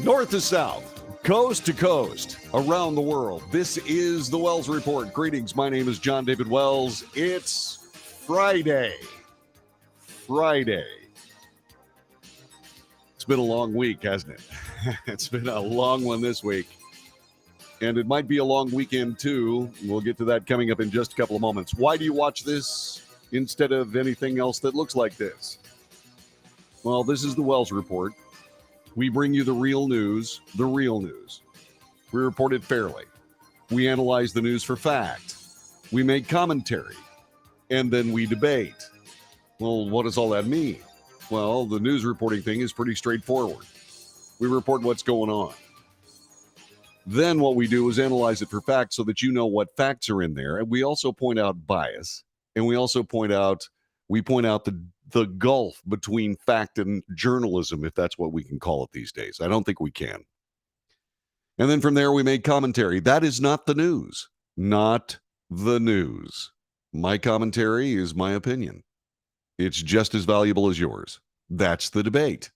North to south, coast to coast, around the world. This is the Wells Report. Greetings. My name is John David Wells. It's Friday. It's been a long week, hasn't it? It's been a long one this week. And it might be a long weekend, too. We'll get to that coming up in just a couple of moments. Why do you watch this instead of anything else that looks like this? Well, this is the Wells Report. We bring you the real news, We report it fairly. We analyze the news for fact. We make commentary. And then we debate. Well, what does all that mean? Well, the news reporting thing is pretty straightforward. We report what's going on. Then what we do is analyze it for fact so that you know what facts are in there. And we also point out bias. And we also point out the gulf between fact and journalism, if that's what we can call it these days. I don't think we can. And then from there, we make commentary. That is not the news. Not the news. My commentary is my opinion. It's just as valuable as yours. That's the debate.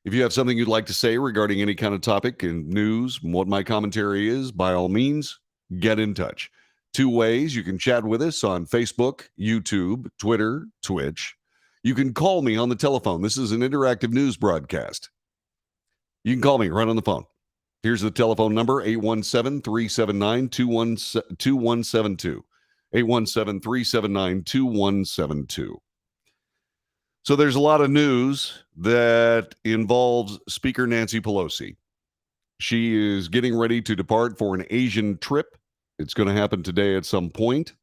If you have something you'd like to say regarding any kind of topic and news, what my commentary is, by all means, get in touch. Two ways. You can chat with us on Facebook, YouTube, Twitter, Twitch. You can call me on the telephone. This is an interactive news broadcast. You can call me right on the phone. Here's the telephone number, 817-379-2172. 817-379-2172. So there's a lot of news that involves Speaker Nancy Pelosi. She is getting ready to depart for an Asian trip. It's going to happen today at some point.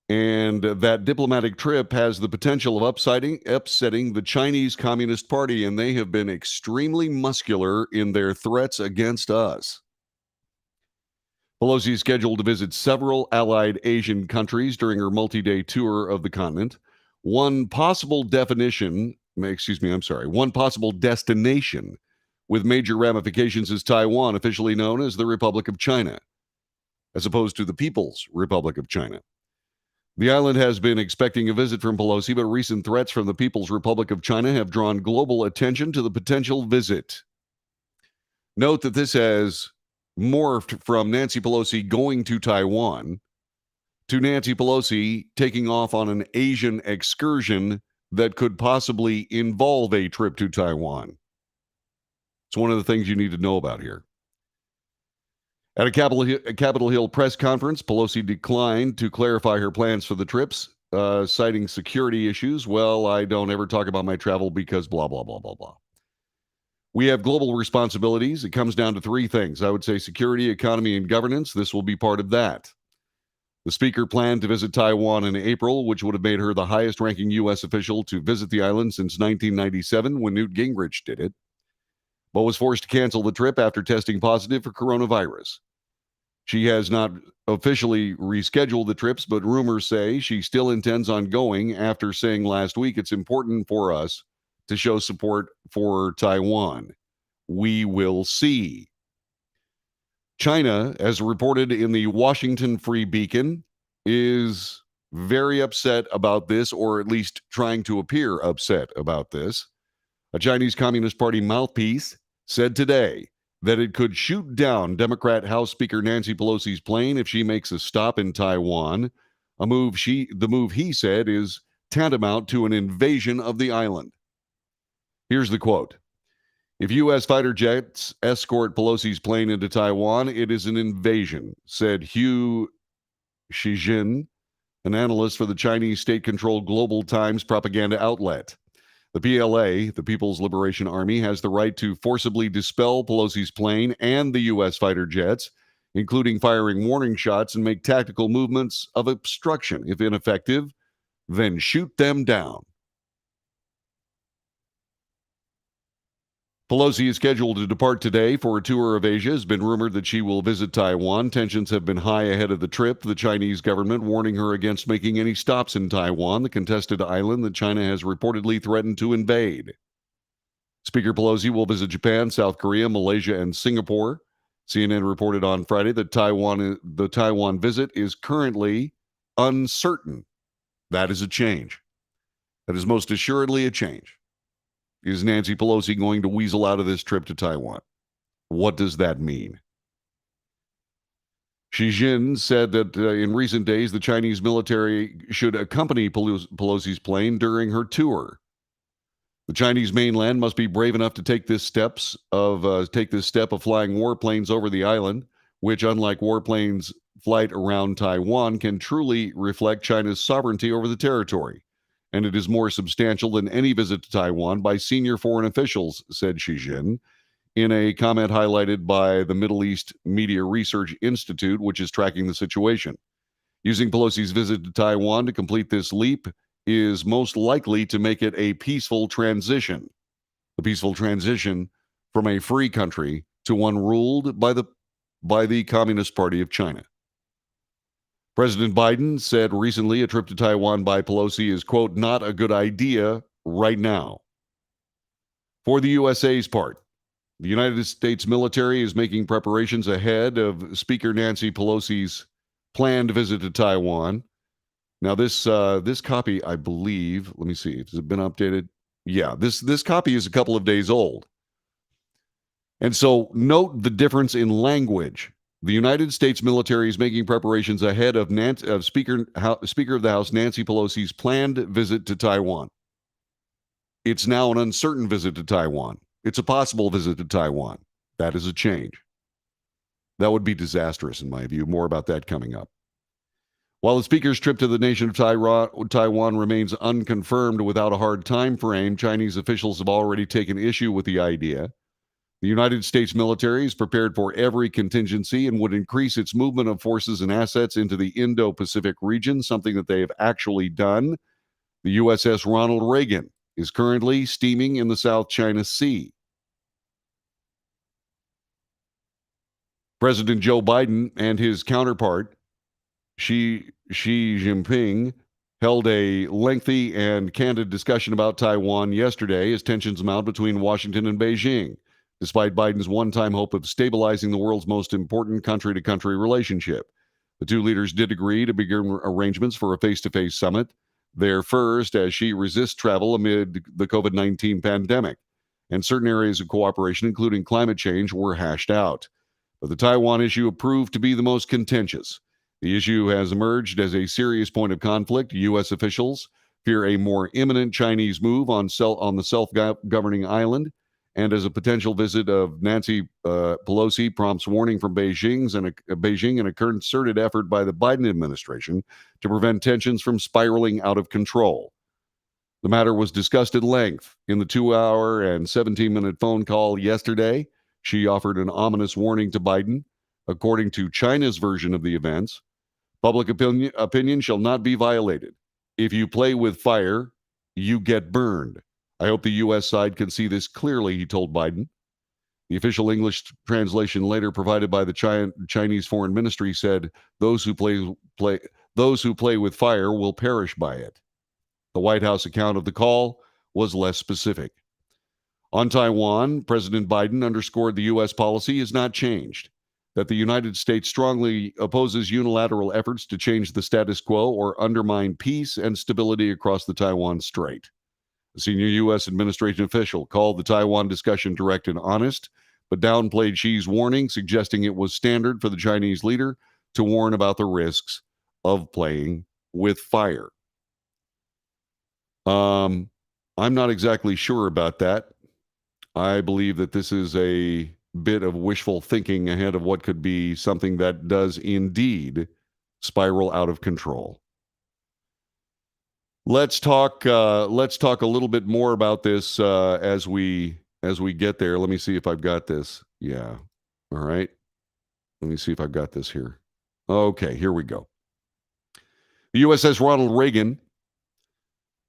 And that diplomatic trip has the potential of upsetting the Chinese Communist Party, and they have been extremely muscular in their threats against us. Pelosi is scheduled to visit several allied Asian countries during her multi-day tour of the continent. One possible destination with major ramifications is Taiwan, officially known as the Republic of China, as opposed to the People's Republic of China. The island has been expecting a visit from Pelosi, but recent threats from the People's Republic of China have drawn global attention to the potential visit. Note that this has morphed from Nancy Pelosi going to Taiwan to Nancy Pelosi taking off on an Asian excursion that could possibly involve a trip to Taiwan. It's one of the things you need to know about here. At a Capitol Hill press conference, Pelosi declined to clarify her plans for the trips, citing security issues. Well, I don't ever talk about my travel because blah, blah, blah, blah, blah. We have global responsibilities. It comes down to three things. I would say security, economy, and governance. This will be part of that. The speaker planned to visit Taiwan in April, which would have made her the highest-ranking U.S. official to visit the island since 1997 when Newt Gingrich did it, but was forced to cancel the trip after testing positive for coronavirus. She has not officially rescheduled the trips, but rumors say she still intends on going after saying last week it's important for us to show support for Taiwan. We will see. China, as reported in the Washington Free Beacon, is very upset about this, or at least trying to appear upset about this. A Chinese Communist Party mouthpiece said today that it could shoot down Democrat House Speaker Nancy Pelosi's plane if she makes a stop in Taiwan. The move he said is tantamount to an invasion of the island. Here's the quote. If U.S. fighter jets escort Pelosi's plane into Taiwan, it is an invasion, said Hu Shijin, an analyst for the Chinese state-controlled Global Times propaganda outlet. The PLA, the People's Liberation Army, has the right to forcibly dispel Pelosi's plane and the U.S. fighter jets, including firing warning shots and make tactical movements of obstruction. If ineffective, then shoot them down. Pelosi is scheduled to depart today for a tour of Asia. It has been rumored that she will visit Taiwan. Tensions have been high ahead of the trip, the Chinese government warning her against making any stops in Taiwan, the contested island that China has reportedly threatened to invade. Speaker Pelosi will visit Japan, South Korea, Malaysia, and Singapore. CNN reported on Friday that the Taiwan visit is currently uncertain. That is a change. That is most assuredly a change. Is Nancy Pelosi going to weasel out of this trip to Taiwan? What does that mean? Xi Jinping said that in recent days, the Chinese military should accompany Pelosi's plane during her tour. The Chinese mainland must be brave enough to take this step of flying warplanes over the island, which, unlike warplanes' flight around Taiwan, can truly reflect China's sovereignty over the territory. And it is more substantial than any visit to Taiwan by senior foreign officials, said Xi Jinping, in a comment highlighted by the Middle East Media Research Institute, which is tracking the situation. Using Pelosi's visit to Taiwan to complete this leap is most likely to make it a peaceful transition. The peaceful transition from a free country to one ruled by the Communist Party of China. President Biden said recently a trip to Taiwan by Pelosi is, quote, not a good idea right now. For the USA's part, the United States military is making preparations ahead of Speaker Nancy Pelosi's planned visit to Taiwan. Now, this copy, I believe, let me see, has it been updated? Yeah, this copy is a couple of days old. And so note the difference in language. The United States military is making preparations ahead of Speaker of the House Nancy Pelosi's planned visit to Taiwan. It's now an uncertain visit to Taiwan. It's a possible visit to Taiwan. That is a change. That would be disastrous, in my view. More about that coming up. While the Speaker's trip to the nation of Taiwan remains unconfirmed without a hard time frame, Chinese officials have already taken issue with the idea. The United States military is prepared for every contingency and would increase its movement of forces and assets into the Indo-Pacific region, something that they have actually done. The USS Ronald Reagan is currently steaming in the South China Sea. President Joe Biden and his counterpart, Xi Jinping, held a lengthy and candid discussion about Taiwan yesterday as tensions mount between Washington and Beijing, despite Biden's one-time hope of stabilizing the world's most important country-to-country relationship. The two leaders did agree to begin arrangements for a face-to-face summit, their first as Xi resists travel amid the COVID-19 pandemic, and certain areas of cooperation, including climate change, were hashed out. But the Taiwan issue proved to be the most contentious. The issue has emerged as a serious point of conflict. U.S. officials fear a more imminent Chinese move on the self-governing island, and as a potential visit of Nancy Pelosi prompts warning from Beijing and a concerted effort by the Biden administration to prevent tensions from spiraling out of control. The matter was discussed at length in the 2-hour and 17-minute phone call yesterday. She offered an ominous warning to Biden. According to China's version of the events, public opinion shall not be violated. If you play with fire, you get burned. I hope the U.S. side can see this clearly, he told Biden. The official English translation later provided by the Chinese Foreign Ministry said, those who play with fire will perish by it. The White House account of the call was less specific. On Taiwan, President Biden underscored the U.S. policy has not changed, that the United States strongly opposes unilateral efforts to change the status quo or undermine peace and stability across the Taiwan Strait. A senior U.S. administration official called the Taiwan discussion direct and honest, but downplayed Xi's warning, suggesting it was standard for the Chinese leader to warn about the risks of playing with fire. I'm not exactly sure about that. I believe that this is a bit of wishful thinking ahead of what could be something that does indeed spiral out of control. Let's talk a little bit more about this as we get there. Let me see if I've got this. Yeah. All right. Let me see if I've got this here. Okay, here we go. The USS Ronald Reagan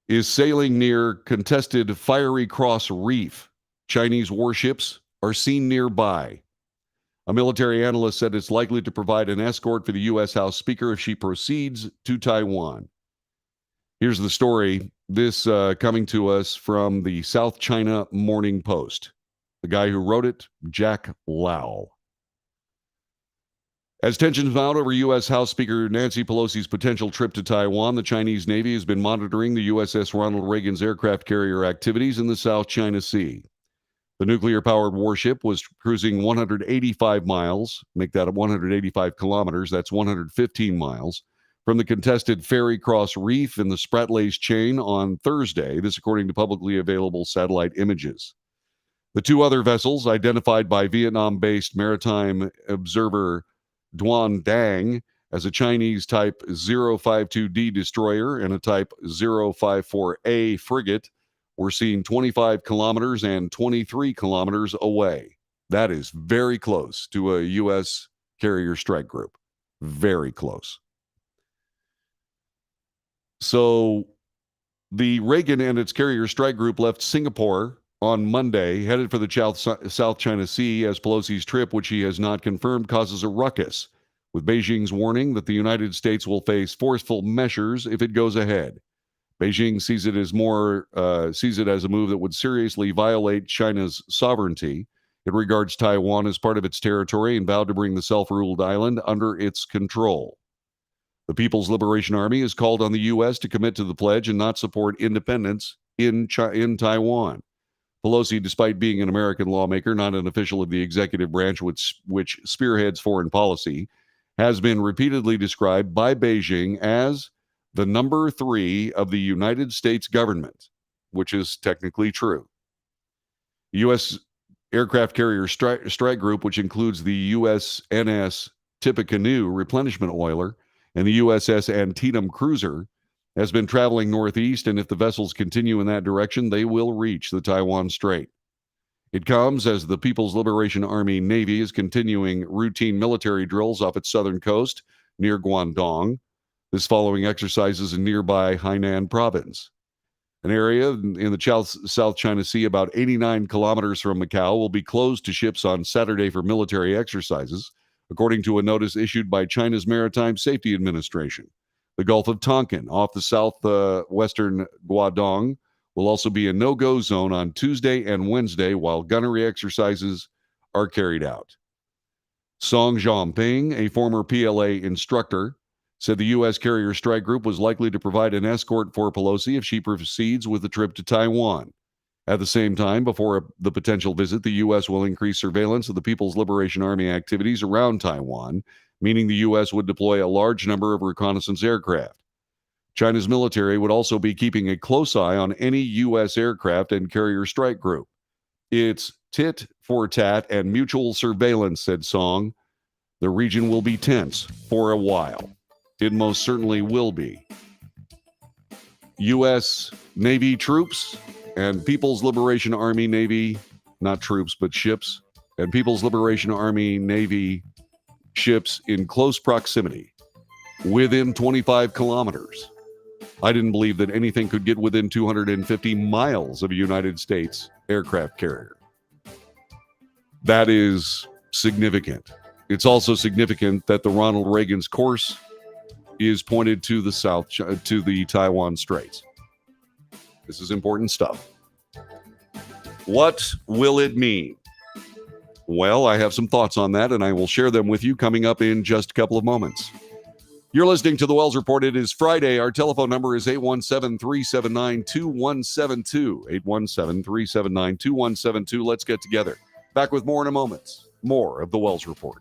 is sailing near contested Fiery Cross Reef. Chinese warships are seen nearby. A military analyst said it's likely to provide an escort for the U.S. House Speaker if she proceeds to Taiwan. Here's the story. This coming to us from the South China Morning Post. The guy who wrote it, Jack Lau. As tensions mount over U.S. House Speaker Nancy Pelosi's potential trip to Taiwan, the Chinese Navy has been monitoring the USS Ronald Reagan's aircraft carrier activities in the South China Sea. The nuclear powered warship was cruising 185 miles, make that 185 kilometers, that's 115 miles, from the contested Ferry Cross Reef in the Spratlys Chain on Thursday, this according to publicly available satellite images. The two other vessels, identified by Vietnam based maritime observer Duan Dang as a Chinese Type 052D destroyer and a Type 054A frigate, were seen 25 kilometers and 23 kilometers away. That is very close to a U.S. carrier strike group. Very close. So the Reagan and its carrier strike group left Singapore on Monday, headed for the South China Sea, as Pelosi's trip, which he has not confirmed, causes a ruckus, with Beijing's warning that the United States will face forceful measures if it goes ahead. Beijing sees it as a move that would seriously violate China's sovereignty. It regards Taiwan as part of its territory and vowed to bring the self-ruled island under its control. The People's Liberation Army has called on the U.S. to commit to the pledge and not support independence in Taiwan. Pelosi, despite being an American lawmaker, not an official of the executive branch which spearheads foreign policy, has been repeatedly described by Beijing as the number 3 of the United States government, which is technically true. The U.S. aircraft carrier strike group, which includes the USNS Tippecanoe replenishment oiler and the USS Antietam cruiser, has been traveling northeast, and if the vessels continue in that direction, they will reach the Taiwan Strait. It comes as the People's Liberation Army Navy is continuing routine military drills off its southern coast near Guangdong, this following exercises in nearby Hainan province. An area in the South China Sea about 89 kilometers from Macau will be closed to ships on Saturday for military exercises, according to a notice issued by China's Maritime Safety Administration. The Gulf of Tonkin off the southwestern Guangdong will also be a no-go zone on Tuesday and Wednesday while gunnery exercises are carried out. Song Zhongping, a former PLA instructor, said the U.S. carrier strike group was likely to provide an escort for Pelosi if she proceeds with the trip to Taiwan. At the same time, before the potential visit, the U.S. will increase surveillance of the People's Liberation Army activities around Taiwan, meaning the U.S. would deploy a large number of reconnaissance aircraft. China's military would also be keeping a close eye on any U.S. aircraft and carrier strike group. It's tit for tat and mutual surveillance, said Song. The region will be tense for a while. It most certainly will be. U.S. Navy troops and People's Liberation Army Navy, not troops, but ships, and People's Liberation Army Navy ships in close proximity, within 25 kilometers. I didn't believe that anything could get within 250 miles of a United States aircraft carrier. That is significant. It's also significant that the Ronald Reagan's course is pointed to the south, to the Taiwan Straits. This is important stuff. What will it mean? Well, I have some thoughts on that, and I will share them with you coming up in just a couple of moments. You're listening to The Wells Report. It is Friday. Our telephone number is 817-379-2172. 817-379-2172. Let's get together. Back with more in a moment. More of The Wells Report.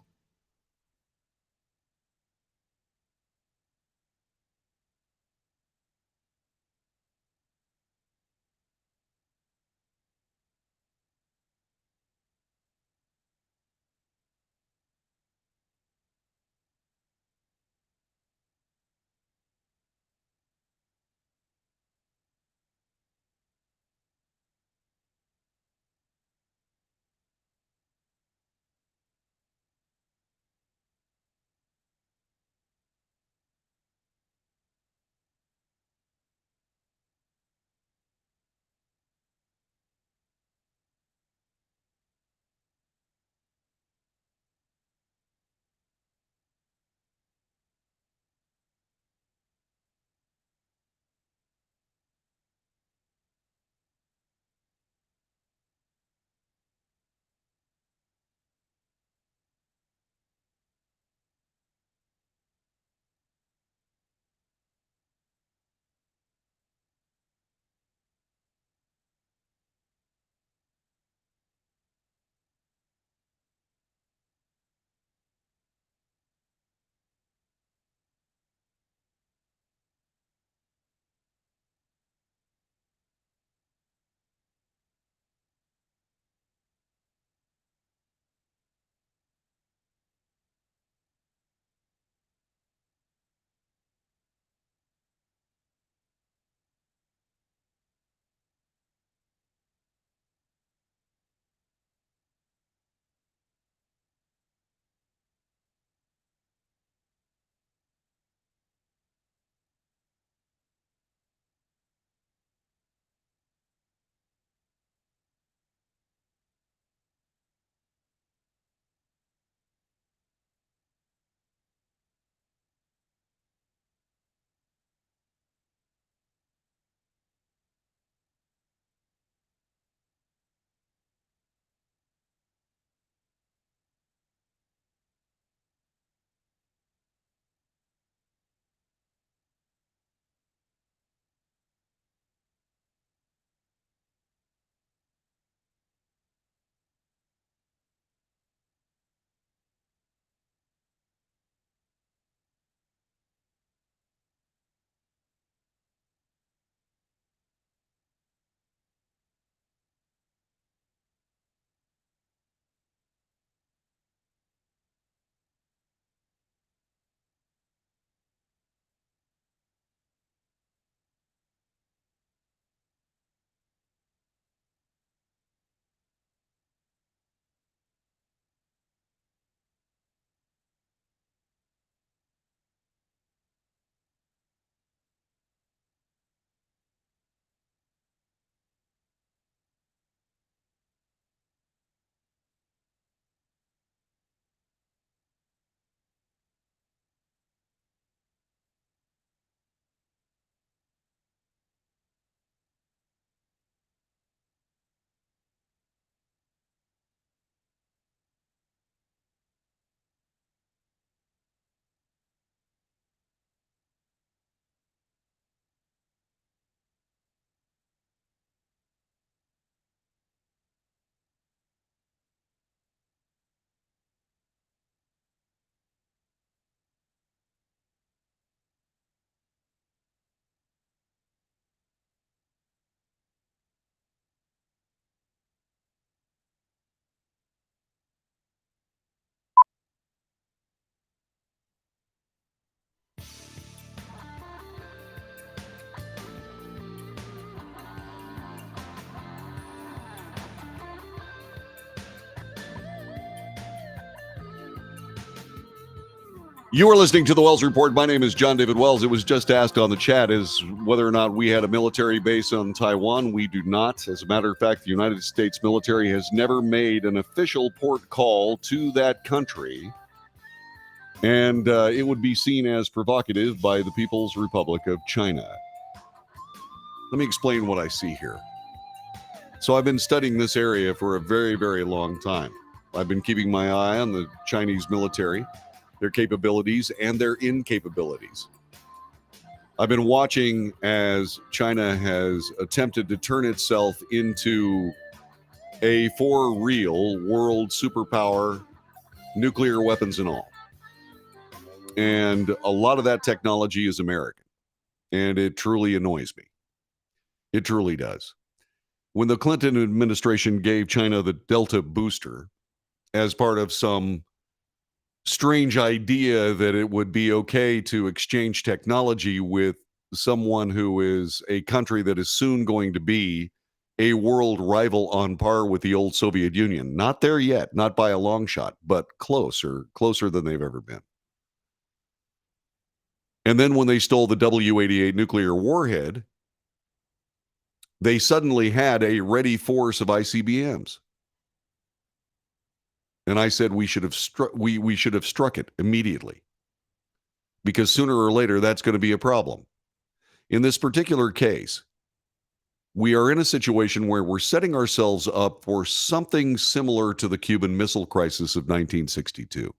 You are listening to the Wells Report. My name is John David Wells. It was just asked on the chat as whether or not we had a military base on Taiwan. We do not. As a matter of fact, the United States military has never made an official port call to that country. And it would be seen as provocative by the People's Republic of China. Let me explain what I see here. So I've been studying this area for a very, very long time. I've been keeping my eye on the Chinese military, their capabilities, and their incapabilities. I've been watching as China has attempted to turn itself into a for real world superpower, nuclear weapons and all. And a lot of that technology is American. And it truly annoys me. It truly does. When the Clinton administration gave China the Delta booster as part of some strange idea that it would be okay to exchange technology with someone who is a country that is soon going to be a world rival on par with the old Soviet Union. Not there yet, not by a long shot, but closer than they've ever been. And then when they stole the W-88 nuclear warhead, they suddenly had a ready force of ICBMs. And I said we should have struck it immediately, because sooner or later that's going to be a problem. In this particular case, we are in a situation where we're setting ourselves up for something similar to the Cuban Missile Crisis of 1962.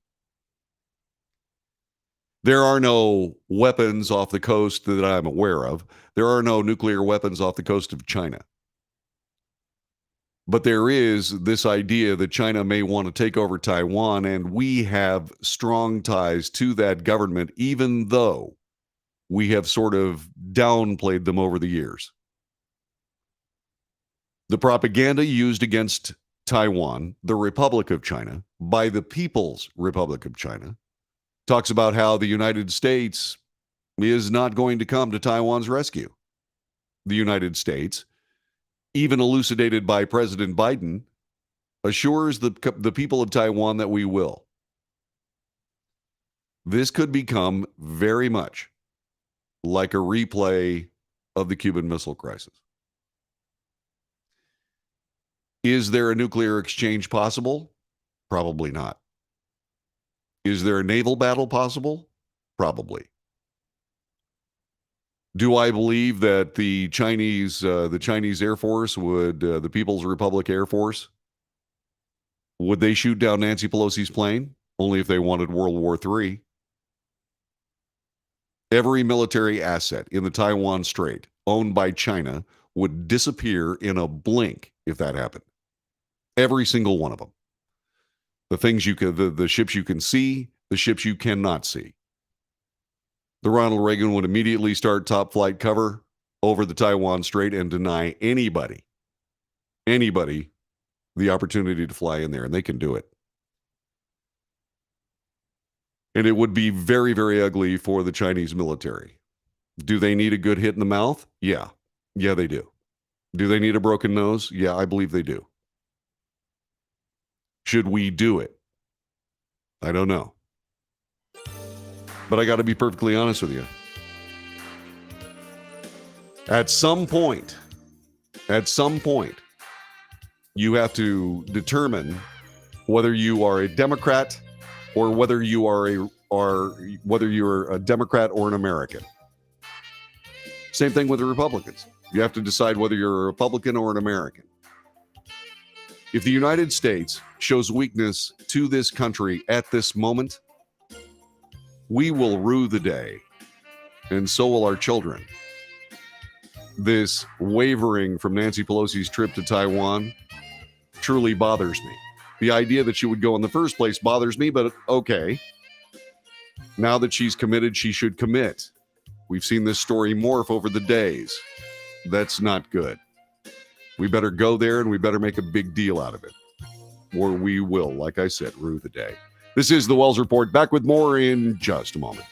There are no weapons off the coast that I'm aware of. There are no nuclear weapons off the coast of China. But there is this idea that China may want to take over Taiwan, and we have strong ties to that government, even though we have sort of downplayed them over the years. The propaganda used against Taiwan, the Republic of China, by the People's Republic of China, talks about how the United States is not going to come to Taiwan's rescue. The United States, even elucidated by President Biden, assures the people of Taiwan that we will. This could become very much like a replay of the Cuban Missile Crisis. Is there a nuclear exchange possible? Probably not. Is there a naval battle possible? Probably. Do I believe that the Chinese Air Force would, the People's Republic Air Force, would they shoot down Nancy Pelosi's plane? Only if they wanted World War III. Every military asset in the Taiwan Strait owned by China would disappear in a blink if that happened. Every single one of them. The things the ships you can see, the ships you cannot see. The Ronald Reagan would immediately start top flight cover over the Taiwan Strait and deny anybody the opportunity to fly in there, and they can do it. And it would be very, very ugly for the Chinese military. Do they need a good hit in the mouth? Yeah. Yeah, they do. Do they need a broken nose? Yeah, I believe they do. Should we do it? I don't know. But I got to be perfectly honest with you. At some point, you have to determine whether you are a Democrat or whether you're a Democrat or an American. Same thing with the Republicans. You have to decide whether you're a Republican or an American. If the United States shows weakness to this country at this moment, we will rue the day, and so will our children. This wavering from Nancy Pelosi's trip to Taiwan truly bothers me. The idea that she would go in the first place bothers me, but okay. Now that she's committed, she should commit. We've seen this story morph over the days. That's not good. We better go there and we better make a big deal out of it. Or we will, like I said, rue the day. This is the Wells Report. Back with more in just a moment.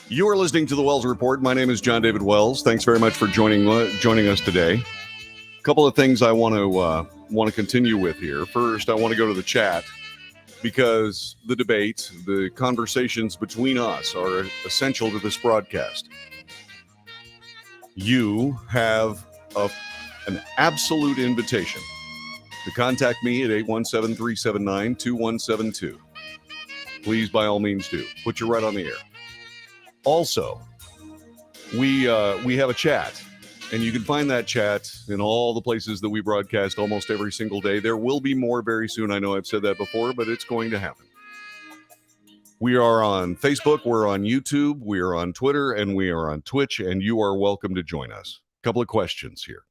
You are listening to the Wells Report. My name is John David Wells. Thanks very much for joining us today. A couple of things I want to continue with here. First, I want to go to the chat because the debate, the conversations between us are essential to this broadcast. You have an absolute invitation to contact me at 817-379-2172. Please, by all means, do. Put you right on the air. Also, we have a chat, and you can find that chat in all the places that we broadcast almost every single day. There will be more very soon. I know I've said that before, but it's going to happen. We are on Facebook, we're on YouTube, we are on Twitter, and we are on Twitch, and you are welcome to join us. A couple of questions here.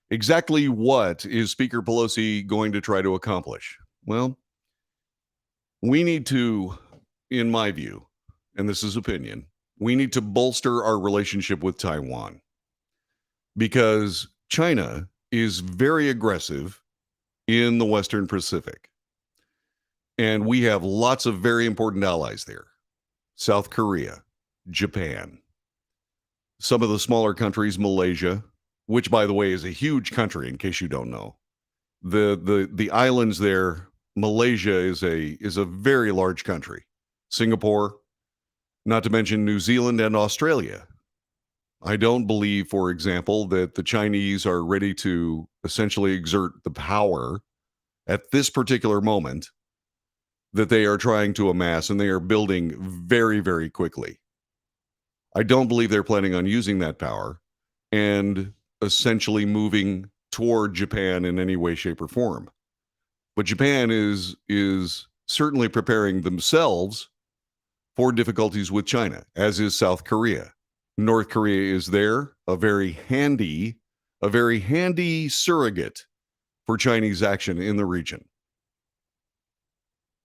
Exactly what is Speaker Pelosi going to try to accomplish? Well, we need to, in my view, and this is opinion, we need to bolster our relationship with Taiwan because China is very aggressive in the Western Pacific. And we have lots of very important allies there. South Korea, Japan, some of the smaller countries, Malaysia, which, by the way, is a huge country, in case you don't know. The islands there, Malaysia is a very large country. Singapore, not to mention New Zealand and Australia. I don't believe, for example, that the Chinese are ready to essentially exert the power at this particular moment that they are trying to amass, and they are building very, very quickly. I don't believe they're planning on using that power and essentially moving toward Japan in any way, shape, or form. But Japan is certainly preparing themselves for difficulties with China, as is South Korea. North Korea is there, a very handy surrogate for Chinese action in the region.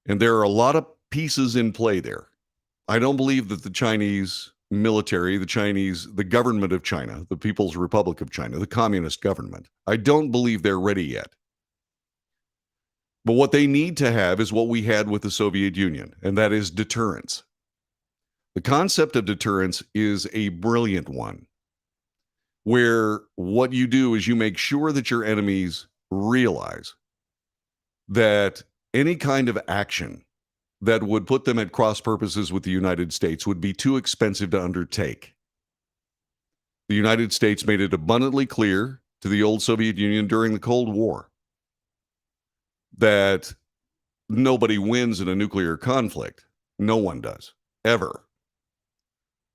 And there are a lot of pieces in play there. I don't believe that the Chinese military, the government of China, the People's Republic of China, the communist government, I don't believe they're ready yet. But what they need to have is what we had with the Soviet Union, and that is deterrence. The concept of deterrence is a brilliant one, where what you do is you make sure that your enemies realize that any kind of action that would put them at cross purposes with the United States would be too expensive to undertake. The United States made it abundantly clear to the old Soviet Union during the Cold War that nobody wins in a nuclear conflict. No one does, ever.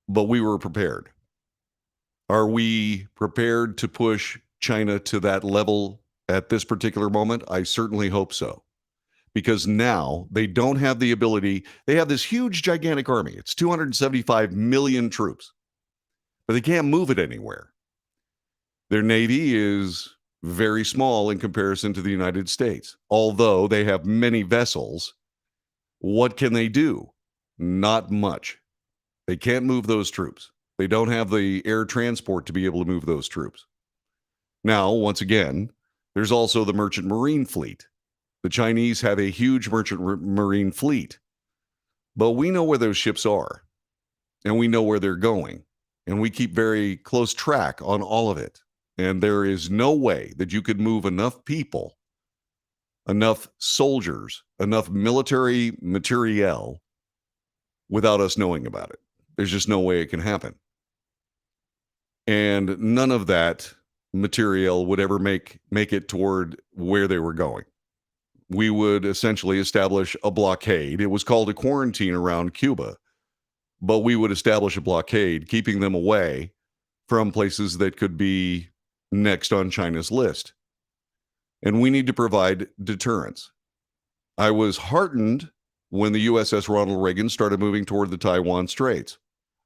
But we were prepared. Are we prepared to push China to that level at this particular moment? I certainly hope so. Because now they don't have the ability. They have this huge, gigantic army. It's 275 million troops, but they can't move it anywhere. Their Navy is very small in comparison to the United States. Although they have many vessels, what can they do? Not much. They can't move those troops. They don't have the air transport to be able to move those troops. Now, once again, there's also the merchant marine fleet. The Chinese have a huge merchant marine fleet, but we know where those ships are, and we know where they're going, and we keep very close track on all of it. And there is no way that you could move enough people, enough soldiers, enough military materiel without us knowing about it. There's just no way it can happen. And none of that material would ever make it toward where they were going. We would essentially establish a blockade. It was called a quarantine around Cuba, but we would establish a blockade, keeping them away from places that could be next on China's list. And we need to provide deterrence. I was heartened when the USS Ronald Reagan started moving toward the Taiwan Straits.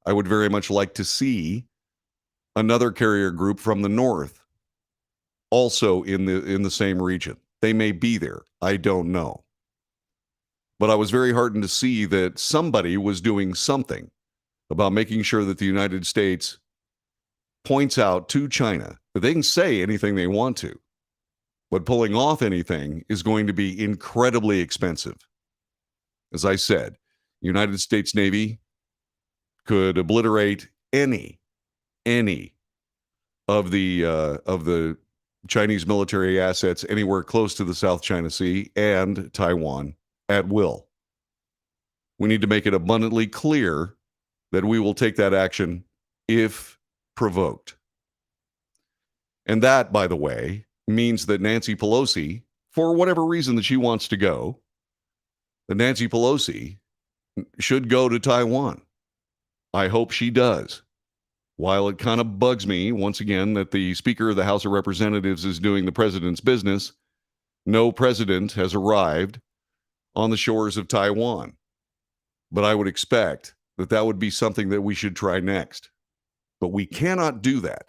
I would very much like to see another carrier group from the north also in the same region. They may be there. I don't know. But I was very heartened to see that somebody was doing something about making sure that the United States points out to China that they can say anything they want to, but pulling off anything is going to be incredibly expensive. As I said, United States Navy, could obliterate any of the Chinese military assets anywhere close to the South China Sea and Taiwan at will. We need to make it abundantly clear that we will take that action if provoked. And that, by the way, means that Nancy Pelosi, for whatever reason that she wants to go, that Nancy Pelosi should go to Taiwan. I hope she does. While it kind of bugs me, once again, that the Speaker of the House of Representatives is doing the president's business, no president has arrived on the shores of Taiwan. But I would expect that that would be something that we should try next. But we cannot do that.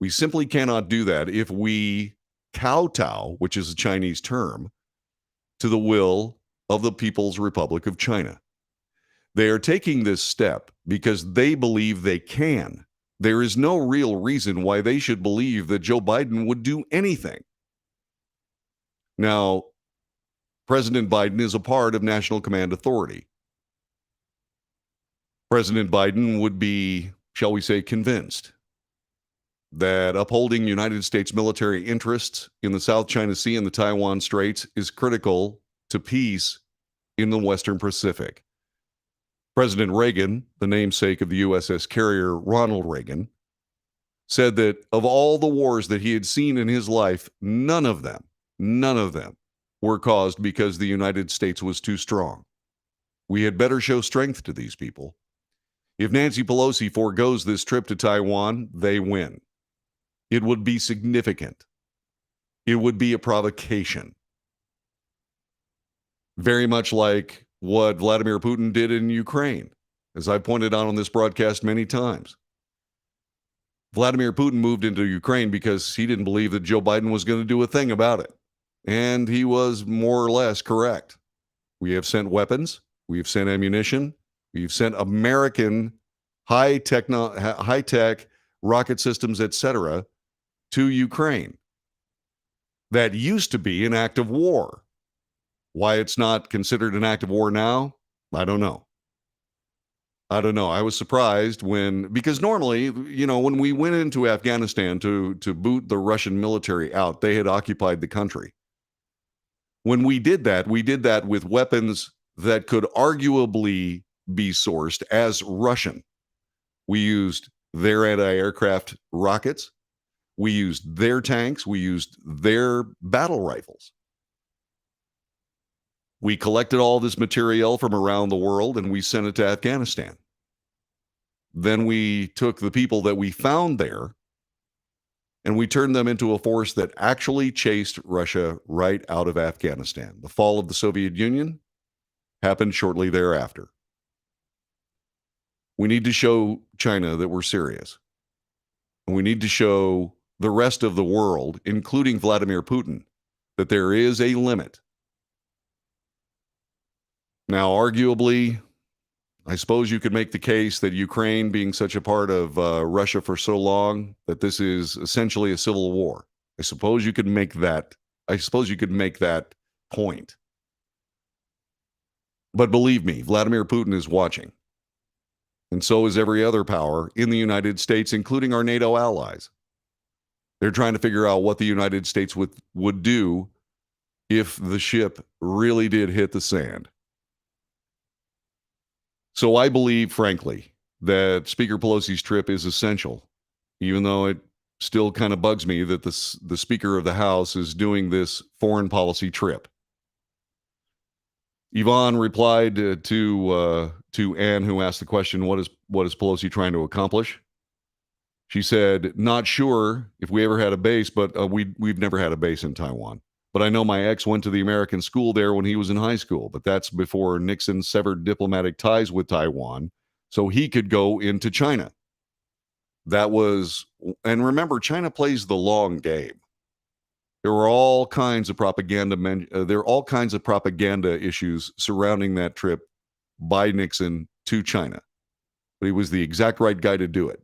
We simply cannot do that if we kowtow, which is a Chinese term, to the will of the People's Republic of China. They are taking this step because they believe they can. There is no real reason why they should believe that Joe Biden would do anything. Now, President Biden is a part of National Command Authority. President Biden would be, shall we say, convinced that upholding United States military interests in the South China Sea and the Taiwan Straits is critical to peace in the Western Pacific. President Reagan, the namesake of the USS carrier Ronald Reagan, said that of all the wars that he had seen in his life, none of them were caused because the United States was too strong. We had better show strength to these people. If Nancy Pelosi forgoes this trip to Taiwan, they win. It would be significant. It would be a provocation. Very much like what Vladimir Putin did in Ukraine, as I pointed out on this broadcast many times. Vladimir Putin moved into Ukraine because he didn't believe that Joe Biden was going to do a thing about it. And he was more or less correct. We have sent weapons. We have sent ammunition. We've sent American high-tech rocket systems, etc., to Ukraine. That used to be an act of war. Why it's not considered an act of war now, I don't know. I was surprised because normally, when we went into Afghanistan to boot the Russian military out, they had occupied the country. When we did that with weapons that could arguably be sourced as Russian. We used their anti-aircraft rockets. We used their tanks. We used their battle rifles. We collected all this material from around the world and we sent it to Afghanistan. Then we took the people that we found there and we turned them into a force that actually chased Russia right out of Afghanistan. The fall of the Soviet Union happened shortly thereafter. We need to show China that we're serious. And we need to show the rest of the world, including Vladimir Putin, that there is a limit. Now, arguably, I suppose you could make the case that Ukraine, being such a part of Russia for so long, that this is essentially a civil war. I suppose you could make that point. But believe me, Vladimir Putin is watching. And so is every other power in the United States, including our NATO allies. They're trying to figure out what the United States would do if the ship really did hit the sand. So I believe, frankly, that Speaker Pelosi's trip is essential, even though it still kind of bugs me that the Speaker of the House is doing this foreign policy trip. Yvonne replied to Ann, who asked the question, what is Pelosi trying to accomplish? She said, not sure if we ever had a base, but we've never had a base in Taiwan. But I know my ex went to the American school there when he was in high school, but that's before Nixon severed diplomatic ties with Taiwan, so he could go into China. And remember, China plays the long game. There were all kinds of propaganda issues surrounding that trip by Nixon to China. But he was the exact right guy to do it.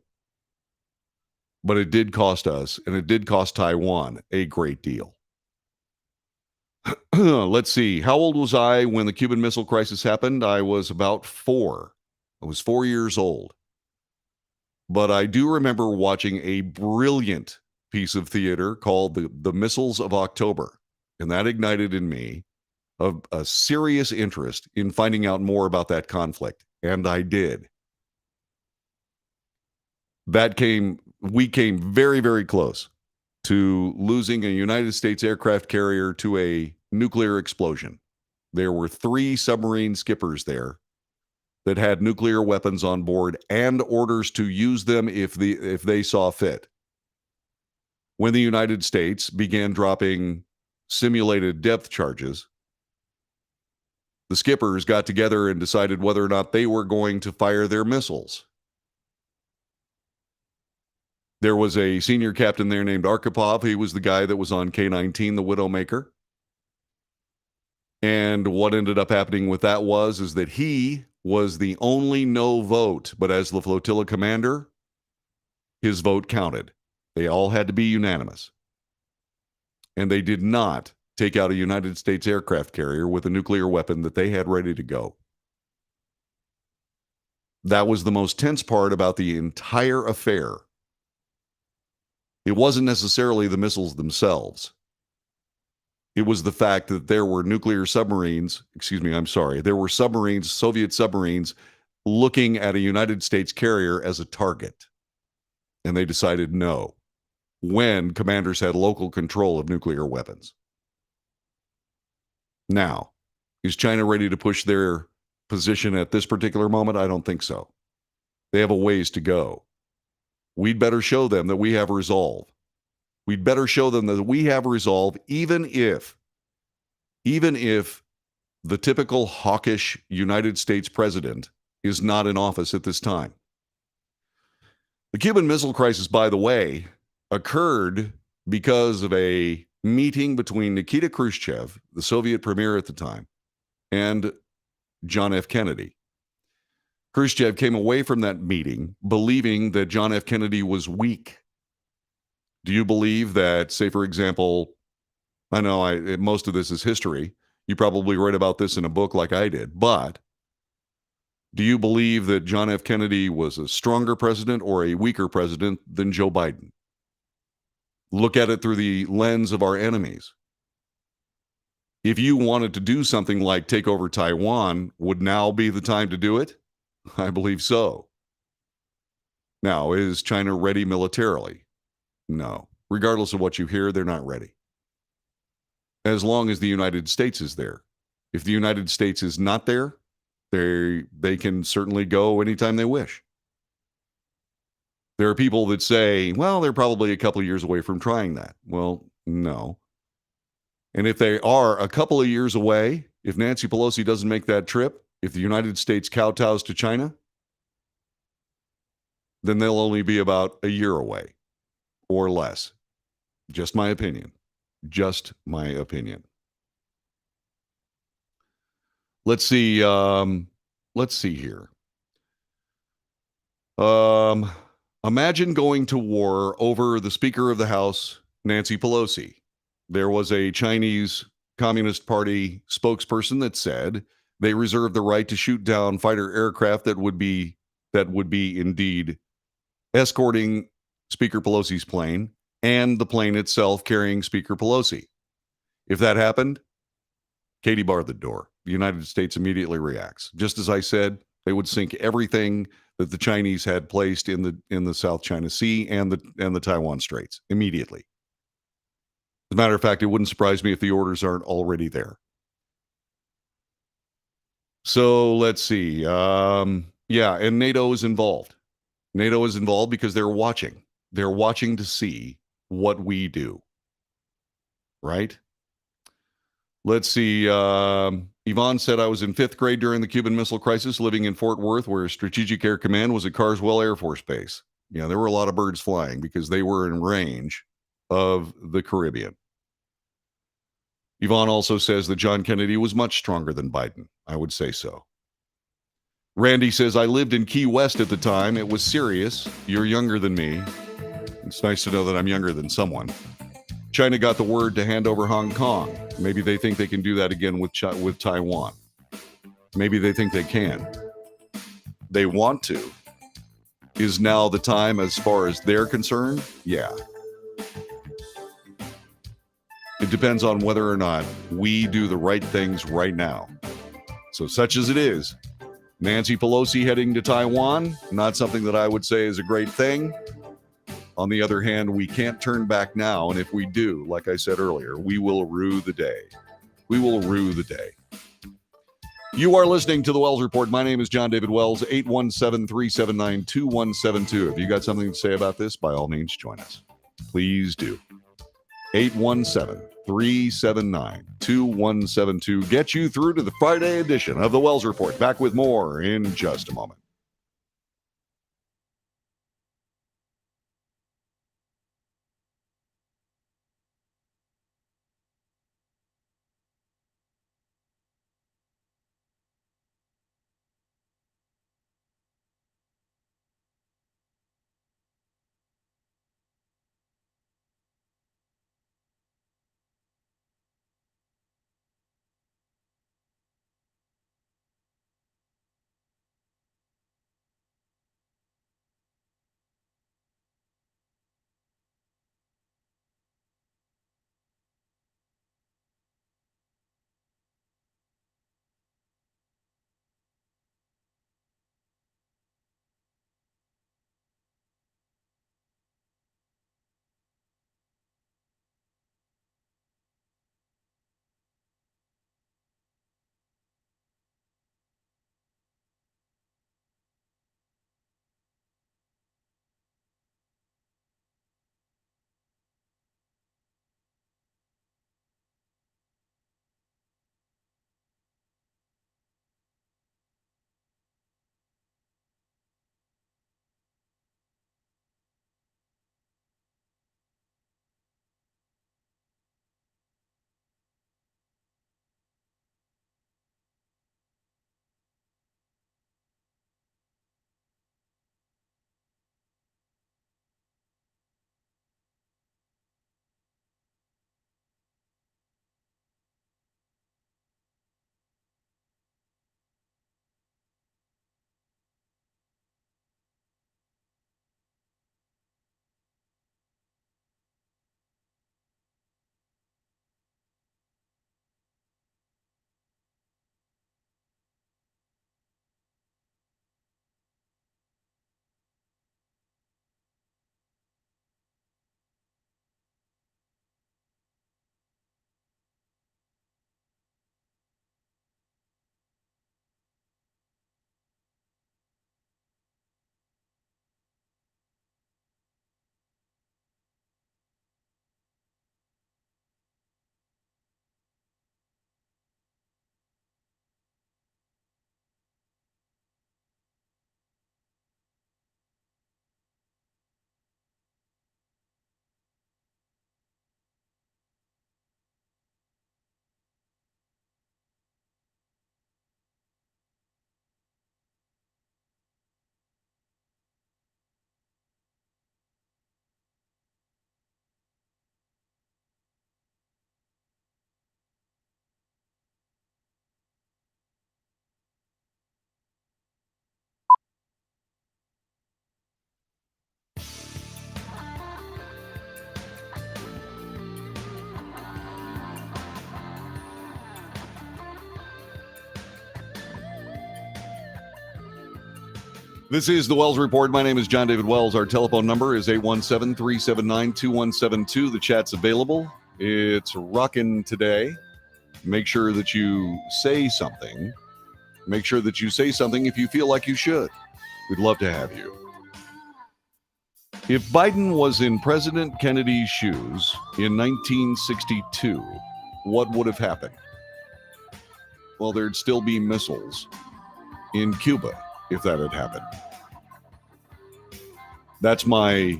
But it did cost us, and it did cost Taiwan a great deal. Let's see. How old was I when the Cuban Missile Crisis happened? I was about 4. I was 4 years old. But I do remember watching a brilliant piece of theater called The Missiles of October. And that ignited in me a serious interest in finding out more about that conflict. And I did. We came very, very close to losing a United States aircraft carrier to a nuclear explosion. There were 3 submarine skippers there that had nuclear weapons on board and orders to use them if they saw fit. When the United States began dropping simulated depth charges, the skippers got together and decided whether or not they were going to fire their missiles. There was a senior captain there named Arkhipov. He was the guy that was on K-19, the Widowmaker. And what ended up happening with that is that he was the only no vote, but as the flotilla commander, his vote counted. They all had to be unanimous. And they did not take out a United States aircraft carrier with a nuclear weapon that they had ready to go. That was the most tense part about the entire affair. It wasn't necessarily the missiles themselves. It was the fact that there were there were submarines, Soviet submarines, looking at a United States carrier as a target. And they decided no, when commanders had local control of nuclear weapons. Now, is China ready to push their position at this particular moment? I don't think so. They have a ways to go. We'd better show them that we have resolve. We'd better show them that we have resolve, even if the typical hawkish United States president is not in office at this time. The Cuban Missile Crisis, by the way, occurred because of a meeting between Nikita Khrushchev, the Soviet premier at the time, and John F. Kennedy. Khrushchev came away from that meeting believing that John F. Kennedy was weak. Do you believe that, say, for example, I know most of this is history. You probably read about this in a book like I did. But do you believe that John F. Kennedy was a stronger president or a weaker president than Joe Biden? Look at it through the lens of our enemies. If you wanted to do something like take over Taiwan, would now be the time to do it? I believe so. Now, is China ready militarily? No. Regardless of what you hear, they're not ready. As long as the United States is there. If the United States is not there, they can certainly go anytime they wish. There are people that say, well, they're probably a couple of years away from trying that. Well, no. And if they are a couple of years away, if Nancy Pelosi doesn't make that trip, if the United States kowtows to China, then they'll only be about a year away or less. Just my opinion. Just my opinion. Let's see. Let's see here. Imagine going to war over the Speaker of the House, Nancy Pelosi. There was a Chinese Communist Party spokesperson that said they reserve the right to shoot down fighter aircraft that would be indeed escorting Speaker Pelosi's plane and the plane itself carrying Speaker Pelosi. If that happened, Katie barred the door. The United States immediately reacts. Just as I said, they would sink everything that the Chinese had placed in the South China Sea and the Taiwan Straits immediately. As a matter of fact, it wouldn't surprise me if the orders aren't already there. So let's see. And NATO is involved. NATO is involved because they're watching. They're watching to see what we do. Right? Let's see. Yvonne said, I was in 5th grade during the Cuban Missile Crisis, living in Fort Worth, where Strategic Air Command was at Carswell Air Force Base. Yeah, there were a lot of birds flying because they were in range of the Caribbean. Yvonne also says that John Kennedy was much stronger than Biden. I would say so. Randy says, I lived in Key West at the time. It was serious. You're younger than me. It's nice to know that I'm younger than someone. China got the word to hand over Hong Kong. Maybe they think they can do that again with Taiwan. Maybe they think they can. they want to. Is now the time as far as they're concerned? Yeah. It depends on whether or not we do the right things right now. So such as it is, Nancy Pelosi heading to Taiwan, not something that I would say is a great thing. On the other hand, we can't turn back now. And if we do, like I said earlier, we will rue the day. We will rue the day. You are listening to the Wells Report. My name is John David Wells, 817-379-2172. If you got something to say about this, by all means, join us. Please do. 817-379-2172. Get you through to the Friday edition of the Wells Report. Back with more in just a moment. This is the Wells Report. My name is John David Wells. Our telephone number is 817-379-2172. The chat's available. It's rocking today. Make sure that you say something. Make sure that you say something if you feel like you should. We'd love to have you. If Biden was in President Kennedy's shoes in 1962, what would have happened? Well, there'd still be missiles in Cuba if that had happened. That's my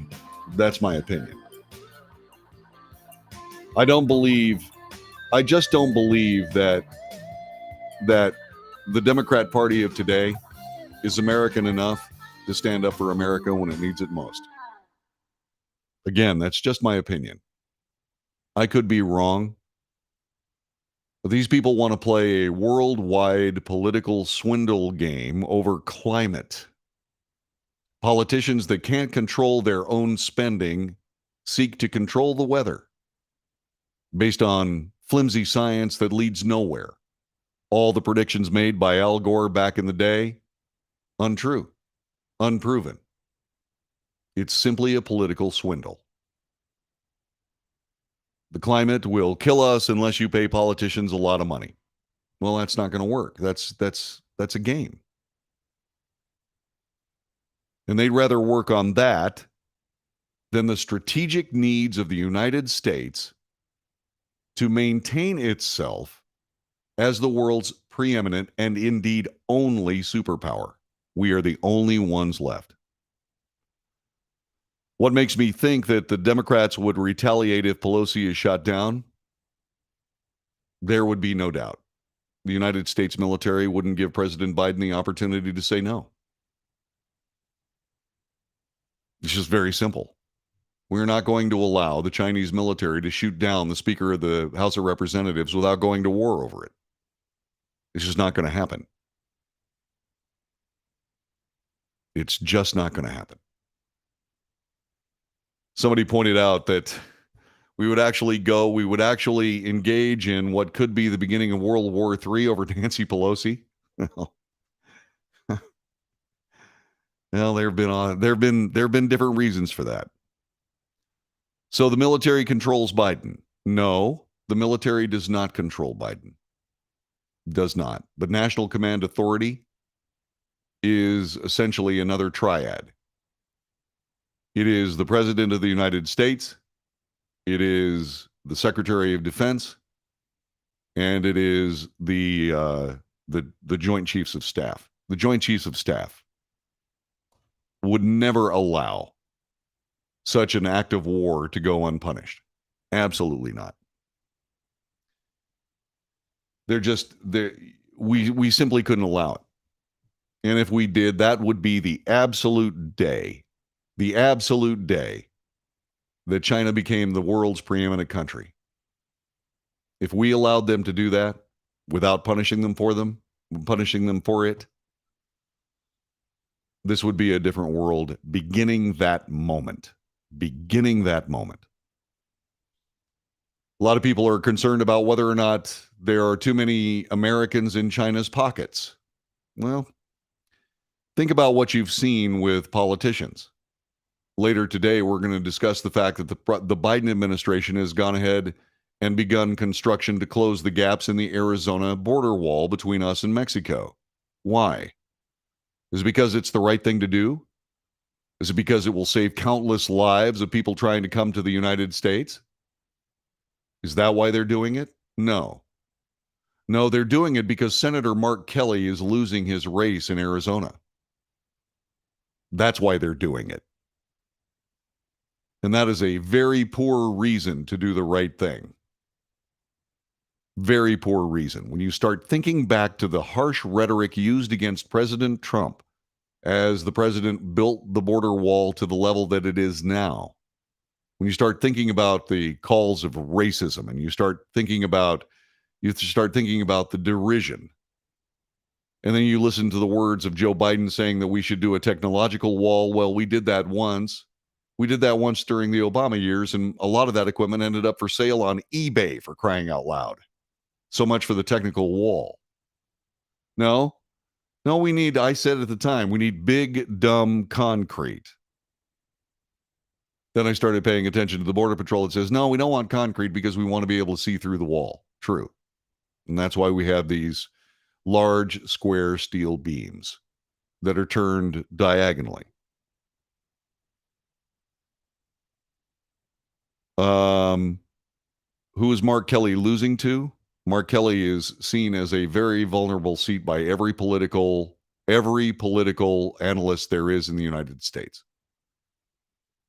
opinion. I just don't believe that the Democrat Party of today is American enough to stand up for America when it needs it most. Again, that's just my opinion. I could be wrong, These people want to play a worldwide political swindle game over climate. Politicians that can't control their own spending seek to control the weather based on flimsy science that leads nowhere. All the predictions made by Al Gore back in the day, untrue, unproven. It's simply a political swindle. The climate will kill us unless you pay politicians a lot of money. Well, that's not going to work. That's a game. And they'd rather work on that than the strategic needs of the United States to maintain itself as the world's preeminent and indeed only superpower. We are the only ones left. What makes me think that the Democrats would retaliate if Pelosi is shot down? There would be no doubt. The United States military wouldn't give President Biden the opportunity to say no. It's just very simple. We're not going to allow the Chinese military to shoot down the Speaker of the House of Representatives without going to war over it. It's just not going to happen. It's just not going to happen. Somebody pointed out that we would actually engage in what could be the beginning of World War III over Nancy Pelosi. Well, there have been different reasons for that. So the military controls Biden. No, the military does not control Biden. Does not. But National Command Authority is essentially another triad. It is the President of the United States, it is the Secretary of Defense, and it is the Joint Chiefs of Staff. The Joint Chiefs of Staff would never allow such an act of war to go unpunished. Absolutely not. We simply couldn't allow it. And if we did, that would be the absolute day that China became the world's preeminent country. If we allowed them to do that without punishing them for it, this would be a different world beginning that moment. A lot of people are concerned about whether or not there are too many Americans in China's pockets. Well, think about what you've seen with politicians. Later today, we're going to discuss the fact that the Biden administration has gone ahead and begun construction to close the gaps in the Arizona border wall between us and Mexico. Why? Is it because it's the right thing to do? Is it because it will save countless lives of people trying to come to the United States? Is that why they're doing it? No. No, they're doing it because Senator Mark Kelly is losing his race in Arizona. That's why they're doing it. And that is a very poor reason to do the right thing. Very poor reason. When you start thinking back to the harsh rhetoric used against President Trump as the president built the border wall to the level that it is now, when you start thinking about the calls of racism and you start thinking about the derision, and then you listen to the words of Joe Biden saying that we should do a technological wall. Well, we did that once. We did that once during the Obama years, and a lot of that equipment ended up for sale on eBay, for crying out loud. So much for the technical wall. No, I said at the time, we need big, dumb concrete. Then I started paying attention to the Border Patrol. It says, no, we don't want concrete because we want to be able to see through the wall. True. And that's why we have these large square steel beams that are turned diagonally. Who is Mark Kelly losing to? Mark Kelly is seen as a very vulnerable seat by every political analyst there is in the United States.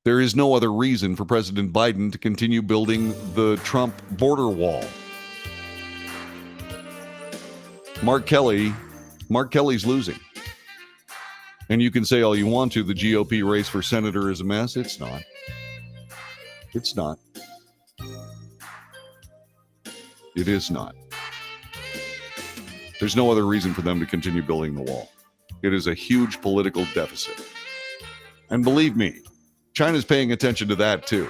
There is no other reason for President Biden to continue building the Trump border wall. Mark Kelly's losing. And you can say all you want to, the GOP race for senator is a mess. It's not. It's not. It is not. There's no other reason for them to continue building the wall. It is a huge political deficit. And believe me, China's paying attention to that too.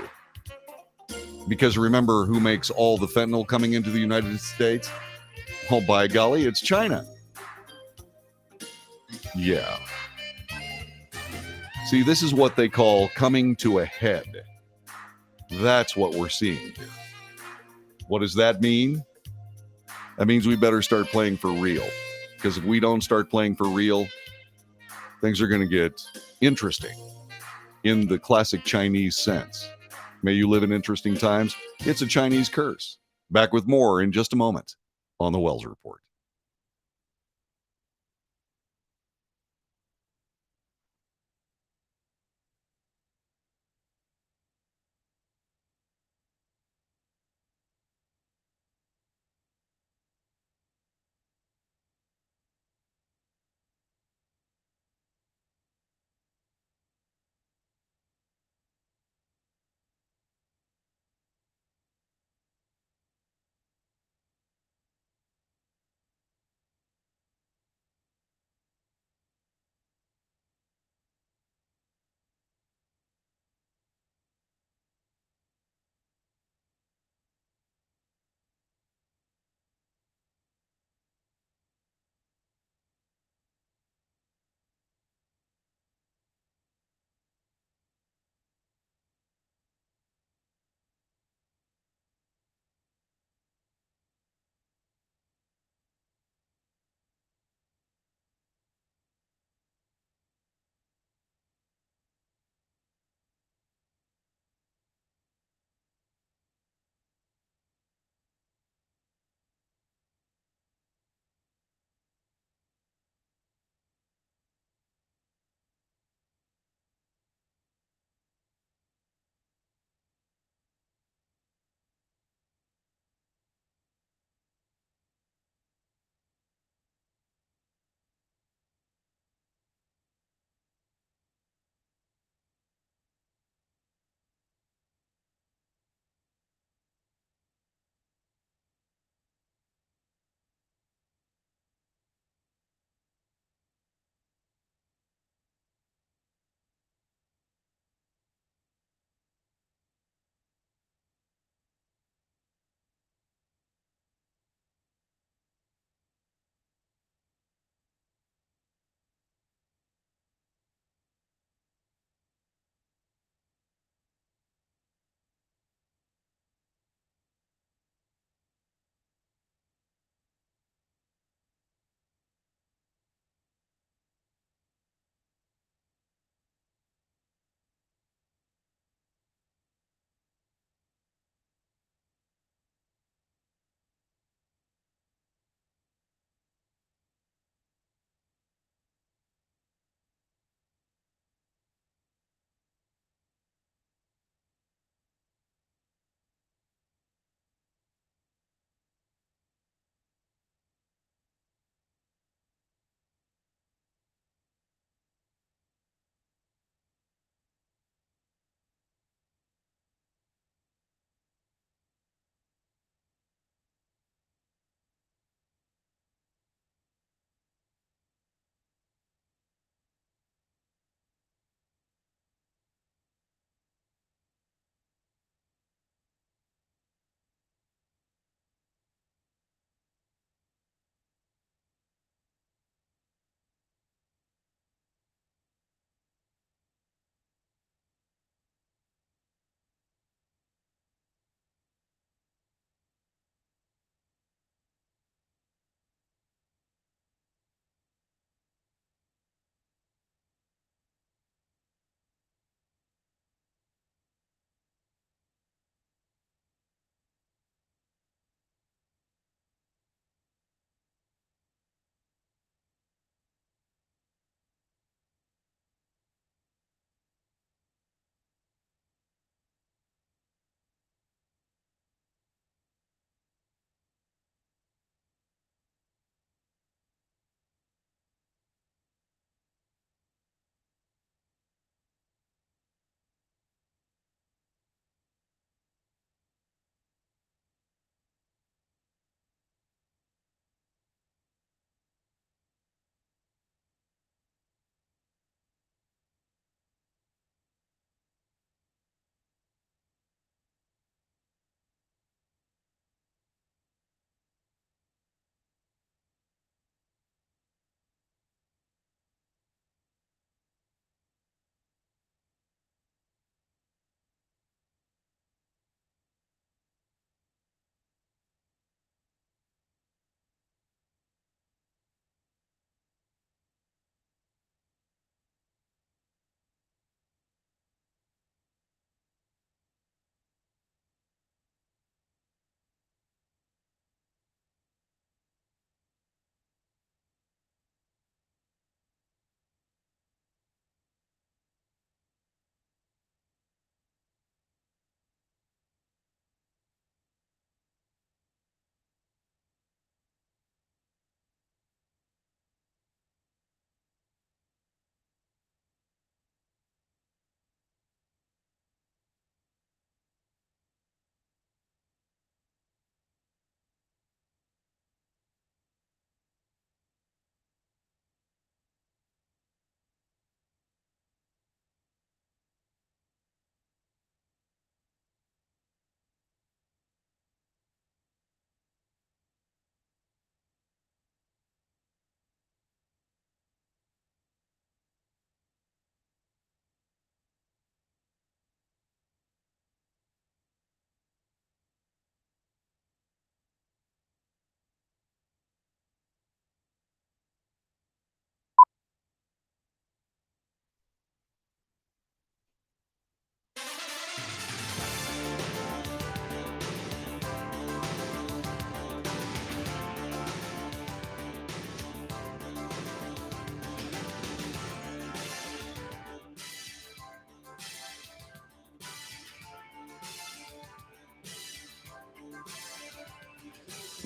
Because remember who makes all the fentanyl coming into the United States? Oh, by golly, it's China. Yeah. See, this is what they call coming to a head. That's what we're seeing here. What does that mean? That means we better start playing for real. Because if we don't start playing for real, things are going to get interesting in the classic Chinese sense. May you live in interesting times. It's a Chinese curse. Back with more in just a moment on the Wells Report.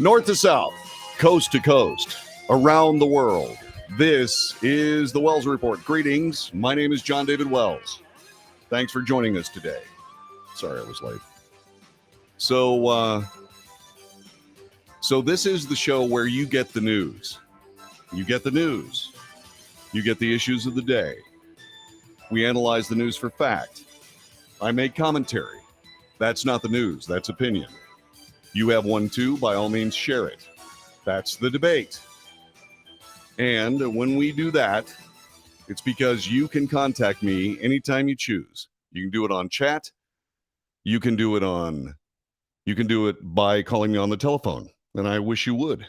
North to south, coast to coast, around the world. This is the Wells Report. Greetings. My name is John David Wells. Thanks for joining us today. Sorry I was late. So this is the show where you get the news. You get the news. You get the issues of the day. We analyze the news for fact. I make commentary. That's not the news. That's opinion. You have one too. By all means, share it. That's the debate. And when we do that, it's because you can contact me anytime you choose. You can do it on chat. You can do it by calling me on the telephone. And I wish you would.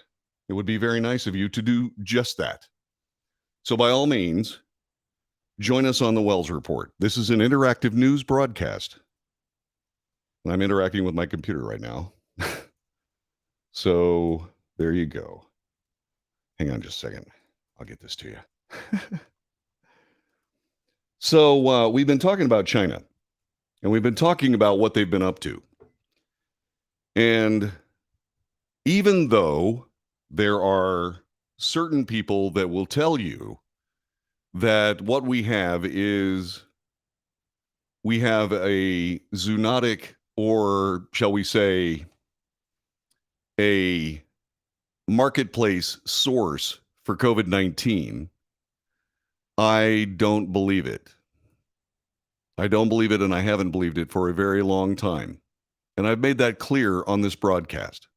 It would be very nice of you to do just that. So by all means, join us on the Wells Report. This is an interactive news broadcast. I'm interacting with my computer right now. So there you go. Hang on just a second. I'll get this to you. So we've been talking about China, and we've been talking about what they've been up to. And even though there are certain people that will tell you that what we have is we have a zoonotic, or shall we say, a marketplace source for COVID-19, I don't believe it. I don't believe it, and I haven't believed it for a very long time. And I've made that clear on this broadcast.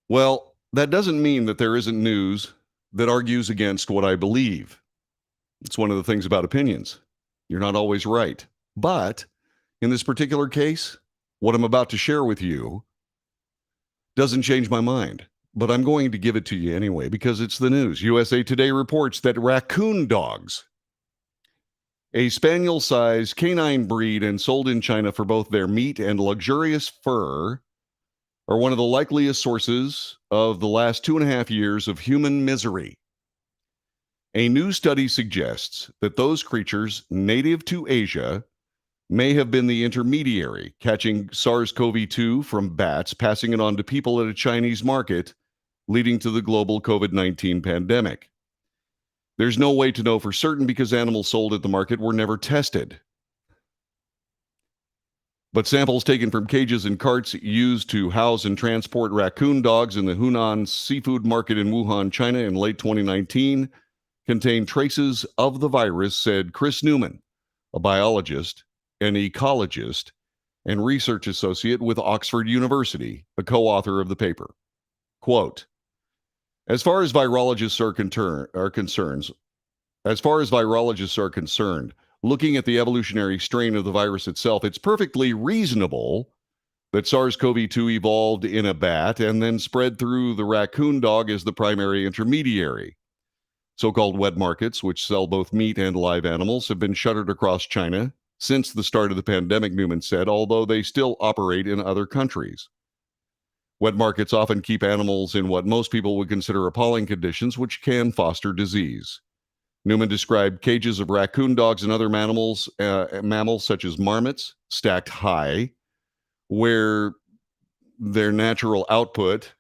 Well, that doesn't mean that there isn't news that argues against what I believe. It's one of the things about opinions. You're not always right. But in this particular case, what I'm about to share with you doesn't change my mind. But I'm going to give it to you anyway because it's the news. USA Today reports that raccoon dogs, a spaniel-sized canine breed and sold in China for both their meat and luxurious fur, are one of the likeliest sources of the last 2.5 years of human misery. A new study suggests that those creatures native to Asia may have been the intermediary, catching SARS-CoV-2 from bats, passing it on to people at a Chinese market, leading to the global COVID-19 pandemic. There's no way to know for certain because animals sold at the market were never tested. But samples taken from cages and carts used to house and transport raccoon dogs in the Hunan seafood market in Wuhan, China in late 2019 contained traces of the virus, said Chris Newman, a biologist, an ecologist, and research associate with Oxford University, a co-author of the paper. Quote, as far as virologists are concerned, looking at the evolutionary strain of the virus itself, it's perfectly reasonable that SARS-CoV-2 evolved in a bat and then spread through the raccoon dog as the primary intermediary. So-called wet markets, which sell both meat and live animals, have been shuttered across China since the start of the pandemic, Newman said, although they still operate in other countries. Wet markets often keep animals in what most people would consider appalling conditions, which can foster disease. Newman described cages of raccoon dogs and other mammals such as marmots stacked high, where their natural output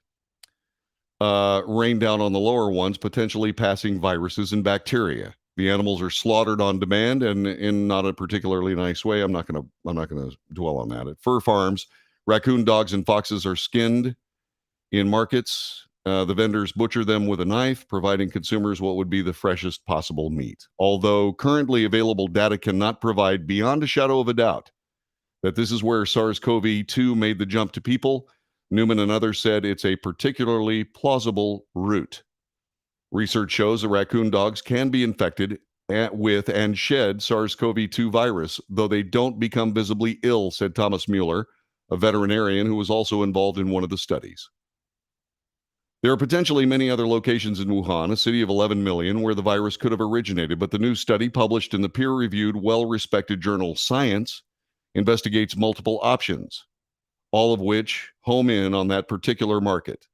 rained down on the lower ones, potentially passing viruses and bacteria. The animals are slaughtered on demand and in not a particularly nice way. I'm not going to dwell on that. At fur farms, raccoon dogs and foxes are skinned in markets. The vendors butcher them with a knife, providing consumers what would be the freshest possible meat. Although currently available data cannot provide beyond a shadow of a doubt that this is where SARS-CoV-2 made the jump to people, Newman and others said it's a particularly plausible route. Research shows that raccoon dogs can be infected with and shed SARS-CoV-2 virus, though they don't become visibly ill, said Thomas Mueller, a veterinarian who was also involved in one of the studies. There are potentially many other locations in Wuhan, a city of 11 million, where the virus could have originated, but the new study, published in the peer-reviewed, well-respected journal Science, investigates multiple options, all of which home in on that particular market.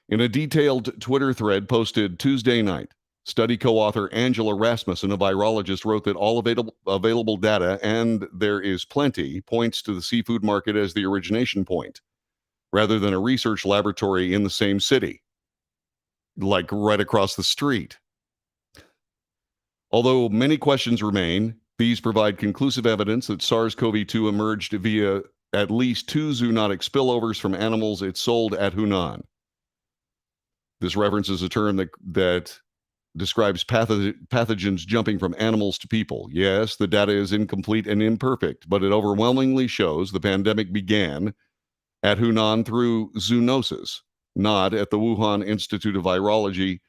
In a detailed Twitter thread posted Tuesday night, study co-author Angela Rasmussen, a virologist, wrote that all available data, and there is plenty, points to the seafood market as the origination point. rather than a research laboratory in the same city, like right across the street. Although many questions remain, these provide conclusive evidence that SARS-CoV-2 emerged via at least 2 zoonotic spillovers from animals it sold at Hunan. This references a term that describes pathogens jumping from animals to people. Yes, the data is incomplete and imperfect, but it overwhelmingly shows the pandemic began at Hunan through zoonosis, not at the Wuhan Institute of Virology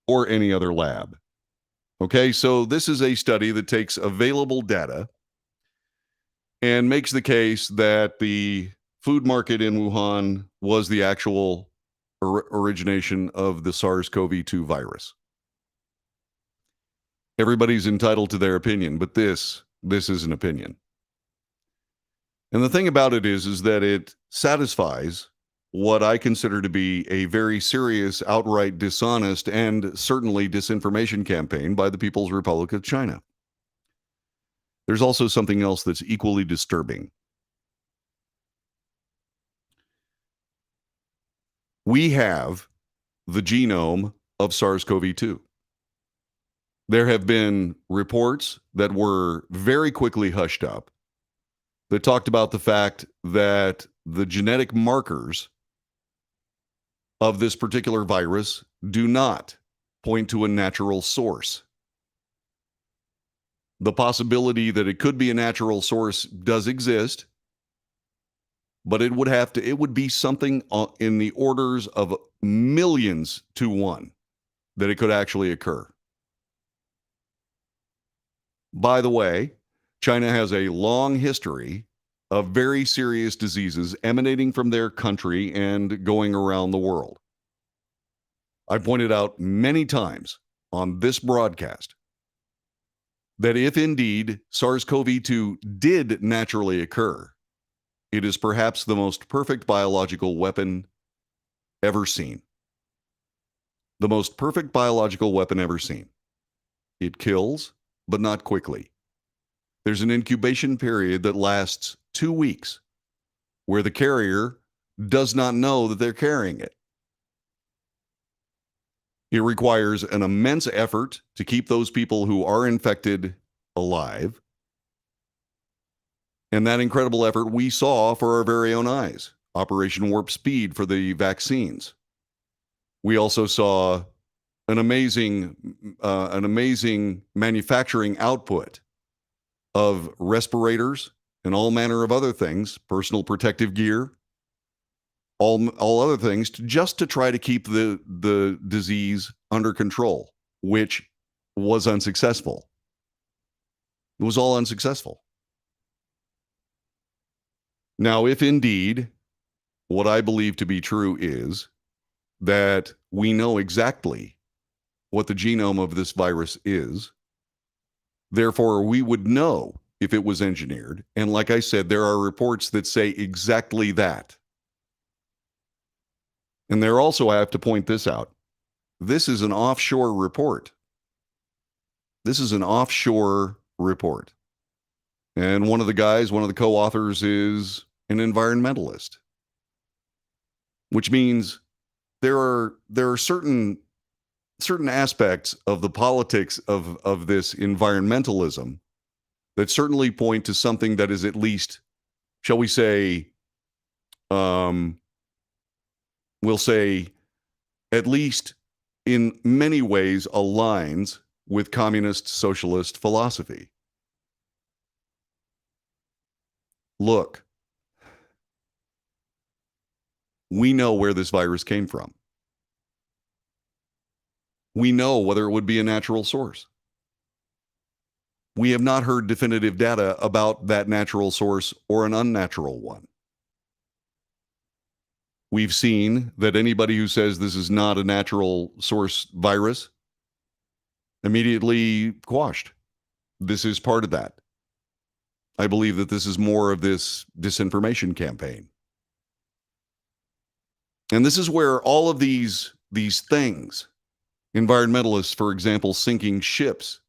or any other lab. Okay, so this is a study that takes available data and makes the case that the food market in Wuhan was the actual origination of the SARS-CoV-2 virus. Everybody's entitled to their opinion, but this is an opinion. And the thing about it is that it satisfies what I consider to be a very serious, outright dishonest, and certainly disinformation campaign by the People's Republic of China. There's also something else that's equally disturbing. We have the genome of SARS-CoV-2. There have been reports that were very quickly hushed up that talked about the fact that the genetic markers of this particular virus do not point to a natural source. The possibility that it could be a natural source does exist, but it would be something in the orders of millions to one that it could actually occur. By the way, China has a long history of very serious diseases emanating from their country and going around the world. I pointed out many times on this broadcast that if indeed SARS-CoV-2 did naturally occur, it is perhaps the most perfect biological weapon ever seen. The most perfect biological weapon ever seen. It kills, but not quickly. There's an incubation period that lasts 2 weeks where the carrier does not know that they're carrying it. It requires an immense effort to keep those people who are infected alive. And that incredible effort we saw for our very own eyes. Operation Warp Speed for the vaccines. We also saw an amazing manufacturing output of respirators and all manner of other things, personal protective gear, all other things, just to try to keep the disease under control, which was unsuccessful. It was all unsuccessful. Now, if indeed what I believe to be true is that we know exactly what the genome of this virus is, therefore we would know if it was engineered. And like I said, there are reports that say exactly that. And there also, I have to point this out. This is an offshore report. This is an offshore report. And one of the co-authors is an environmentalist, which means there are certain aspects of the politics of this environmentalism that certainly point to something that is at least, shall we say, we'll say, at least in many ways aligns with communist socialist philosophy. Look, we know where this virus came from. We know whether it would be a natural source. We have not heard definitive data about that natural source or an unnatural one. We've seen that anybody who says this is not a natural source virus immediately quashed. This is part of that. I believe that this is more of this disinformation campaign. And this is where all of these things, environmentalists, for example, sinking ships,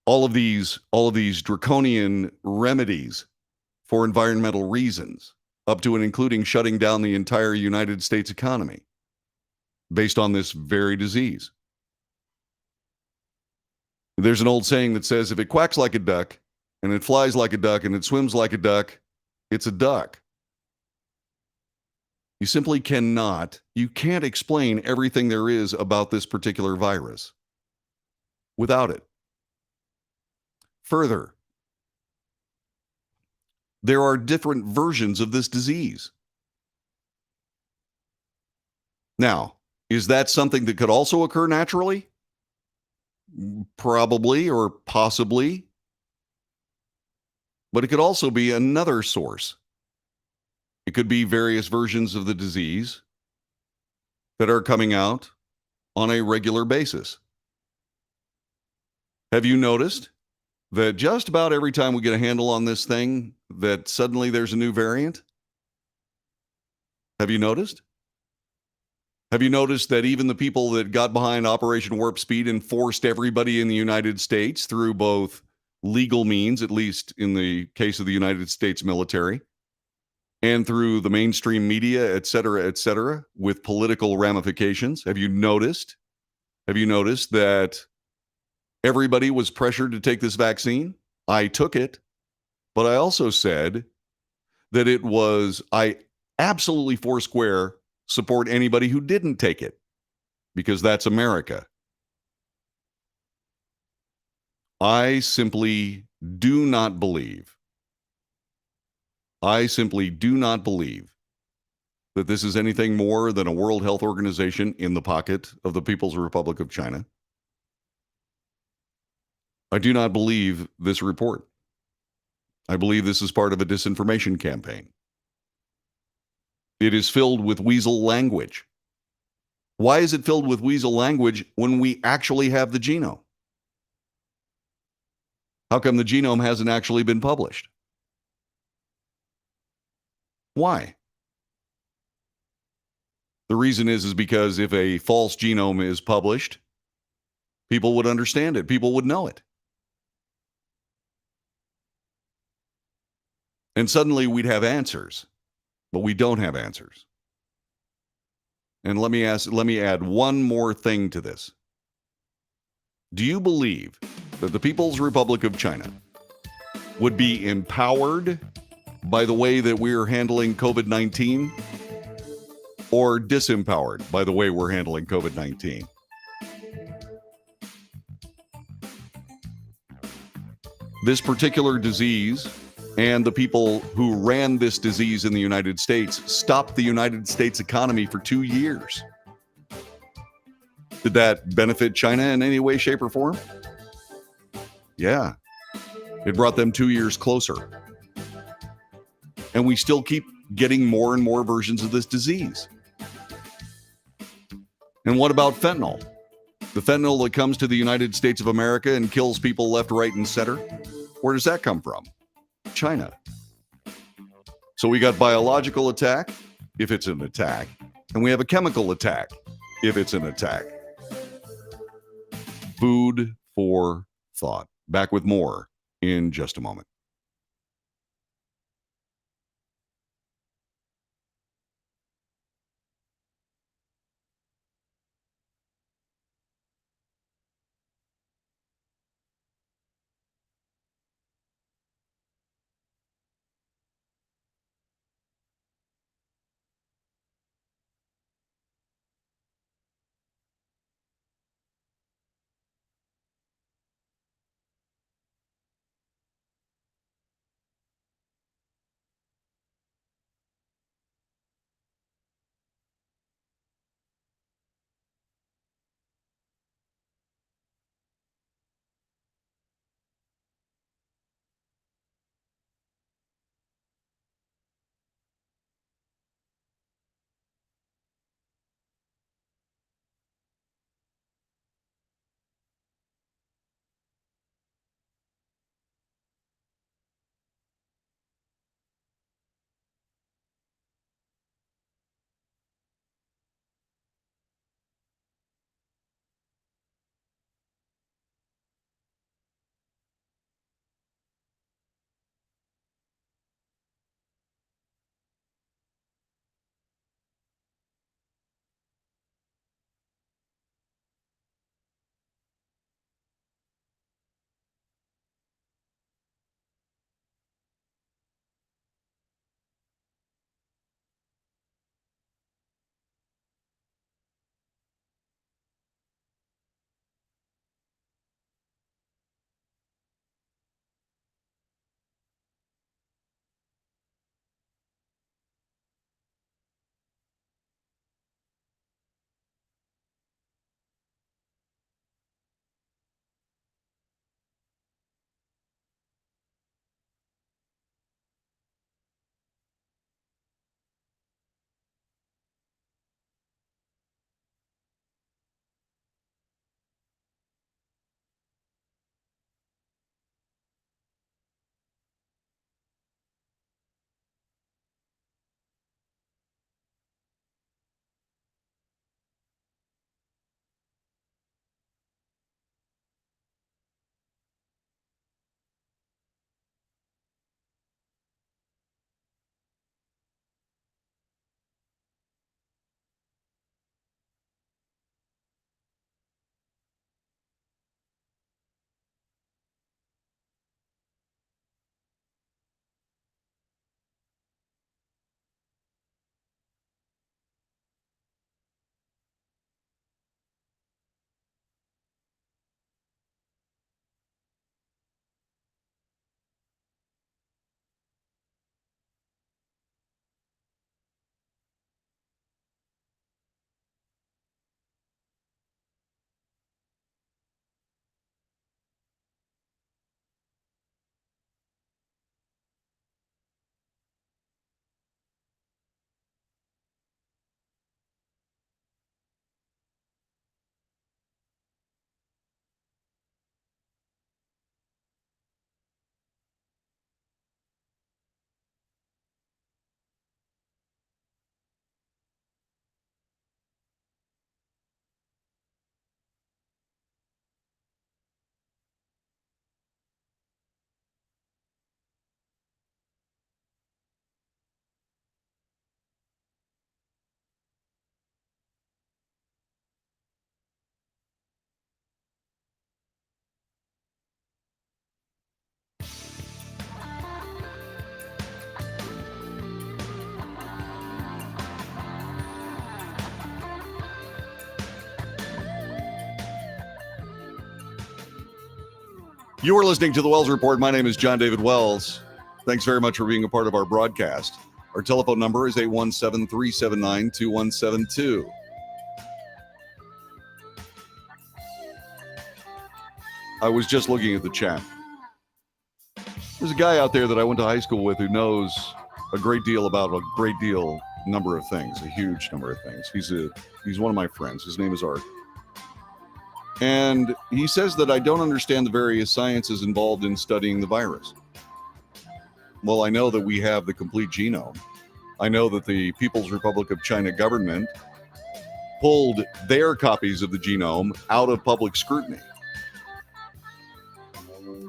all of these draconian remedies for environmental reasons, up to and including shutting down the entire United States economy based on this very disease. There's an old saying that says if it quacks like a duck and it flies like a duck and it swims like a duck, it's a duck. You simply you can't explain everything there is about this particular virus without it. Further, there are different versions of this disease. Now, is that something that could also occur naturally? Probably or possibly. But it could also be another source. It could be various versions of the disease that are coming out on a regular basis. Have you noticed that just about every time we get a handle on this thing, that suddenly there's a new variant? Have you noticed? Have you noticed that even the people that got behind Operation Warp Speed and forced everybody in the United States through both legal means, at least in the case of the United States military, and through the mainstream media, et cetera, with political ramifications? Have you noticed? Have you noticed that everybody was pressured to take this vaccine? I took it, but I also said that I absolutely foursquare support anybody who didn't take it, because that's America. I simply do not believe that this is anything more than a World Health Organization in the pocket of the People's Republic of China. I do not believe this report. I believe this is part of a disinformation campaign. It is filled with weasel language. Why is it filled with weasel language when we actually have the genome? How come the genome hasn't actually been published? Why? The reason is because if a false genome is published, people would understand it. People would know it. And suddenly we'd have answers, but we don't have answers. And let me add one more thing to this. Do you believe that the People's Republic of China would be empowered by the way that we're handling COVID-19, or disempowered by the way we're handling COVID-19? This particular disease and the people who ran this disease in the United States stopped the United States economy for 2 years. Did that benefit China in any way, shape, or form? Yeah. It brought them 2 years closer. And we still keep getting more and more versions of this disease. And what about fentanyl? The fentanyl that comes to the United States of America and kills people left, right, and center? Where does that come from? China. So we got biological attack, if it's an attack, and we have a chemical attack, if it's an attack. Food for thought. Back with more in just a moment. You are listening to the Wells Report. My name is John David Wells. Thanks very much for being a part of our broadcast. Our telephone number is 817-379-2172. I was just looking at the chat. There's a guy out there that I went to high school with who knows a great deal about a great deal number of things, a huge number of things. He's one of my friends. His name is Art. And he says that I don't understand the various sciences involved in studying the virus. Well, I know that we have the complete genome. I know that the People's Republic of China government pulled their copies of the genome out of public scrutiny.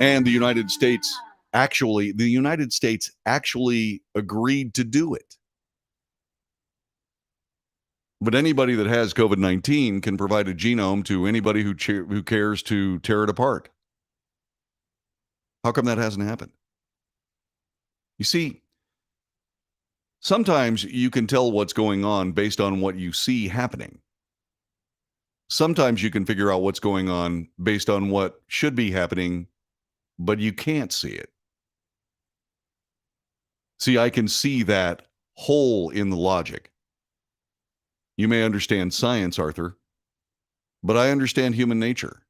And the United States actually agreed to do it. But anybody that has COVID-19 can provide a genome to anybody who cares to tear it apart. How come that hasn't happened? You see, sometimes you can tell what's going on based on what you see happening. Sometimes you can figure out what's going on based on what should be happening, but you can't see it. See, I can see that hole in the logic. You may understand science, Arthur, but I understand human nature,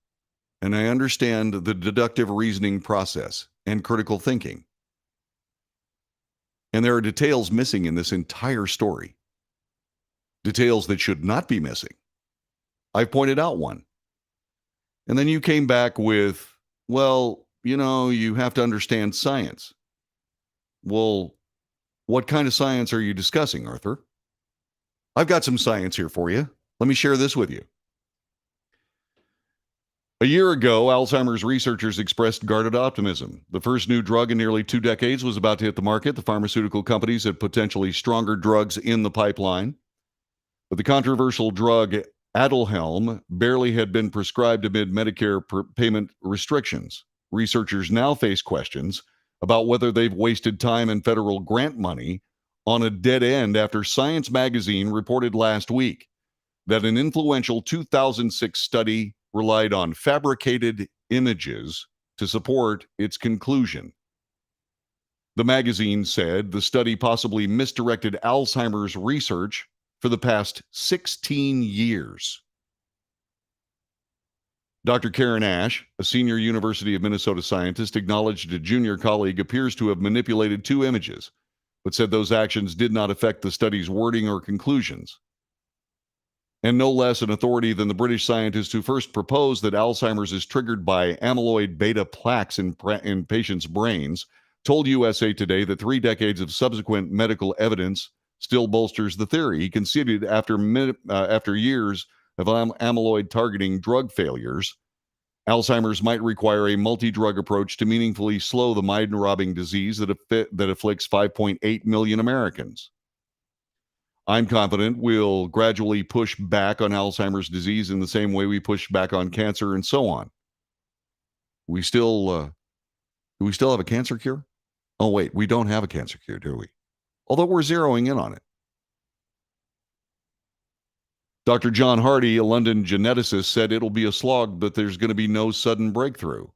and I understand the deductive reasoning process and critical thinking. And there are details missing in this entire story. Details that should not be missing. I've pointed out one. And then you came back with, well, you have to understand science. Well, what kind of science are you discussing, Arthur? I've got some science here for you. Let me share this with you. A year ago, Alzheimer's researchers expressed guarded optimism. The first new drug in nearly 2 decades was about to hit the market. The pharmaceutical companies had potentially stronger drugs in the pipeline. But the controversial drug Aduhelm barely had been prescribed amid Medicare payment restrictions. Researchers now face questions about whether they've wasted time and federal grant money on a dead end after Science magazine reported last week that an influential 2006 study relied on fabricated images to support its conclusion. The magazine said the study possibly misdirected Alzheimer's research for the past 16 years. Dr. Karen Ash, a senior University of Minnesota scientist, acknowledged a junior colleague appears to have manipulated 2 images, but said those actions did not affect the study's wording or conclusions. And no less an authority than the British scientist who first proposed that Alzheimer's is triggered by amyloid beta plaques in patients' brains, told USA Today that 3 decades of subsequent medical evidence still bolsters the theory. He conceded after years of amyloid targeting drug failures, Alzheimer's might require a multi-drug approach to meaningfully slow the mind-robbing disease that afflicts 5.8 million Americans. I'm confident we'll gradually push back on Alzheimer's disease in the same way we push back on cancer and so on. Do we still have a cancer cure? Oh, wait, we don't have a cancer cure, do we? Although we're zeroing in on it. Dr. John Hardy, a London geneticist, said it'll be a slog, but there's going to be no sudden breakthrough.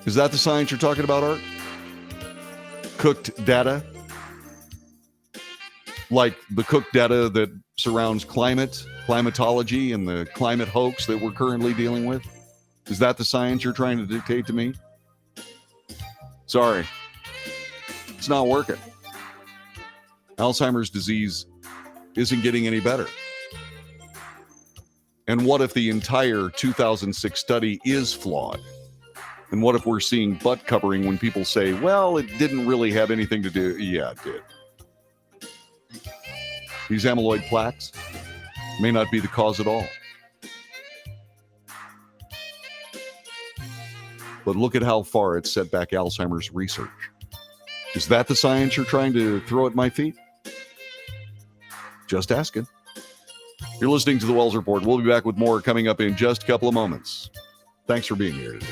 Is that the science you're talking about, Art? Cooked data? Like the cooked data that surrounds climatology, and the climate hoax that we're currently dealing with? Is that the science you're trying to dictate to me? Sorry. It's not working. Alzheimer's disease isn't getting any better. And what if the entire 2006 study is flawed? And what if we're seeing butt covering when people say, well, it didn't really have anything to do? Yeah, it did. These amyloid plaques may not be the cause at all. But look at how far it's set back Alzheimer's research. Is that the science you're trying to throw at my feet? Just asking. You're listening to the Wells Report. We'll be back with more coming up in just a couple of moments. Thanks for being here today.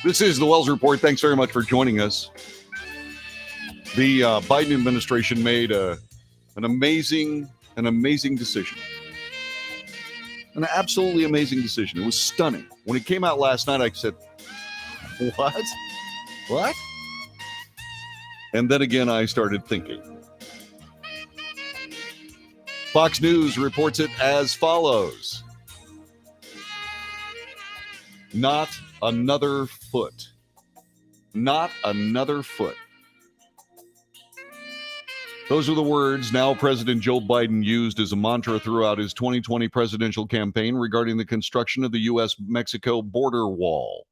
This is the Wells Report. Thanks very much for joining us. The Biden administration made an amazing decision. An absolutely amazing decision. It was stunning. When it came out last night, I said, what? What? And then again, I started thinking. Fox News reports it as follows. Not another foot. Not another foot. Those are the words now President Joe Biden used as a mantra throughout his 2020 presidential campaign regarding the construction of the U.S.-Mexico border wall.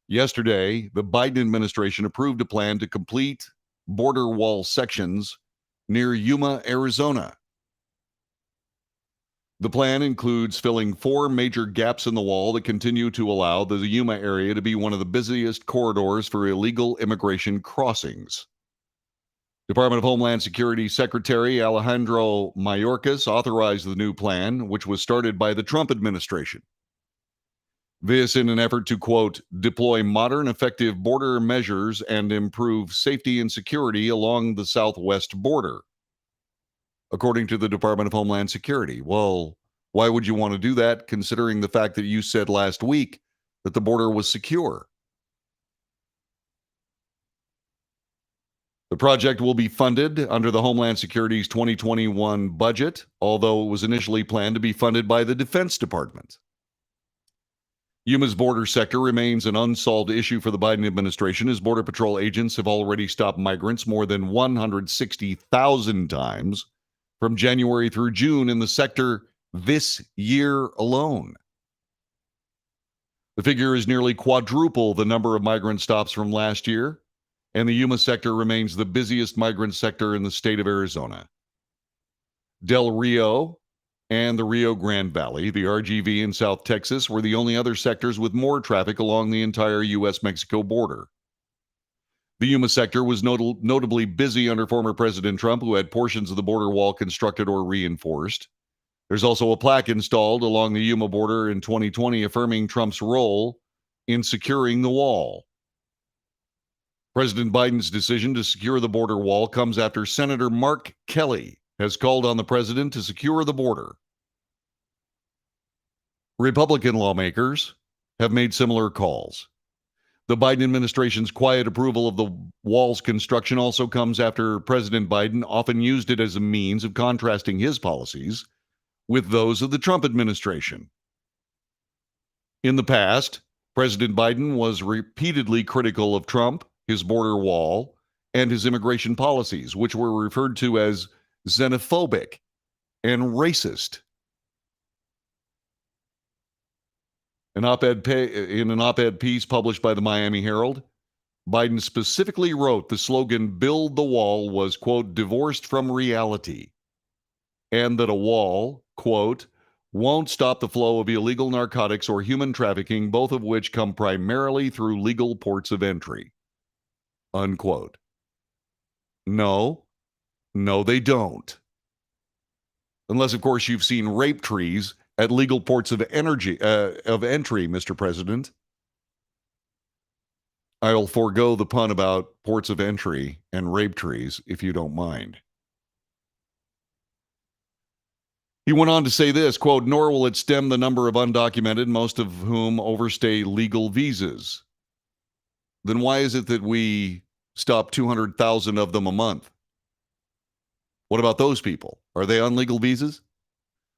Yesterday, the Biden administration approved a plan to complete border wall sections near Yuma, Arizona. The plan includes filling 4 major gaps in the wall that continue to allow the Yuma area to be one of the busiest corridors for illegal immigration crossings. Department of Homeland Security Secretary Alejandro Mayorkas authorized the new plan, which was started by the Trump administration. This in an effort to, quote, deploy modern, effective border measures and improve safety and security along the southwest border. According to the Department of Homeland Security. Well, why would you want to do that, considering the fact that you said last week that the border was secure? The project will be funded under the Homeland Security's 2021 budget, although it was initially planned to be funded by the Defense Department. Yuma's border sector remains an unsolved issue for the Biden administration, as Border Patrol agents have already stopped migrants more than 160,000 times from January through June in the sector this year alone. The figure is nearly quadruple the number of migrant stops from last year, and the Yuma sector remains the busiest migrant sector in the state of Arizona. Del Rio and the Rio Grande Valley, the RGV in South Texas, were the only other sectors with more traffic along the entire U.S.-Mexico border. The Yuma sector was notably busy under former President Trump, who had portions of the border wall constructed or reinforced. There's also a plaque installed along the Yuma border in 2020 affirming Trump's role in securing the wall. President Biden's decision to secure the border wall comes after Senator Mark Kelly has called on the president to secure the border. Republican lawmakers have made similar calls. The Biden administration's quiet approval of the wall's construction also comes after President Biden often used it as a means of contrasting his policies with those of the Trump administration. In the past, President Biden was repeatedly critical of Trump, his border wall, and his immigration policies, which were referred to as xenophobic and racist. In an op-ed piece published by the Miami Herald, Biden specifically wrote the slogan "Build the Wall" was, quote, divorced from reality, and that a wall, quote, won't stop the flow of illegal narcotics or human trafficking, both of which come primarily through legal ports of entry, unquote. No, they don't. Unless, of course, you've seen rape trees at legal ports of entry, Mr. President. I'll forego the pun about ports of entry and rape trees, if you don't mind. He went on to say this, quote, nor will it stem the number of undocumented, most of whom overstay legal visas. Then why is it that we stop 200,000 of them a month? What about those people? Are they on legal visas?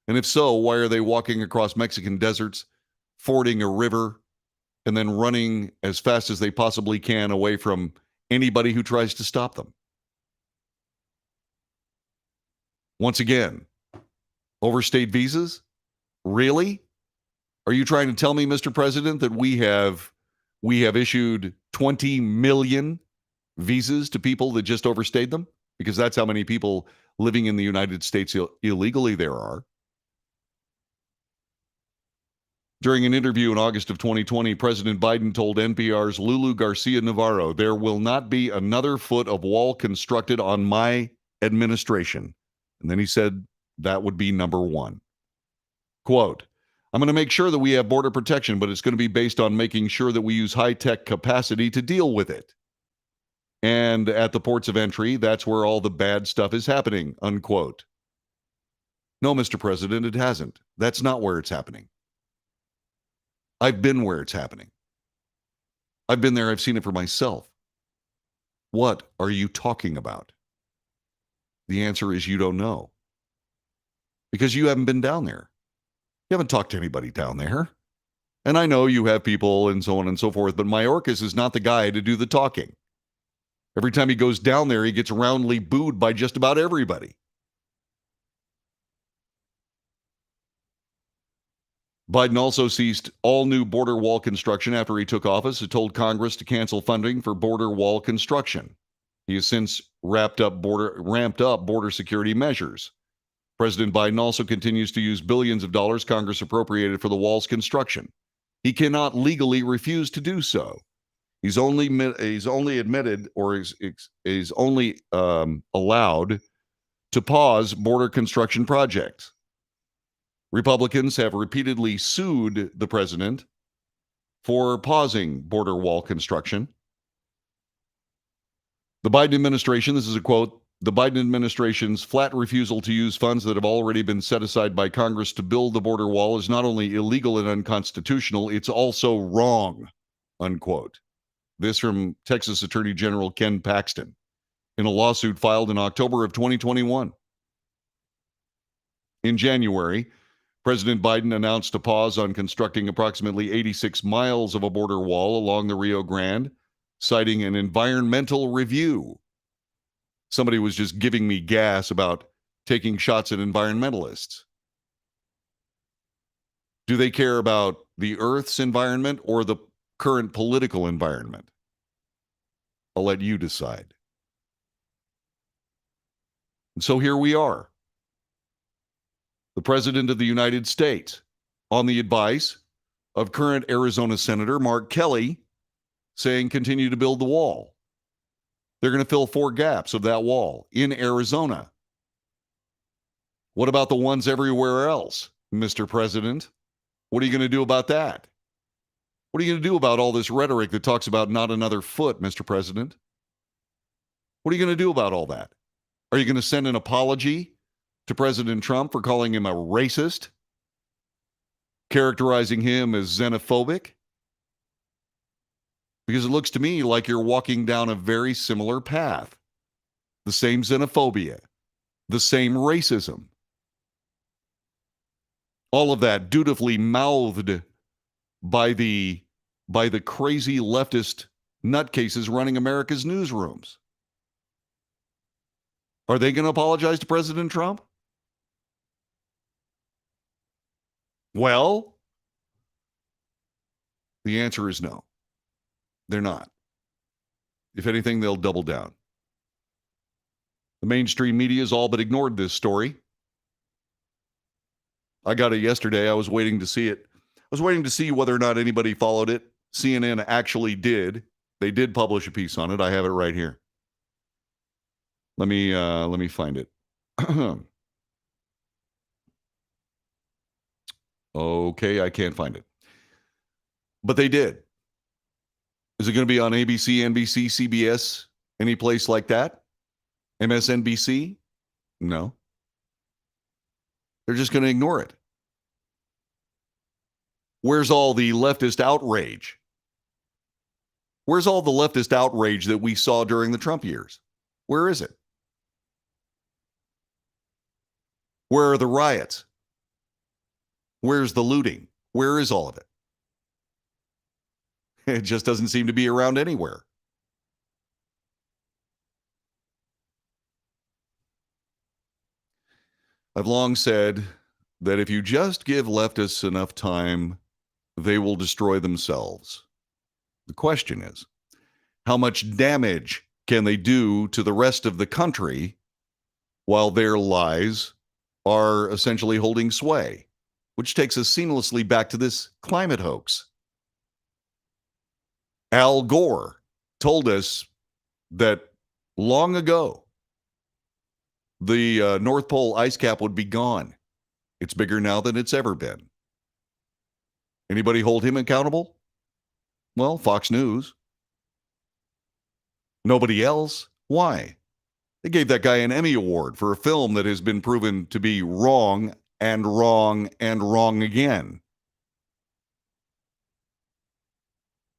And if so, why are they walking across Mexican deserts, fording a river, and then running as fast as they possibly can away from anybody who tries to stop them? Once again, overstayed visas? Really? Are you trying to tell me, Mr. President, that we have issued 20 million visas to people that just overstayed them? Because that's how many people living in the United States illegally there are. During an interview in August of 2020, President Biden told NPR's Lulu Garcia-Navarro, there will not be another foot of wall constructed on my administration. And then he said that would be number one. Quote, I'm going to make sure that we have border protection, but it's going to be based on making sure that we use high-tech capacity to deal with it. And at the ports of entry, that's where all the bad stuff is happening, unquote. No, Mr. President, it hasn't. That's not where it's happening. I've been where it's happening. I've been there. I've seen it for myself. What are you talking about? The answer is you don't know. Because you haven't been down there. You haven't talked to anybody down there. And I know you have people and so on and so forth, but Mayorkas is not the guy to do the talking. Every time he goes down there, he gets roundly booed by just about everybody. Biden also ceased all new border wall construction after he took office. He told Congress to cancel funding for border wall construction. He has since ramped up border security measures. President Biden also continues to use billions of dollars Congress appropriated for the wall's construction. He cannot legally refuse to do so. He's only admitted, or is only allowed to pause border construction projects. Republicans have repeatedly sued the president for pausing border wall construction. The Biden administration, this is a quote, the Biden administration's flat refusal to use funds that have already been set aside by Congress to build the border wall is not only illegal and unconstitutional, it's also wrong, unquote. This from Texas Attorney General Ken Paxton in a lawsuit filed in October of 2021. In January, President Biden announced a pause on constructing approximately 86 miles of a border wall along the Rio Grande, citing an environmental review. Somebody was just giving me gas about taking shots at environmentalists. Do they care about the Earth's environment or the current political environment? I'll let you decide. And so here we are. The President of the United States, on the advice of current Arizona Senator Mark Kelly, saying continue to build the wall. They're going to fill 4 gaps of that wall in Arizona. What about the ones everywhere else, Mr. President? What are you going to do about that? What are you going to do about all this rhetoric that talks about not another foot, Mr. President? What are you going to do about all that? Are you going to send an apology to President Trump for calling him a racist, characterizing him as xenophobic? Because it looks to me like you're walking down a very similar path. The same xenophobia, the same racism. All of that dutifully mouthed by the crazy leftist nutcases running America's newsrooms. Are they going to apologize to President Trump? Well, the answer is no. They're not. If anything, they'll double down. The mainstream media has all but ignored this story. I got it yesterday. I was waiting to see it. I was waiting to see whether or not anybody followed it. CNN actually did. They did publish a piece on it. I have it right here. Let me find it. Okay, I can't find it. But they did. Is it going to be on ABC, NBC, CBS, any place like that? MSNBC? No. They're just going to ignore it. Where's all the leftist outrage? Where's all the leftist outrage that we saw during the Trump years? Where is it? Where are the riots? Where's the looting? Where is all of it? It just doesn't seem to be around anywhere. I've long said that if you just give leftists enough time, they will destroy themselves. The question is, how much damage can they do to the rest of the country while their lies are essentially holding sway? Which takes us seamlessly back to this climate hoax. Al Gore told us that long ago, the North Pole ice cap would be gone. It's bigger now than it's ever been. Anybody hold him accountable? Well, Fox News. Nobody else. Why? They gave that guy an Emmy Award for a film that has been proven to be wrong and wrong and wrong again.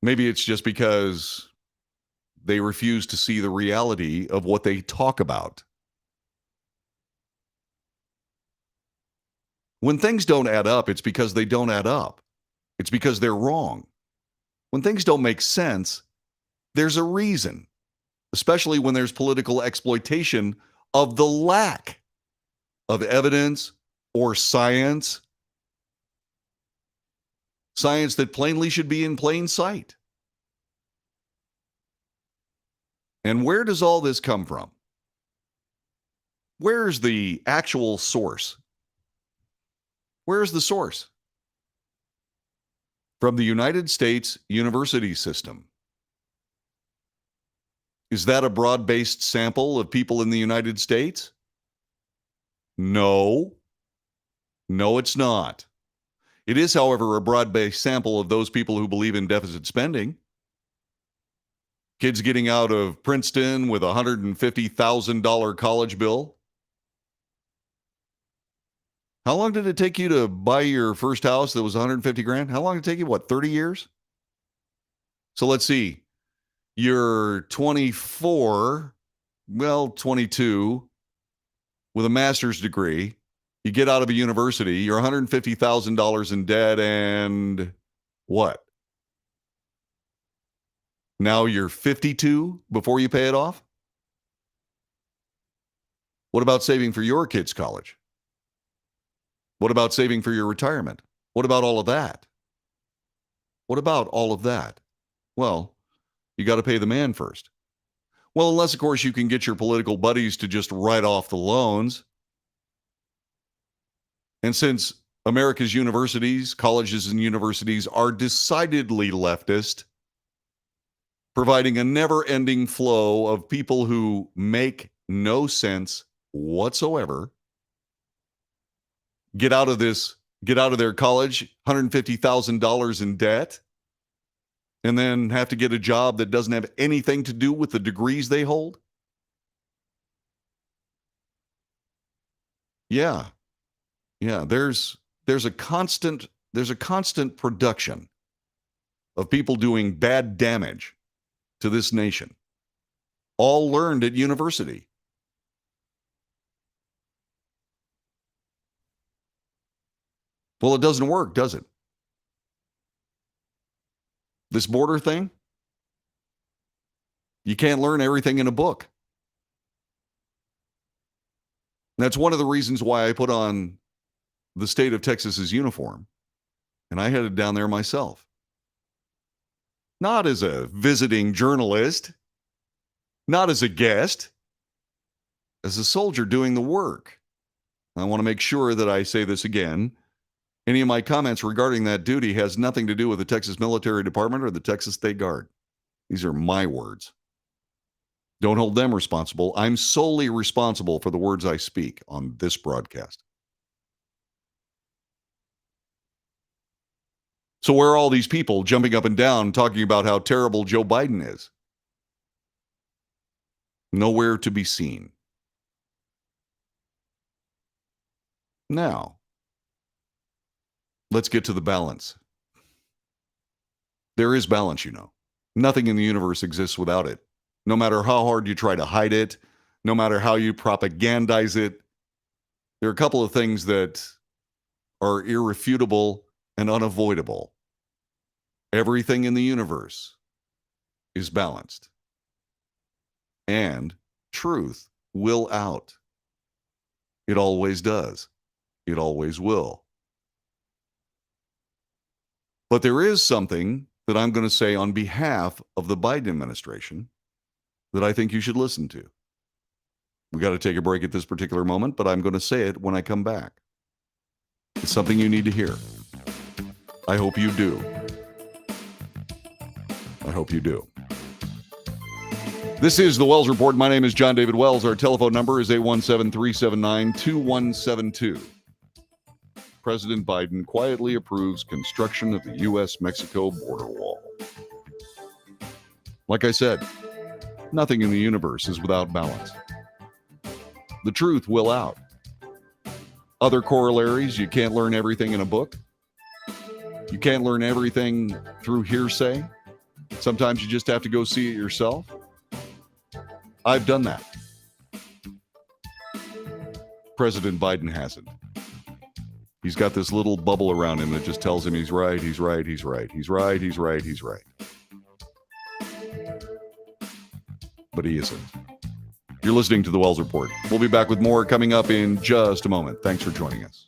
Maybe it's just because they refuse to see the reality of what they talk about. When things don't add up, it's because they don't add up. It's because they're wrong. When things don't make sense, there's a reason, especially when there's political exploitation of the lack of evidence or science. Science that plainly should be in plain sight. And where does all this come from? Where's the actual source? Where's the source? From the United States university system. Is that a broad-based sample of people in the United States? No. No, it's not. It is, however, a broad-based sample of those people who believe in deficit spending. Kids getting out of Princeton with a $150,000 college bill. How long did it take you to buy your first house that was 150 grand? How long did it take you? 30 years? So let's see. You're 24, 22, with a master's degree. You get out of a university, you're $150,000 in debt, and what? Now you're 52 before you pay it off? What about saving for your kids' college? What about saving for your retirement? What about all of that? What about all of that? Well, you got to pay the man first. Well, unless, of course, you can get your political buddies to just write off the loans. And since America's universities, colleges and universities are decidedly leftist, providing a never-ending flow of people who make no sense whatsoever, get out of their college, $150,000 in debt, and then have to get a job that doesn't have anything to do with the degrees they hold? Yeah. Yeah, there's a constant production of people doing bad damage to this nation, all learned at university. Well, it doesn't work, does it? This border thing, you can't learn everything in a book. That's one of the reasons why I put on the state of Texas's uniform, and I headed down there myself. Not as a visiting journalist, not as a guest, as a soldier doing the work. I want to make sure that I say this again. Any of my comments regarding that duty has nothing to do with the Texas Military Department or the Texas State Guard. These are my words. Don't hold them responsible. I'm solely responsible for the words I speak on this broadcast. So where are all these people jumping up and down talking about how terrible Joe Biden is? Nowhere to be seen. Now, let's get to the balance. There is balance, you know. Nothing in the universe exists without it. No matter how hard you try to hide it, no matter how you propagandize it, there are a couple of things that are irrefutable and unavoidable. Everything in the universe is balanced. And truth will out. It always does. It always will. But there is something that I'm going to say on behalf of the Biden administration that I think you should listen to. We got to take a break at this particular moment, but I'm going to say it when I come back. It's something you need to hear. I hope you do. I hope you do. This is the Wells Report. My name is John David Wells. Our telephone number is 817-379-2172. President Biden quietly approves construction of the U.S.-Mexico border wall. Like I said, nothing in the universe is without balance. The truth will out. Other corollaries: you can't learn everything in a book. You can't learn everything through hearsay. Sometimes you just have to go see it yourself. I've done that. President Biden hasn't. He's got this little bubble around him that just tells him he's right, he's right, he's right, he's right, he's right, he's right. But he isn't. You're listening to The Wells Report. We'll be back with more coming up in just a moment. Thanks for joining us.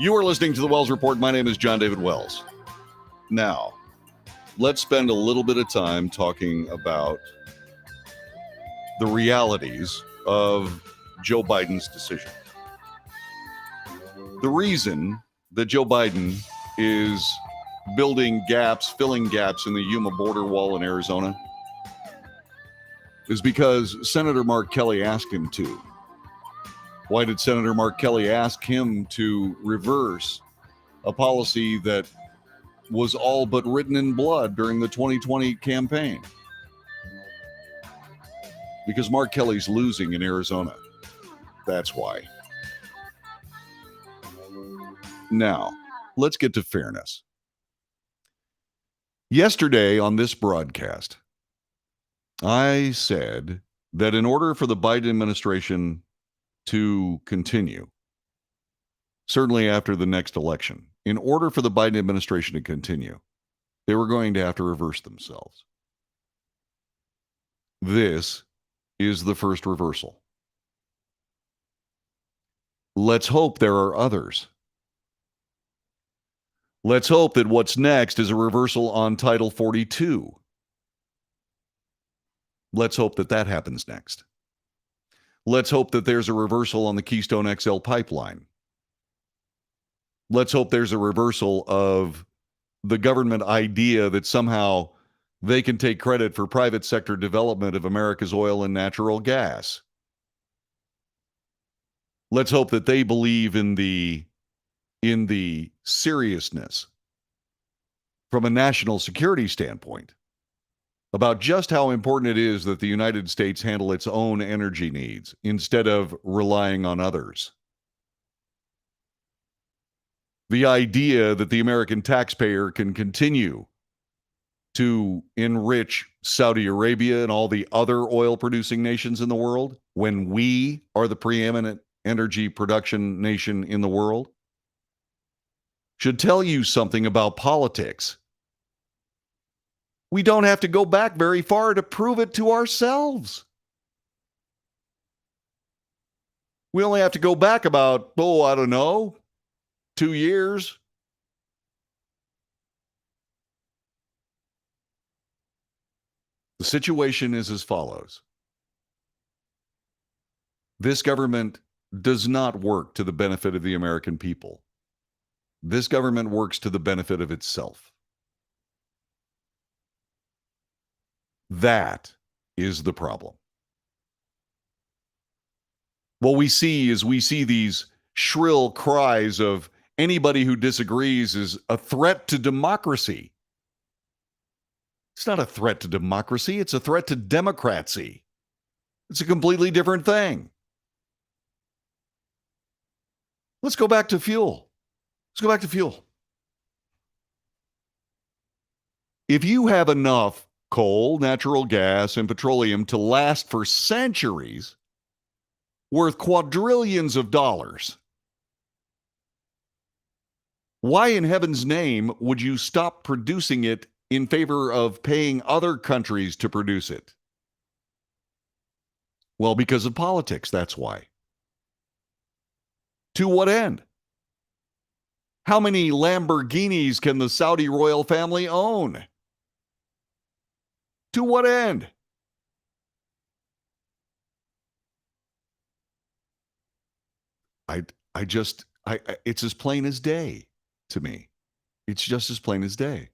You are listening to The Wells Report. My name is John David Wells. Now, let's spend a little bit of time talking about the realities of Joe Biden's decision. The reason that Joe Biden is building gaps, filling gaps in the Yuma border wall in Arizona is because Senator Mark Kelly asked him to. Why did Senator Mark Kelly ask him to reverse a policy that was all but written in blood during the 2020 campaign? Because Mark Kelly's losing in Arizona. That's why. Now, let's get to fairness. Yesterday on this broadcast, I said that in order for the Biden administration to continue, certainly after the next election, in order for the Biden administration to continue, they were going to have to reverse themselves. This is the first reversal. Let's hope there are others. Let's hope that what's next is a reversal on Title 42. Let's hope that that happens next. Let's hope that there's a reversal on the Keystone XL pipeline. Let's hope there's a reversal of the government idea that somehow they can take credit for private sector development of America's oil and natural gas. Let's hope that they believe in the seriousness from a national security standpoint about just how important it is that the United States handle its own energy needs instead of relying on others. The idea that the American taxpayer can continue to enrich Saudi Arabia and all the other oil-producing nations in the world when we are the preeminent energy production nation in the world should tell you something about politics. We don't have to go back very far to prove it to ourselves. We only have to go back about, 2 years. The situation is as follows. This government does not work to the benefit of the American people. This government works to the benefit of itself. That is the problem. What we see is these shrill cries of anybody who disagrees is a threat to democracy. It's not a threat to democracy. It's a threat to democracy. It's a completely different thing. Let's go back to fuel. If you have enough coal, natural gas, and petroleum to last for centuries, worth quadrillions of dollars, why in heaven's name would you stop producing it in favor of paying other countries to produce it? Well, because of politics, that's why. To what end? How many Lamborghinis can the Saudi royal family own? To what end? It's as plain as day to me. It's just as plain as day.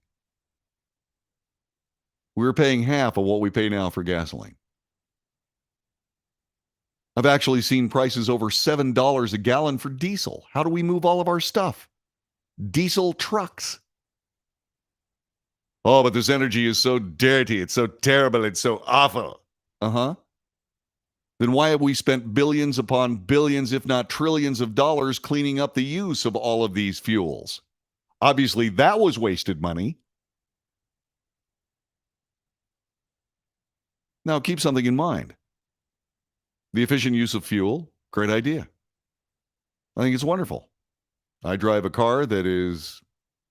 We're paying half of what we pay now for gasoline. I've actually seen prices over $7 a gallon for diesel. How do we move all of our stuff? Diesel trucks. Oh, but this energy is so dirty. It's so terrible. It's so awful. Then why have we spent billions upon billions, if not trillions of dollars cleaning up the use of all of these fuels? Obviously, that was wasted money. Now, keep something in mind. The efficient use of fuel, great idea. I think it's wonderful. I drive a car that is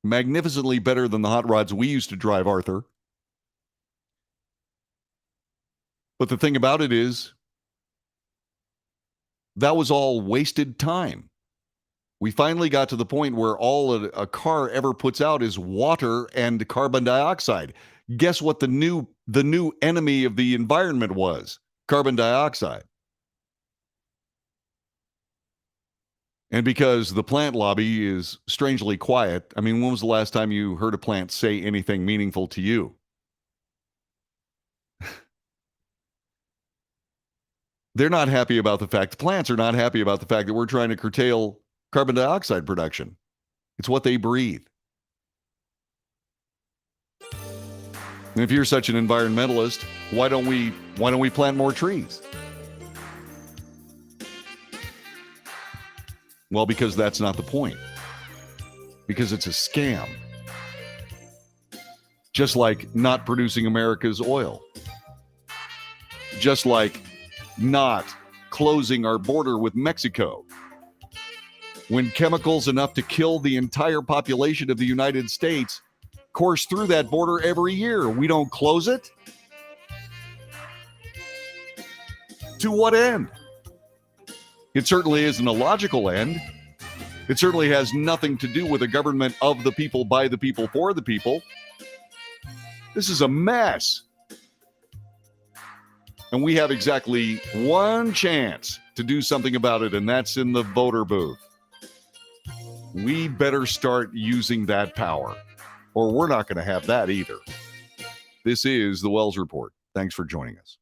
magnificently better than the hot rods we used to drive, Arthur. But the thing about it is, that was all wasted time. We finally got to the point where all a car ever puts out is water and carbon dioxide. Guess what the new enemy of the environment was? Carbon dioxide. And because the plant lobby is strangely quiet, I mean, when was the last time you heard a plant say anything meaningful to you? They're not happy about the fact, the plants are not happy about the fact that we're trying to curtail carbon dioxide production. It's what they breathe. And if you're such an environmentalist, why don't we plant more trees? Well, because that's not the point. Because it's a scam. Just like not producing America's oil. Just like not closing our border with Mexico. when chemicals enough to kill the entire population of the United States course through that border every year? We don't close it? To what end? It certainly isn't a logical end. It certainly has nothing to do with a government of the people, by the people, for the people. This is a mess. And we have exactly one chance to do something about it, and that's in the voter booth. We better start using that power, or we're not going to have that either. This is the Wells Report. Thanks for joining us.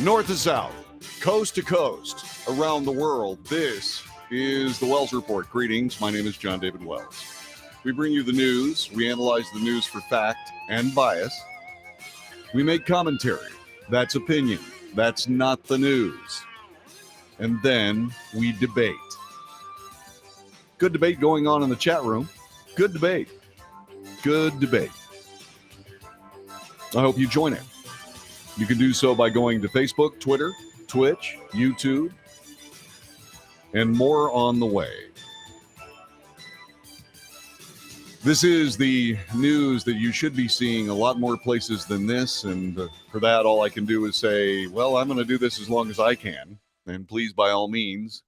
North to south, coast to coast, around the world, this is the Wells Report. Greetings. My name is John David Wells. We bring you the news. We analyze the news for fact and bias. We make commentary. That's opinion. That's not the news. And then we debate. Good debate going on in the chat room. Good debate. Good debate. I hope you join it. You can do so by going to Facebook, Twitter, Twitch, YouTube, and more on the way. This is the news that you should be seeing a lot more places than this, and for that, all I can do is say, well, I'm going to do this as long as I can, and please, by all means,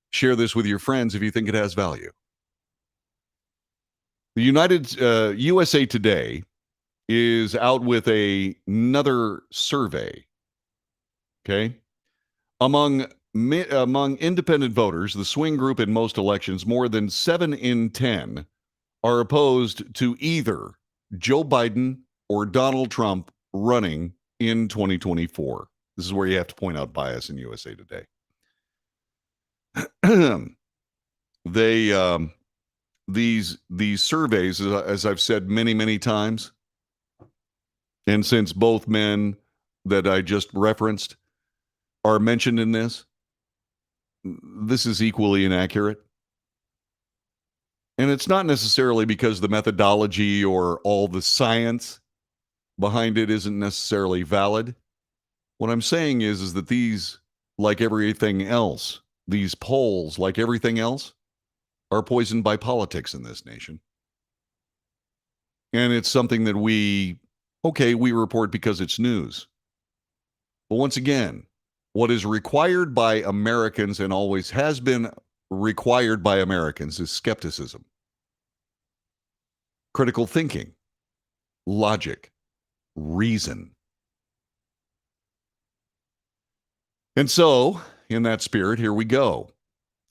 share this with your friends if you think it has value. The USA Today is out with another survey, okay? Among independent voters, the swing group in most elections, more than 7 in 10 are opposed to either Joe Biden or Donald Trump running in 2024. This is where you have to point out bias in USA Today. These surveys, as I've said many times, and since both men that I just referenced are mentioned in this is equally inaccurate. And it's not necessarily because the methodology or all the science behind it isn't necessarily valid. What I'm saying is that these, like everything else, these polls, like everything else, are poisoned by politics in this nation. And it's something that we report because it's news. But once again, what is required by Americans and always has been required by Americans is skepticism, critical thinking, logic, reason. And so, in that spirit, here we go.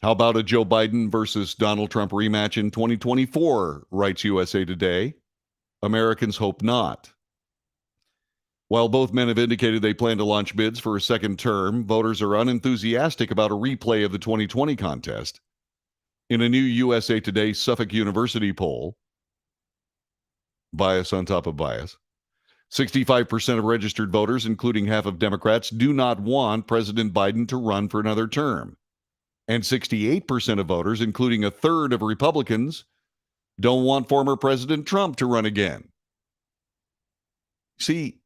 How about a Joe Biden versus Donald Trump rematch in 2024, writes USA Today. Americans hope not. While both men have indicated they plan to launch bids for a second term, voters are unenthusiastic about a replay of the 2020 contest. In a new USA Today Suffolk University poll, bias on top of bias, 65% of registered voters, including half of Democrats, do not want President Biden to run for another term. And 68% of voters, including a third of Republicans, don't want former President Trump to run again. See,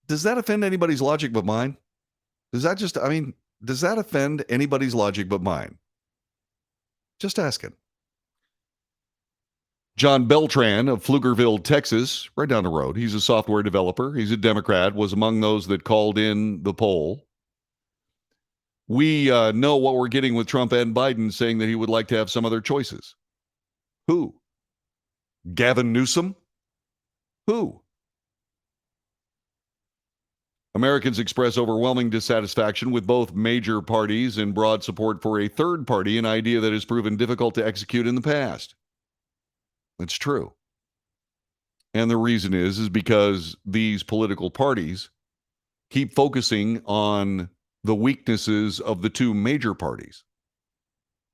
does that offend anybody's logic but mine? Does that offend anybody's logic but mine? Just asking. John Beltran of Pflugerville, Texas, right down the road. He's a software developer. He's a Democrat, was among those that called in the poll. We know what we're getting with Trump and Biden saying that he would like to have some other choices. Who? Gavin Newsom? Who? Americans express overwhelming dissatisfaction with both major parties and broad support for a third party, an idea that has proven difficult to execute in the past. That's true. And the reason is because these political parties keep focusing on the weaknesses of the two major parties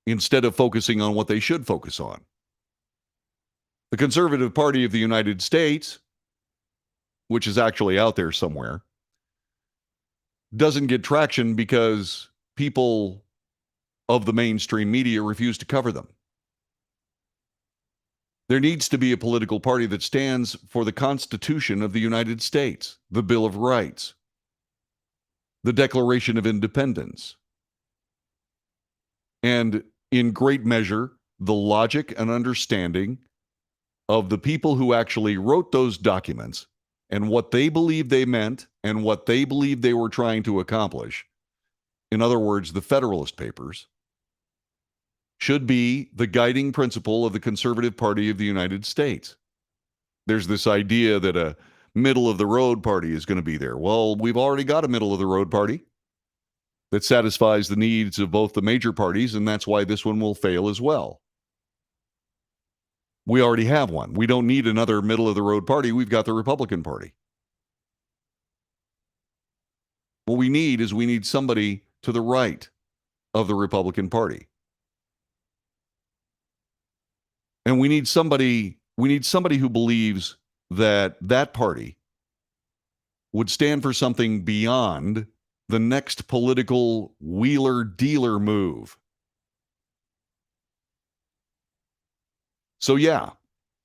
instead of focusing on what they should focus on. The Conservative Party of the United States, which is actually out there somewhere, doesn't get traction because people of the mainstream media refuse to cover them. There needs to be a political party that stands for the Constitution of the United States, the Bill of Rights, the Declaration of Independence, and in great measure, the logic and understanding of the people who actually wrote those documents and what they believed they meant and what they believed they were trying to accomplish. In other words, the Federalist Papers should be the guiding principle of the Conservative Party of the United States. There's this idea that a middle-of-the-road party is going to be there. Well, we've already got a middle-of-the-road party that satisfies the needs of both the major parties, and that's why this one will fail as well. We already have one. We don't need another middle-of-the-road party. We've got the Republican Party. What we need somebody to the right of the Republican Party. And we need somebody who believes that that party would stand for something beyond the next political wheeler-dealer move. So yeah,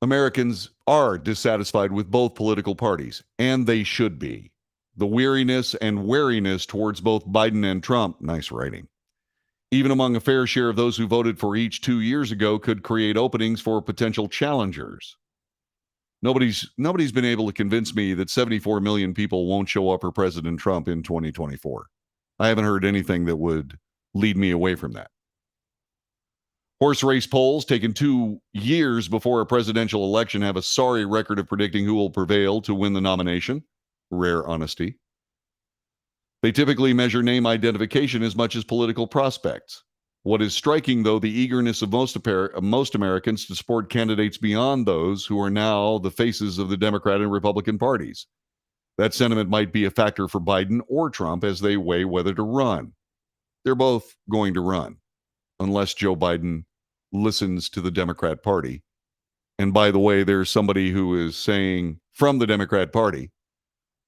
Americans are dissatisfied with both political parties, and they should be. The weariness and wariness towards both Biden and Trump, nice writing, even among a fair share of those who voted for each 2 years ago, could create openings for potential challengers. Nobody's been able to convince me that 74 million people won't show up for President Trump in 2024. I haven't heard anything that would lead me away from that. Horse race polls taken 2 years before a presidential election have a sorry record of predicting who will prevail to win the nomination. Rare honesty. They typically measure name identification as much as political prospects. What is striking, though, the eagerness of most Americans to support candidates beyond those who are now the faces of the Democrat and Republican parties. That sentiment might be a factor for Biden or Trump as they weigh whether to run. They're both going to run, unless Joe Biden listens to the Democrat Party. And by the way, there's somebody who is saying from the Democrat Party,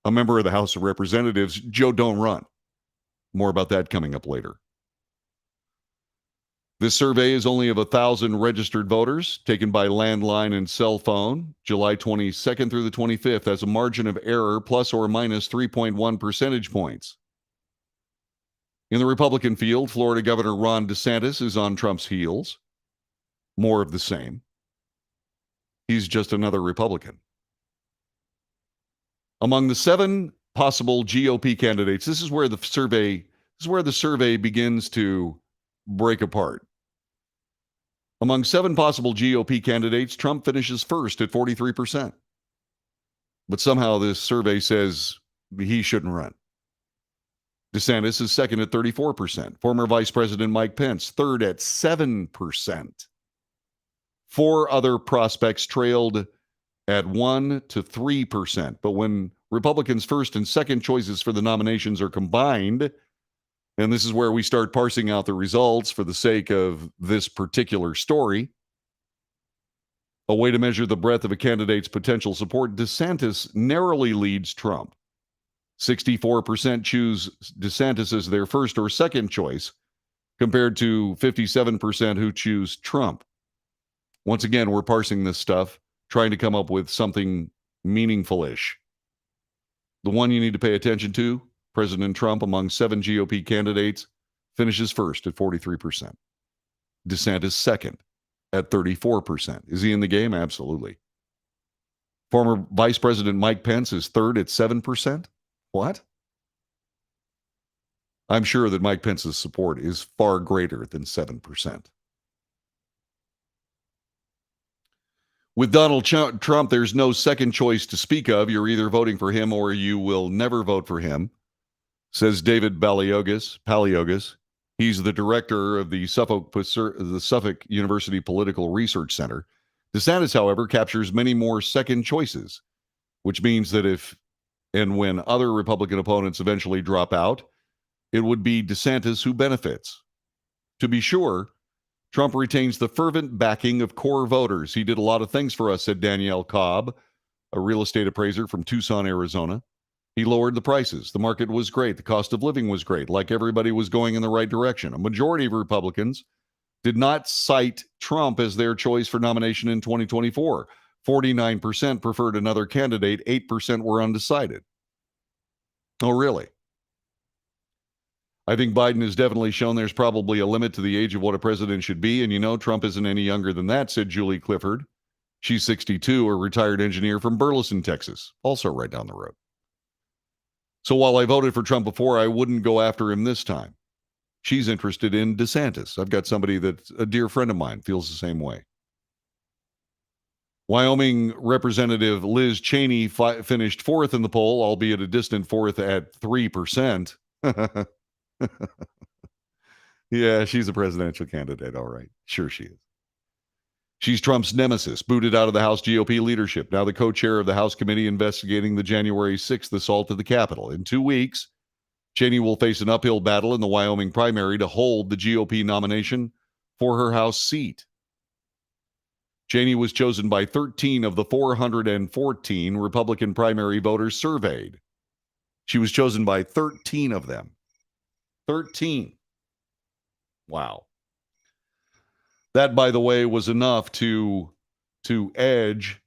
a member of the House of Representatives, Joe, don't run. More about that coming up later. This survey is only of 1,000 registered voters taken by landline and cell phone, July 22nd through the 25th, has a margin of error plus or minus 3.1 percentage points. In the Republican field, Florida Governor Ron DeSantis is on Trump's heels. More of the same. He's just another Republican. Among the 7 possible GOP candidates, this is where the survey begins to break apart. Among 7 possible GOP candidates, Trump finishes first at 43%. But somehow this survey says he shouldn't run. DeSantis is second at 34%. Former Vice President Mike Pence, third at 7%. 4 other prospects trailed at 1 to 3%. But when Republicans' first and second choices for the nominations are combined, and this is where we start parsing out the results for the sake of this particular story, a way to measure the breadth of a candidate's potential support, DeSantis narrowly leads Trump. 64% choose DeSantis as their first or second choice, compared to 57% who choose Trump. Once again, we're parsing this stuff, trying to come up with something meaningful-ish. The one you need to pay attention to, President Trump, among 7 GOP candidates, finishes first at 43%. DeSantis second at 34%. Is he in the game? Absolutely. Former Vice President Mike Pence is third at 7%. What? I'm sure that Mike Pence's support is far greater than 7%. With Donald Trump, there's no second choice to speak of. You're either voting for him or you will never vote for him, says David Palaiotis. He's the director of the Suffolk University Political Research Center. DeSantis, however, captures many more second choices, which means that if and when other Republican opponents eventually drop out, it would be DeSantis who benefits. To be sure, Trump retains the fervent backing of core voters. He did a lot of things for us, said Danielle Cobb, a real estate appraiser from Tucson, Arizona. He lowered the prices. The market was great. The cost of living was great. Like everybody was going in the right direction. A majority of Republicans did not cite Trump as their choice for nomination in 2024. 49% preferred another candidate. 8% were undecided. Oh, really? I think Biden has definitely shown there's probably a limit to the age of what a president should be. And you know, Trump isn't any younger than that, said Julie Clifford. She's 62, a retired engineer from Burleson, Texas, also right down the road. So while I voted for Trump before, I wouldn't go after him this time. She's interested in DeSantis. I've got somebody that's a dear friend of mine, feels the same way. Wyoming Representative Liz Cheney finished fourth in the poll, albeit a distant fourth at 3%. Yeah, she's a presidential candidate, all right. Sure she is. She's Trump's nemesis, booted out of the House GOP leadership, now the co-chair of the House committee investigating the January 6th assault at the Capitol. In 2 weeks, Cheney will face an uphill battle in the Wyoming primary to hold the GOP nomination for her House seat. Cheney was chosen by 13 of the 414 Republican primary voters surveyed. She was chosen by 13 of them. 13. Wow. That, by the way, was enough to edge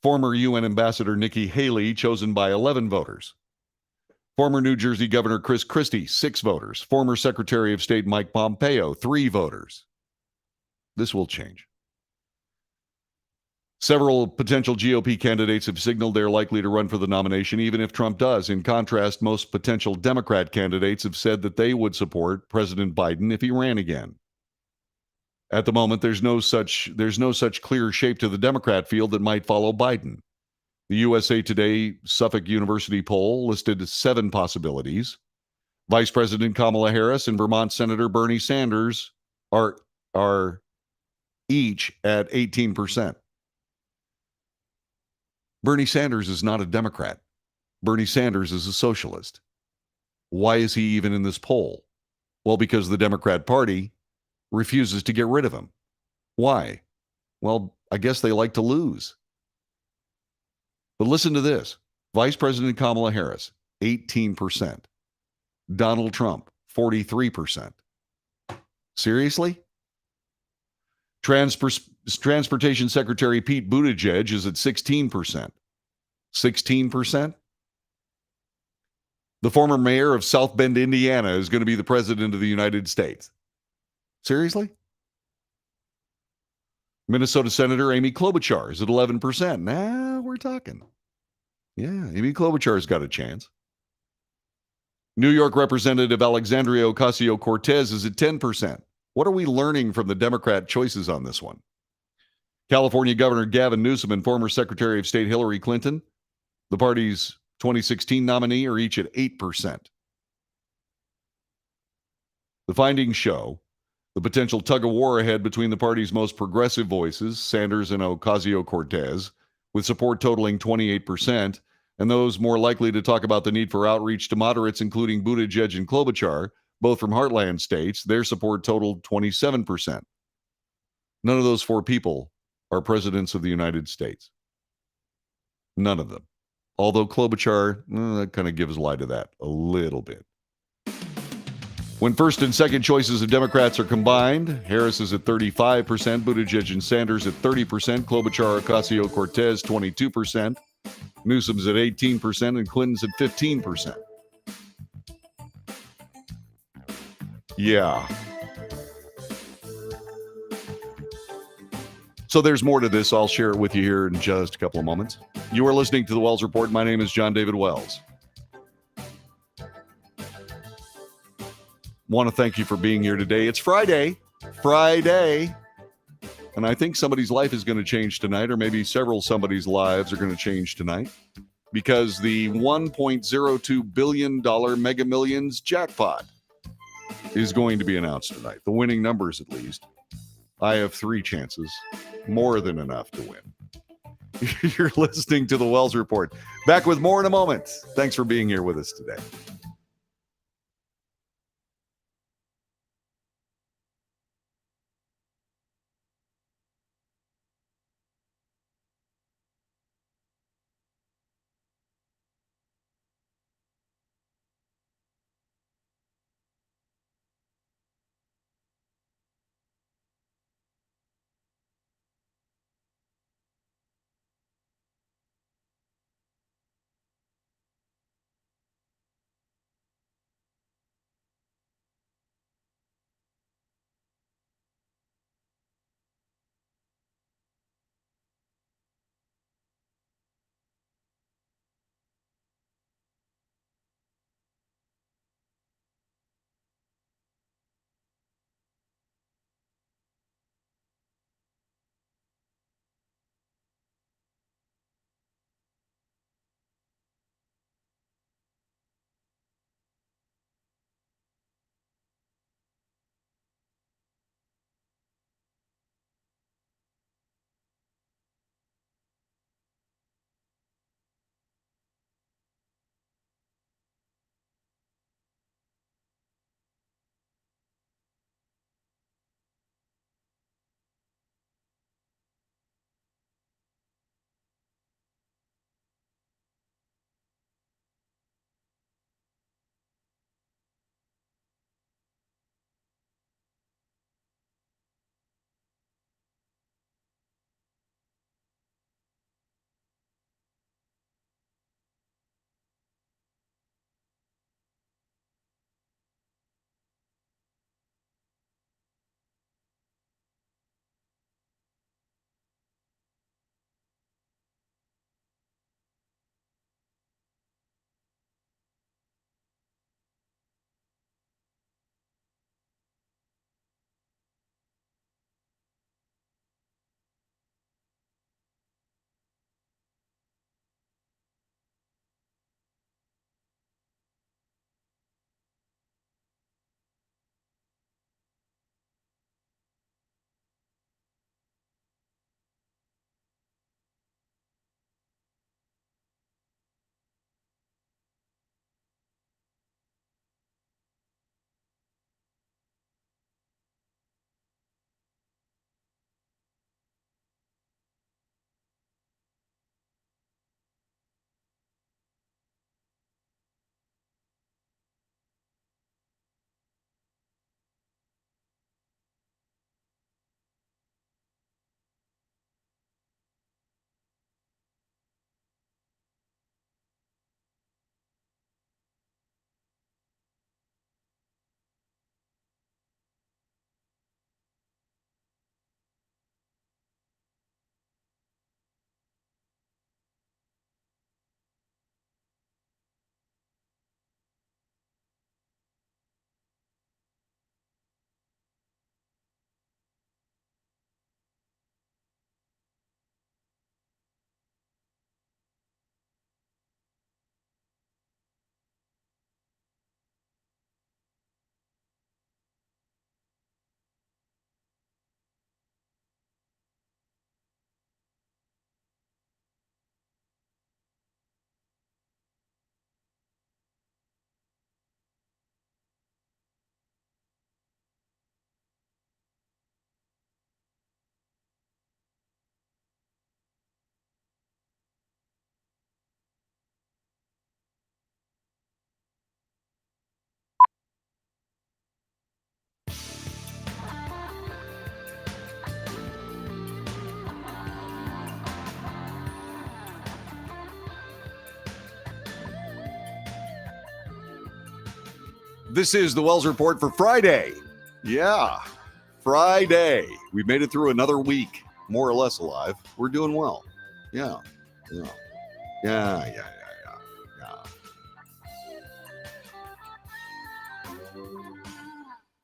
former UN Ambassador Nikki Haley, chosen by 11 voters. Former New Jersey Governor Chris Christie, 6 voters. Former Secretary of State Mike Pompeo, 3 voters. This will change. Several potential GOP candidates have signaled they're likely to run for the nomination, even if Trump does. In contrast, most potential Democrat candidates have said that they would support President Biden if he ran again. At the moment, there's no such clear shape to the Democrat field that might follow Biden. The USA Today Suffolk University poll listed 7 possibilities. Vice President Kamala Harris and Vermont Senator Bernie Sanders are each at 18%. Bernie Sanders is not a Democrat. Bernie Sanders is a socialist. Why is he even in this poll? Well, because the Democrat Party refuses to get rid of him. Why? Well, I guess they like to lose. But listen to this. Vice President Kamala Harris, 18%. Donald Trump, 43%. Seriously? Transportation Secretary Pete Buttigieg is at 16%. 16%? The former mayor of South Bend, Indiana, is going to be the president of the United States. Seriously? Minnesota Senator Amy Klobuchar is at 11%. Now we're talking. Yeah, Amy Klobuchar's got a chance. New York Representative Alexandria Ocasio-Cortez is at 10%. What are we learning from the Democrat choices on this one? California Governor Gavin Newsom and former Secretary of State Hillary Clinton, the party's 2016 nominee, are each at 8%. The findings show the potential tug-of-war ahead between the party's most progressive voices, Sanders and Ocasio-Cortez, with support totaling 28%, and those more likely to talk about the need for outreach to moderates, including Buttigieg and Klobuchar, both from heartland states. Their support totaled 27%. None of those 4 people are presidents of the United States. None of them. Although Klobuchar, that kind of gives light to that a little bit. When first and second choices of Democrats are combined, Harris is at 35%, Buttigieg and Sanders at 30%, Klobuchar, Ocasio-Cortez 22%, Newsom's at 18%, and Clinton's at 15%. Yeah. So there's more to this. I'll share it with you here in just a couple of moments. You are listening to the Wells Report. My name is John David Wells. Want to thank you for being here today. It's Friday. And I think somebody's life is going to change tonight, or maybe several somebody's lives are going to change tonight, because the $1.02 billion Mega Millions jackpot is going to be announced tonight. The winning numbers, at least. I have 3 chances, more than enough to win. You're listening to the Wells Report. Back with more in a moment. Thanks for being here with us today. This is the Wells Report for Friday. Yeah, Friday. We've made it through another week, more or less alive. We're doing well. Yeah.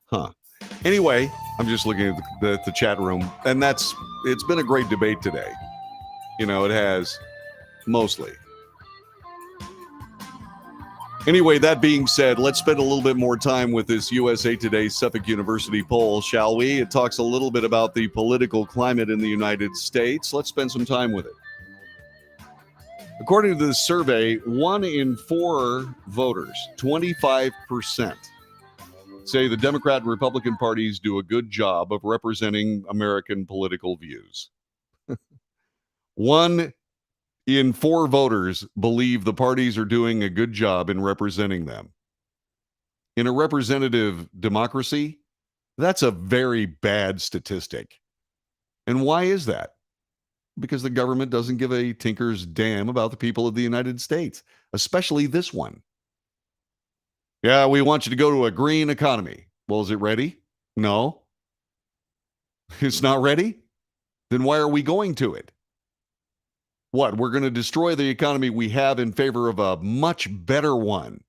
Huh. Anyway, I'm just looking at the chat room, and it's been a great debate today. It has mostly. Anyway, that being said, let's spend a little bit more time with this USA Today Suffolk University poll, shall we? It talks a little bit about the political climate in the United States. Let's spend some time with it. According to this survey, 1 in 4 voters, 25%, say the Democrat and Republican parties do a good job of representing American political views. 1 in 4 voters believe the parties are doing a good job in representing them. In a representative democracy, that's a very bad statistic. And why is that? Because the government doesn't give a tinker's damn about the people of the United States, especially this one. Yeah, we want you to go to a green economy. Well, is it ready? No. It's not ready? Then why are we going to it? What, we're going to destroy the economy we have in favor of a much better one?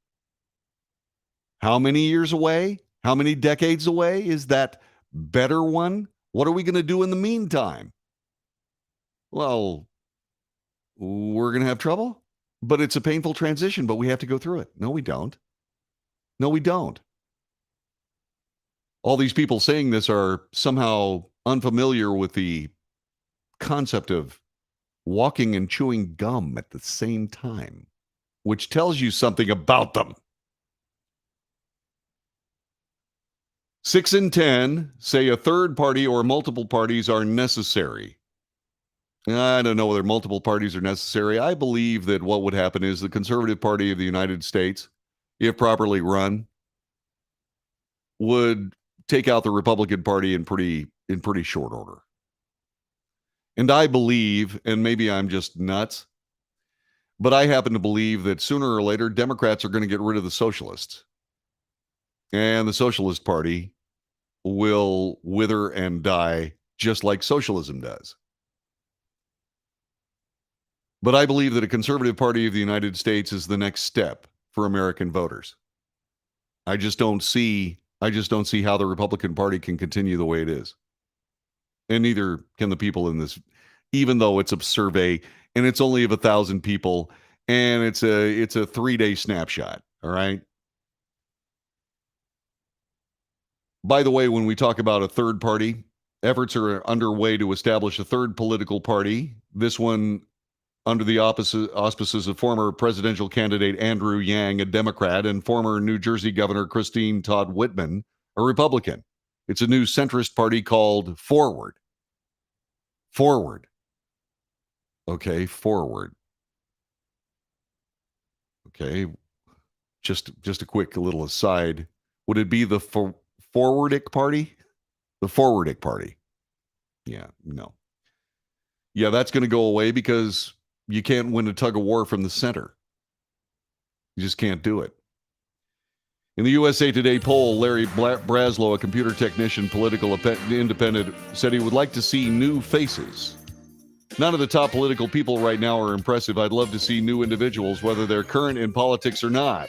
How many years away? How many decades away is that better one? What are we going to do in the meantime? Well, we're going to have trouble, but it's a painful transition, but we have to go through it. No, we don't. No, we don't. All these people saying this are somehow unfamiliar with the concept of walking and chewing gum at the same time, which tells you something about them. 6 in 10 say a third party or multiple parties are necessary. I don't know whether multiple parties are necessary. I believe that what would happen is the Conservative Party of the United States, if properly run, would take out the Republican Party in pretty short order. And I believe, and maybe I'm just nuts, but I happen to believe that sooner or later, Democrats are going to get rid of the socialists. And the Socialist Party will wither and die just like socialism does. But I believe that a conservative party of the United States is the next step for American voters. I just don't see how the Republican Party can continue the way it is. And neither can the people in this, even though it's a survey and it's only of 1,000 people and it's a 3-day snapshot. All right. By the way, when we talk about a third party, efforts are underway to establish a third political party. This one under the auspices of former presidential candidate Andrew Yang, a Democrat, and former New Jersey Governor Christine Todd Whitman, a Republican. It's a new centrist party called Forward. Forward. Okay, Forward. Okay, just a quick little aside. Would it be the Forwardic Party? The Forwardic Party. Yeah, no. Yeah, that's going to go away because you can't win a tug of war from the center. You just can't do it. In the USA Today poll, Larry Braslow, a computer technician, political independent, said he would like to see new faces. None of the top political people right now are impressive. I'd love to see new individuals, whether they're current in politics or not,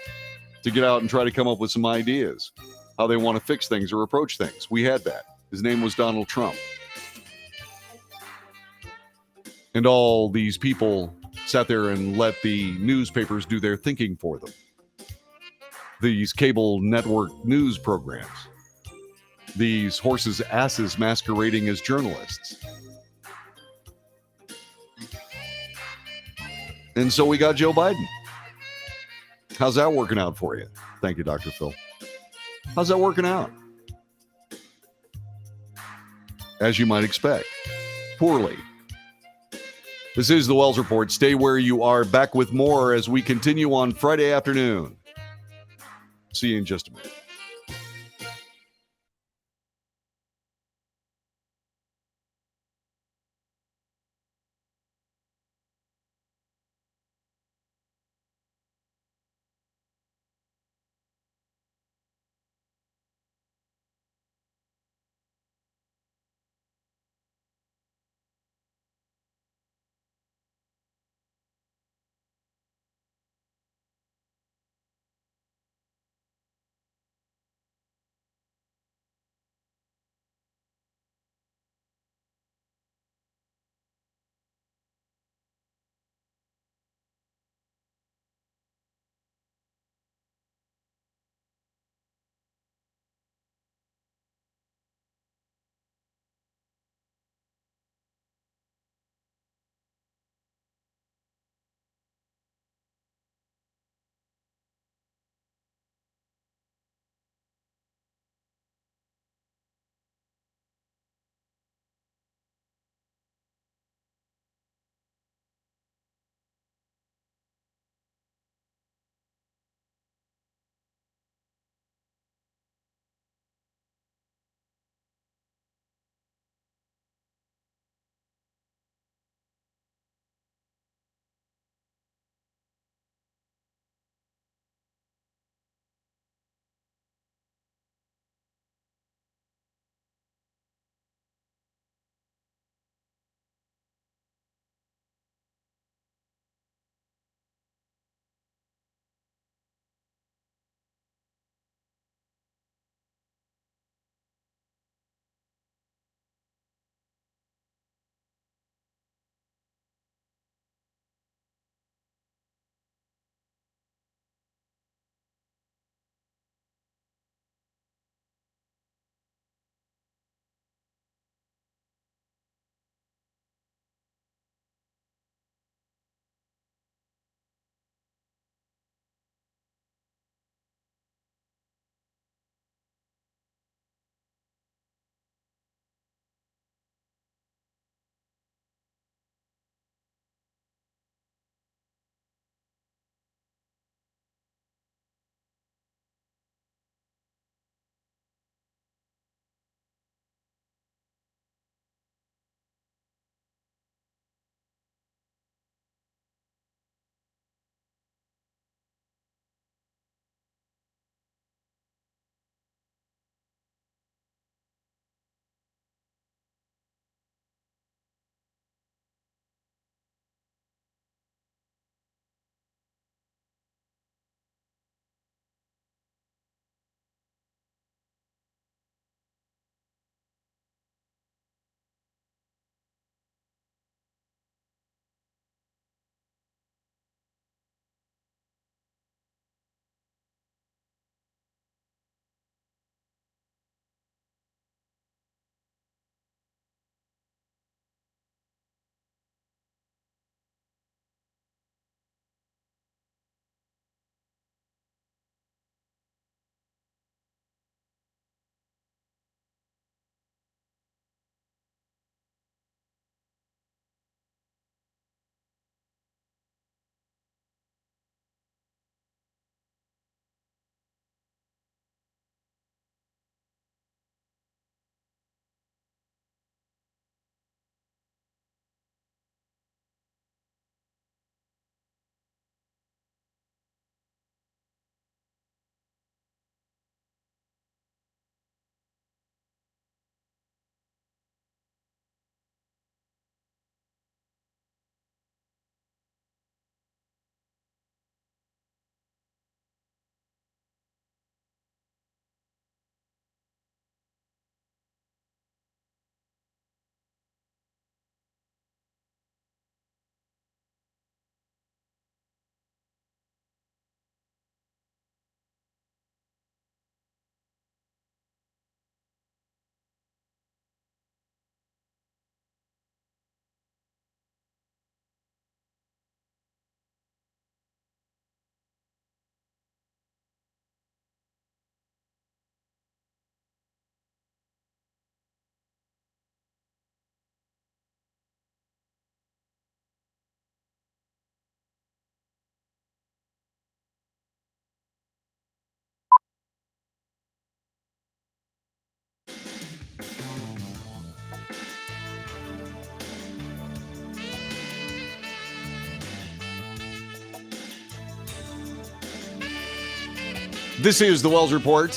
to get out and try to come up with some ideas, how they want to fix things or approach things. We had that. His name was Donald Trump. And all these people sat there and let the newspapers do their thinking for them. These cable network news programs. These horses' asses masquerading as journalists. And so we got Joe Biden. How's that working out for you? Thank you, Dr. Phil. How's that working out? As you might expect, poorly. This is the Wells Report. Stay where you are. Back with more as we continue on Friday afternoon. See you in just a minute. This is the Wells Report.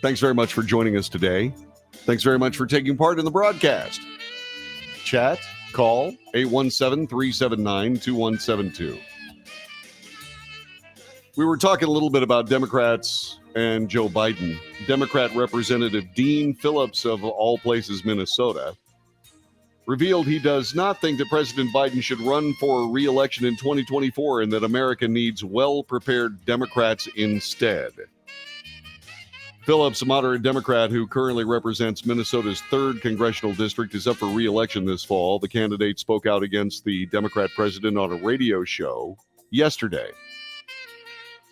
Thanks very much for joining us today. Thanks very much for taking part in the broadcast. Chat, call 817-379-2172. We were talking a little bit about Democrats and Joe Biden. Democrat Representative Dean Phillips of all places, Minnesota, revealed he does not think that President Biden should run for re-election in 2024 and that America needs well-prepared Democrats instead. Phillips, a moderate Democrat who currently represents Minnesota's 3rd congressional district, is up for re-election this fall. The candidate spoke out against the Democrat president on a radio show yesterday.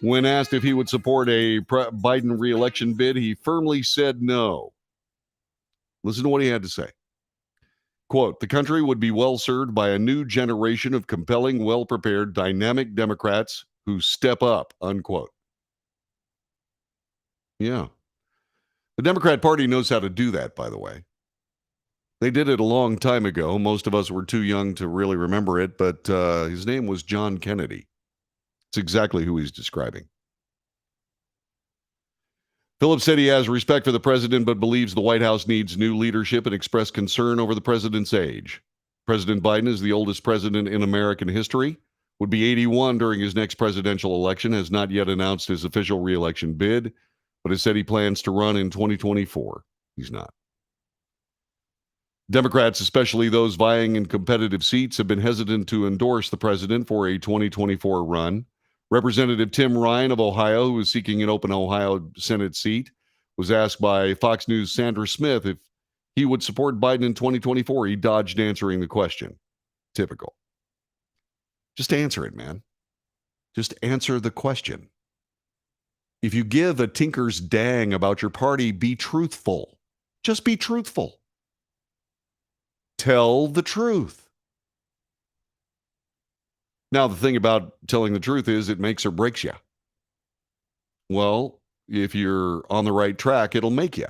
When asked if he would support a Biden re-election bid, he firmly said no. Listen to what he had to say. Quote, "The country would be well served by a new generation of compelling, well-prepared, dynamic Democrats who step up," unquote. Yeah. The Democrat Party knows how to do that, by the way. They did it a long time ago. Most of us were too young to really remember it, but his name was John Kennedy. It's exactly who he's describing. Phillips said he has respect for the president, but believes the White House needs new leadership and expressed concern over the president's age. President Biden is the oldest president in American history, would be 81 during his next presidential election, has not yet announced his official re-election bid, but has said he plans to run in 2024. He's not. Democrats, especially those vying in competitive seats, have been hesitant to endorse the president for a 2024 run. Representative Tim Ryan of Ohio, who is seeking an open Ohio Senate seat, was asked by Fox News' Sandra Smith if he would support Biden in 2024. He dodged answering the question. Typical. Just answer it, man. Just answer the question. If you give a tinker's dang about your party, be truthful. Just be truthful. Tell the truth. Now, the thing about telling the truth is it makes or breaks you. Well, if you're on the right track, it'll make you.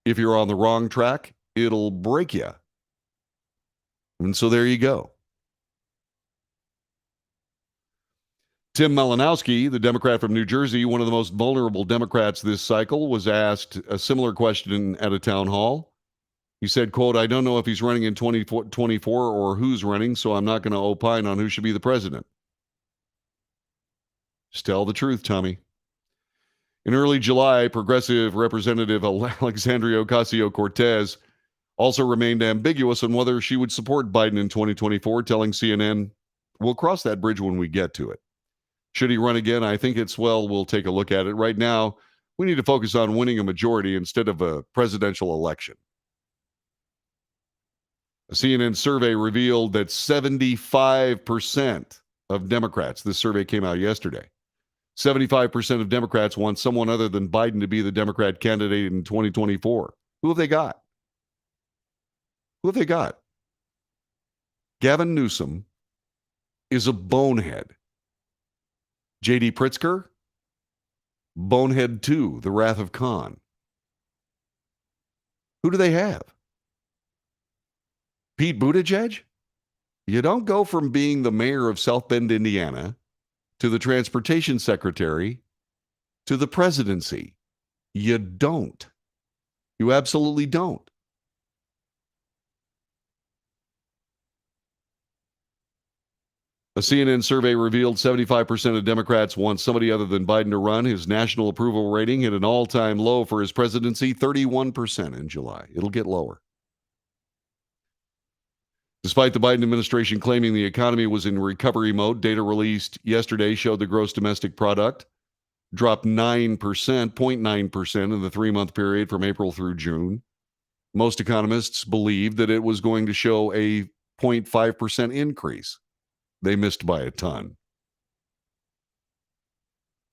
If you're on the wrong track, it'll break you. And so there you go. Tim Malinowski, the Democrat from New Jersey, one of the most vulnerable Democrats this cycle, was asked a similar question at a town hall. He said, quote, "I don't know if he's running in 2024 or who's running, so I'm not going to opine on who should be the president." Just tell the truth, Tommy. In early July, Progressive Representative Alexandria Ocasio-Cortez also remained ambiguous on whether she would support Biden in 2024, telling CNN, "We'll cross that bridge when we get to it. Should he run again? I think we'll take a look at it. Right now, we need to focus on winning a majority instead of a presidential election." A CNN survey revealed that 75% of Democrats, this survey came out yesterday, 75% of Democrats want someone other than Biden to be the Democrat candidate in 2024. Who have they got? Gavin Newsom is a bonehead. J.D. Pritzker, bonehead 2, the Wrath of Khan. Who do they have? Pete Buttigieg? You don't go from being the mayor of South Bend, Indiana, to the transportation secretary, to the presidency. You don't. You absolutely don't. A CNN survey revealed 75% of Democrats want somebody other than Biden to run. His national approval rating hit an all-time low for his presidency, 31% in July. It'll get lower. Despite the Biden administration claiming the economy was in recovery mode, data released yesterday showed the gross domestic product dropped 0.9% in the 3-month period from April through June. Most economists believed that it was going to show a 0.5% increase. They missed by a ton.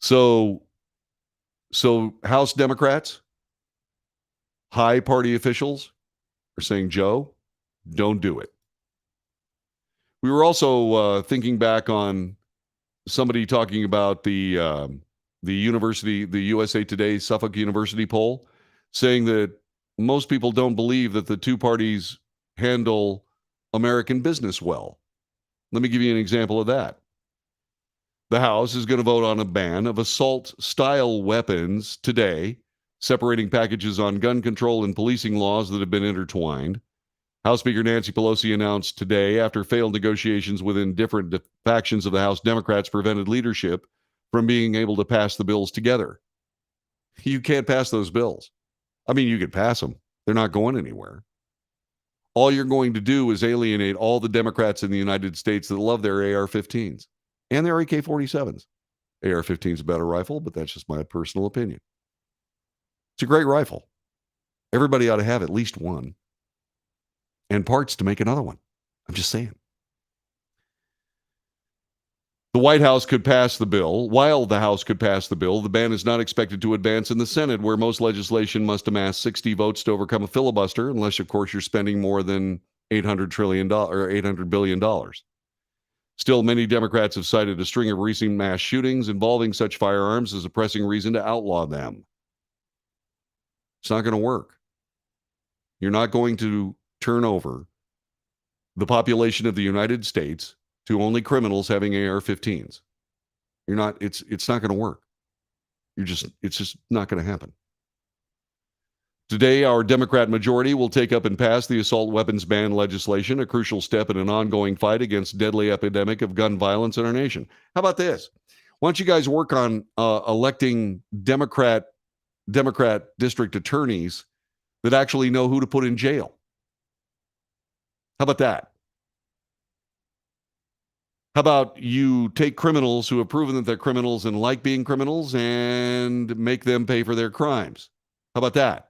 So House Democrats, high party officials are saying, Joe, don't do it. We were also thinking back on somebody talking about the university, the USA Today Suffolk University poll, saying that most people don't believe that the two parties handle American business well. Let me give you an example of that. The House is going to vote on a ban of assault-style weapons today, separating packages on gun control and policing laws that have been intertwined. House Speaker Nancy Pelosi announced today, after failed negotiations within different factions of the House, Democrats prevented leadership from being able to pass the bills together. You can't pass those bills. I mean, you could pass them. They're not going anywhere. All you're going to do is alienate all the Democrats in the United States that love their AR-15s and their AK-47s. AR-15 is a better rifle, but that's just my personal opinion. It's a great rifle. Everybody ought to have at least one and parts to make another one. I'm just saying. The White House could pass the bill. While the House could pass the bill, the ban is not expected to advance in the Senate, where most legislation must amass 60 votes to overcome a filibuster, unless, of course, you're spending more than $800 billion. Still, many Democrats have cited a string of recent mass shootings involving such firearms as a pressing reason to outlaw them. It's not going to work. You're not going to turn over the population of the United States to only criminals having AR-15s. You're not. It's not going to work. It's just not going to happen. Today, our Democrat majority will take up and pass the assault weapons ban legislation, a crucial step in an ongoing fight against deadly epidemic of gun violence in our nation. How about this? Why don't you guys work on electing Democrat district attorneys that actually know who to put in jail? How about that? How about you take criminals who have proven that they're criminals and like being criminals and make them pay for their crimes? How about that?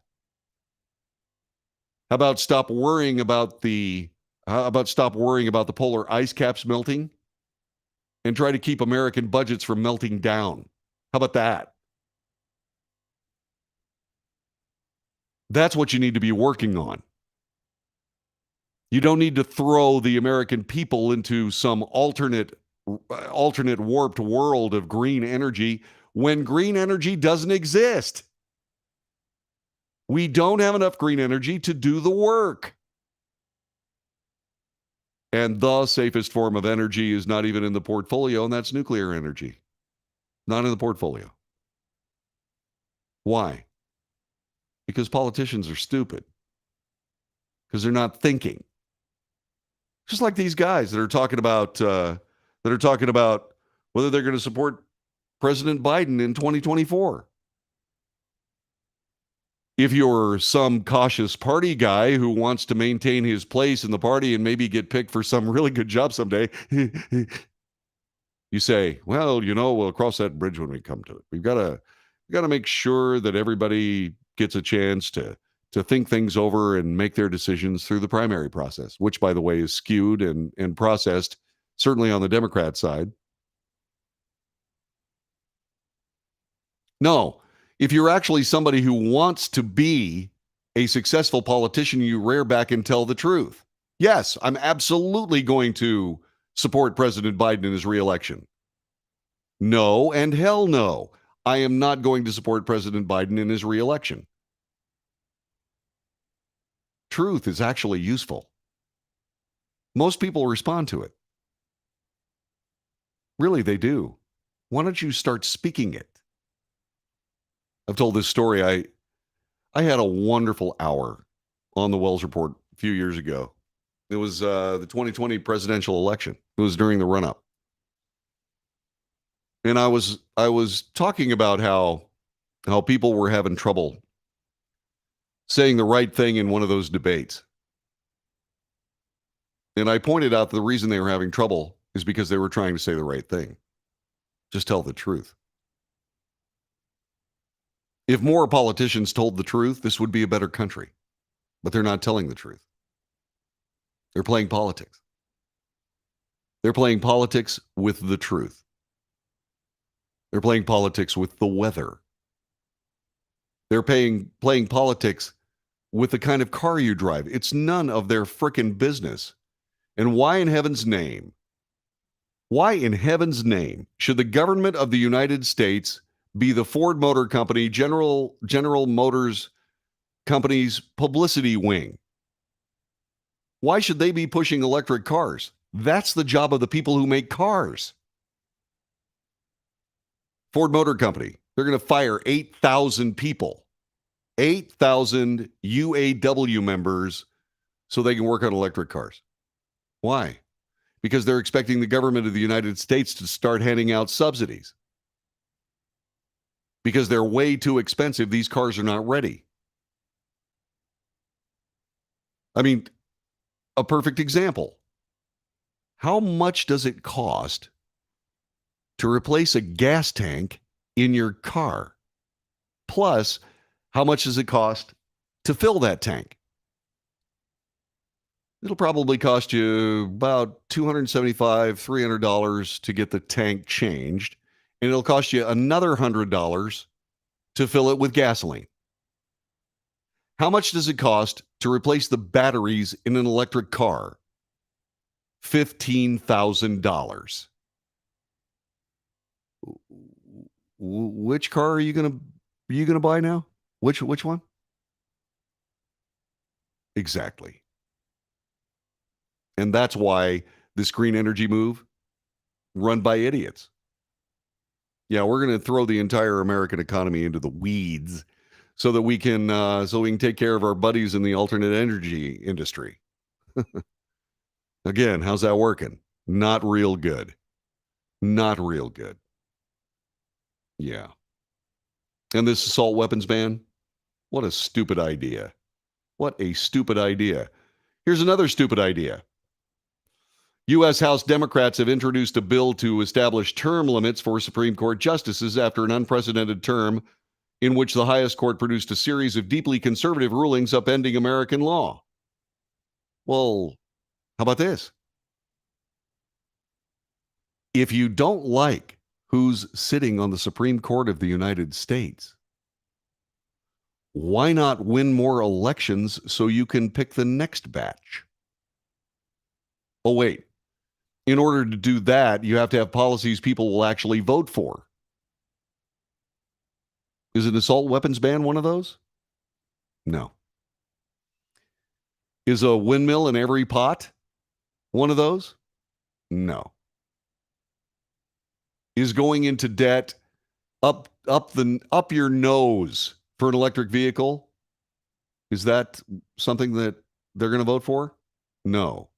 How about stop worrying about the polar ice caps melting and try to keep American budgets from melting down? How about that? That's what you need to be working on. You don't need to throw the American people into some alternate warped world of green energy when green energy doesn't exist. We don't have enough green energy to do the work. And the safest form of energy is not even in the portfolio, and that's nuclear energy. Not in the portfolio. Why? Because politicians are stupid. Because they're not thinking. Just like these guys that are talking about whether they're going to support President Biden in 2024. If you're some cautious party guy who wants to maintain his place in the party and maybe get picked for some really good job someday, you say, well, we'll cross that bridge when we come to it. We've got to make sure that everybody gets a chance to think things over and make their decisions through the primary process, which, by the way, is skewed and processed, certainly on the Democrat side. No, if you're actually somebody who wants to be a successful politician, you rear back and tell the truth. Yes, I'm absolutely going to support President Biden in his reelection. No, and hell no. I am not going to support President Biden in his reelection. Truth is actually useful. Most people respond to it. Really, they do. Why don't you start speaking it? I've told this story. I had a wonderful hour on the Wells Report a few years ago. It was the 2020 presidential election. It was during the run-up. And I was talking about how people were having trouble saying the right thing in one of those debates. And I pointed out the reason they were having trouble is because they were trying to say the right thing. Just tell the truth. If more politicians told the truth, this would be a better country. But they're not telling the truth. They're playing politics. They're playing politics with the truth. They're playing politics with the weather. They're playing politics with the kind of car you drive. It's none of their frickin' business. And why in heaven's name should the government of the United States be the Ford Motor Company, General Motors Company's publicity wing? Why should they be pushing electric cars? That's the job of the people who make cars. Ford Motor Company, they're going to fire 8,000 people, 8,000 UAW members so they can work on electric cars. Why? Because they're expecting the government of the United States to start handing out subsidies. Because they're way too expensive. These cars are not ready. I mean, a perfect example. How much does it cost to replace a gas tank in your car? Plus, how much does it cost to fill that tank? It'll probably cost you about $275, $300 to get the tank changed, and it'll cost you another $100 to fill it with gasoline. How much does it cost to replace the batteries in an electric car? $15,000. Which car are you gonna buy now? Which one? Exactly. And that's why this green energy move, run by idiots. Yeah, we're going to throw the entire American economy into the weeds so that we can take care of our buddies in the alternate energy industry. Again, how's that working? Not real good. Not real good. Yeah. And this assault weapons ban? What a stupid idea. What a stupid idea. Here's another stupid idea. U.S. House Democrats have introduced a bill to establish term limits for Supreme Court justices after an unprecedented term in which the highest court produced a series of deeply conservative rulings upending American law. Well, how about this? If you don't like who's sitting on the Supreme Court of the United States, why not win more elections so you can pick the next batch? Oh, wait. In order to do that, you have to have policies people will actually vote for. Is an assault weapons ban one of those? No. Is a windmill in every pot one of those? No. Is going into debt up your nose for an electric vehicle? Is that something that they're going to vote for? No.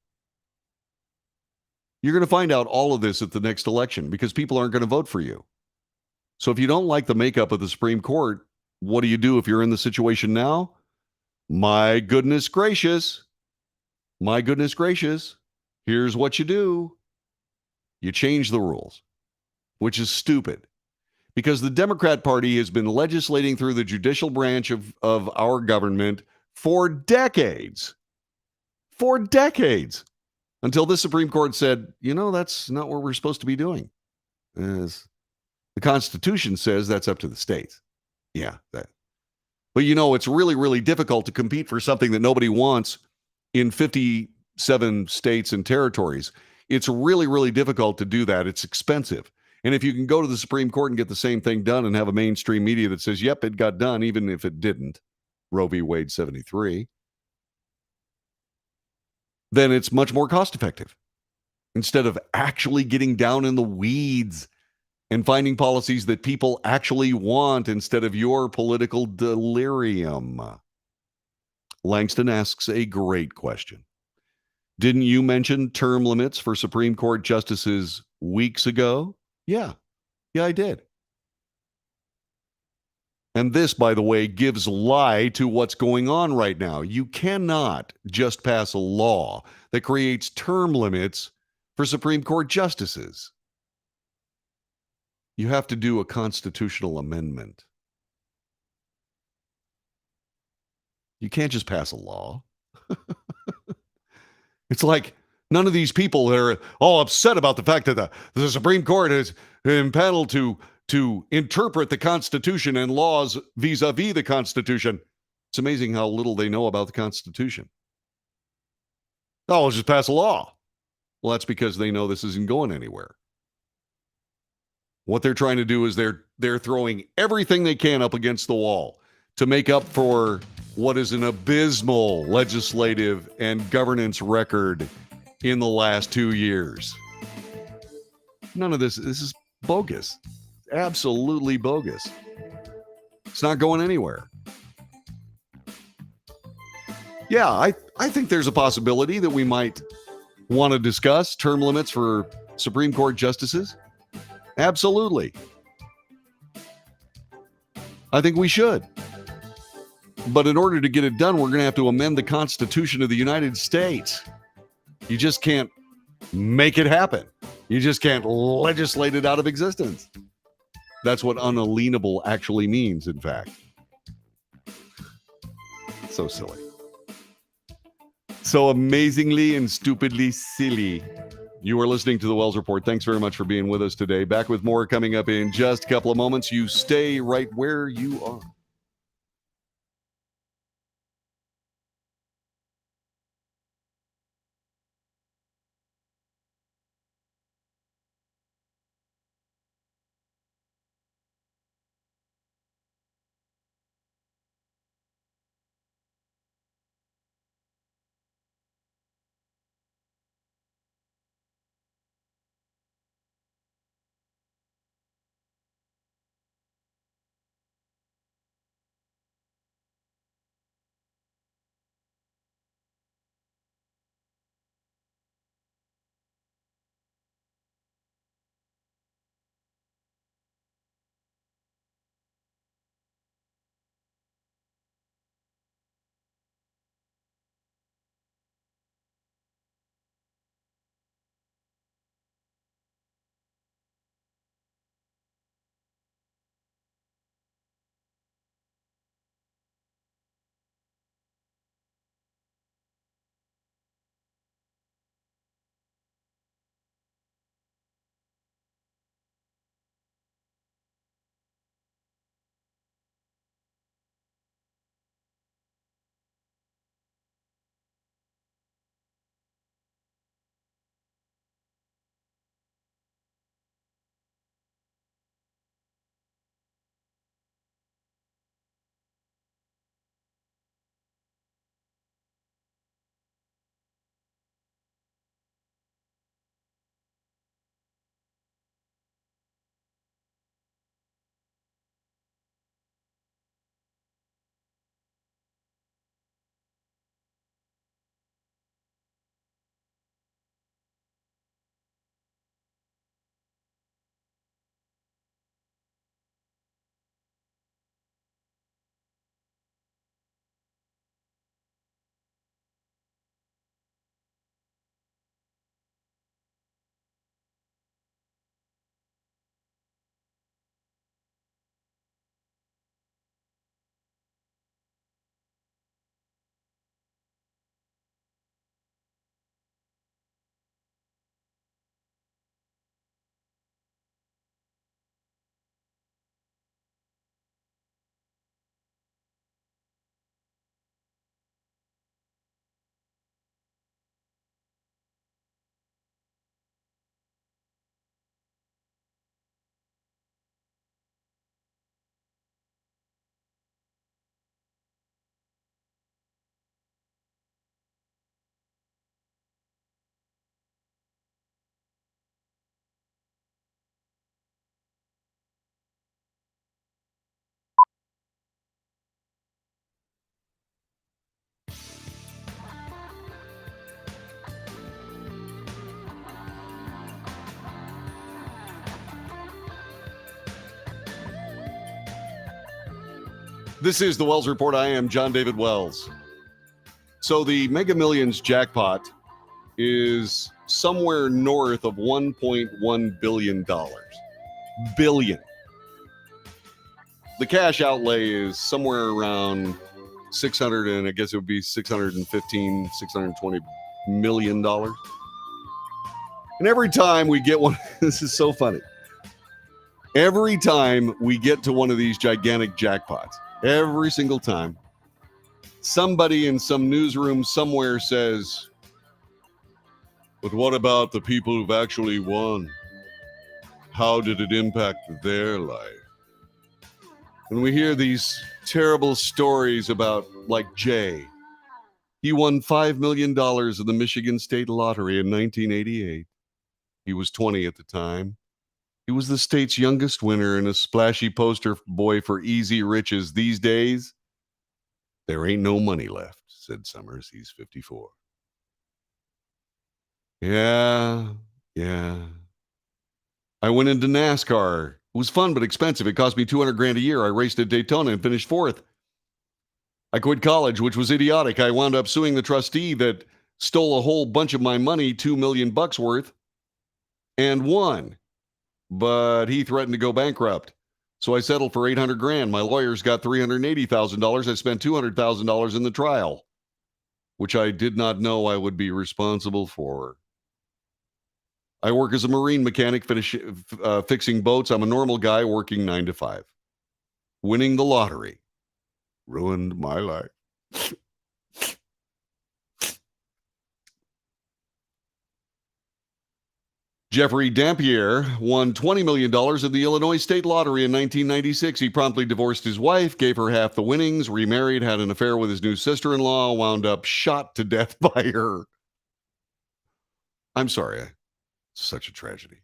You're going to find out all of this at the next election because people aren't going to vote for you. So if you don't like the makeup of the Supreme Court, what do you do if you're in the situation now? My goodness gracious. My goodness gracious. Here's what you do. You change the rules, which is stupid because the Democrat Party has been legislating through the judicial branch of our government for decades. For decades. Until the Supreme Court said, that's not what we're supposed to be doing. As the Constitution says that's up to the states. Yeah. But it's really, really difficult to compete for something that nobody wants in 57 states and territories. It's really, really difficult to do that. It's expensive. And if you can go to the Supreme Court and get the same thing done and have a mainstream media that says, yep, it got done, even if it didn't, Roe v. Wade 73, then it's much more cost effective instead of actually getting down in the weeds and finding policies that people actually want instead of your political delirium. Langston asks a great question. Didn't you mention term limits for Supreme Court justices weeks ago? Yeah, I did. And this, by the way, gives lie to what's going on right now. You cannot just pass a law that creates term limits for Supreme Court justices. You have to do a constitutional amendment. You can't just pass a law. It's like none of these people that are all upset about the fact that the Supreme Court has impaneled to interpret the Constitution and laws vis-a-vis the Constitution. It's amazing how little they know about the Constitution. Oh, we'll just pass a law. Well, that's because they know this isn't going anywhere. What they're trying to do is they're throwing everything they can up against the wall to make up for what is an abysmal legislative and governance record in the last 2 years. None of this is bogus. absolutely bogus. It's not going anywhere. Yeah, I think there's a possibility that we might want to discuss term limits for Supreme Court justices. Absolutely. I think we should. But in order to get it done, we're going to have to amend the Constitution of the United States. You just can't make it happen. You just can't legislate it out of existence. That's what unalienable actually means, in fact. So silly. So amazingly and stupidly silly. You are listening to the Wells Report. Thanks very much for being with us today. Back with more coming up in just a couple of moments. You stay right where you are. This is the Wells Report. I am John David Wells. So the Mega Millions jackpot is somewhere north of $1.1 billion. Billion. The cash outlay is somewhere around 600, and I guess it would be 615, $620 million. And every time we get one, this is so funny. Every time we get to one of these gigantic jackpots, every single time, somebody in some newsroom somewhere says, but what about the people who've actually won? How did it impact their life? And we hear these terrible stories about, like Jay. He won $5 million of the Michigan State Lottery in 1988. He was 20 at the time. He was the state's youngest winner and a splashy poster boy for easy riches. These days, there ain't no money left, said Summers. He's 54. Yeah. I went into NASCAR. It was fun but expensive. It cost me $200,000 a year. I raced at Daytona and finished fourth. I quit college, which was idiotic. I wound up suing the trustee that stole a whole bunch of my money, $2 million worth, and won. But he threatened to go bankrupt. So I settled for $800,000. My lawyers got $380,000. I spent $200,000 in the trial, which I did not know I would be responsible for. I work as a marine mechanic, fixing boats. I'm a normal guy working 9 to 5. Winning the lottery ruined my life. Jeffrey Dampier won $20 million of the Illinois State Lottery in 1996. He promptly divorced his wife, gave her half the winnings, remarried, had an affair with his new sister-in-law, wound up shot to death by her. I'm sorry. It's such a tragedy.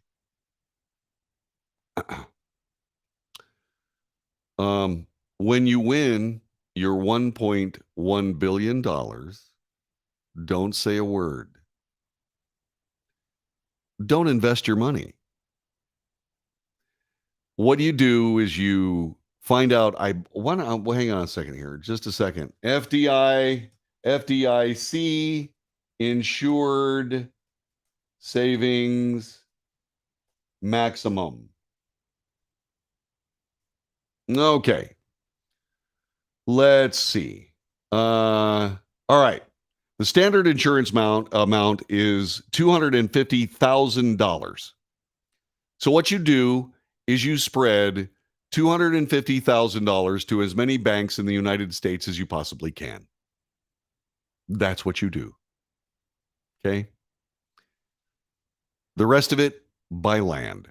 When you win your $1.1 billion, don't say a word. Don't invest your money. What you do is you find out. Hang on a second here, just a second. FDIC insured savings maximum. Okay. Let's see. All right. The standard insurance amount is $250,000. So what you do is you spread $250,000 to as many banks in the United States as you possibly can. That's what you do. Okay? The rest of it, buy land.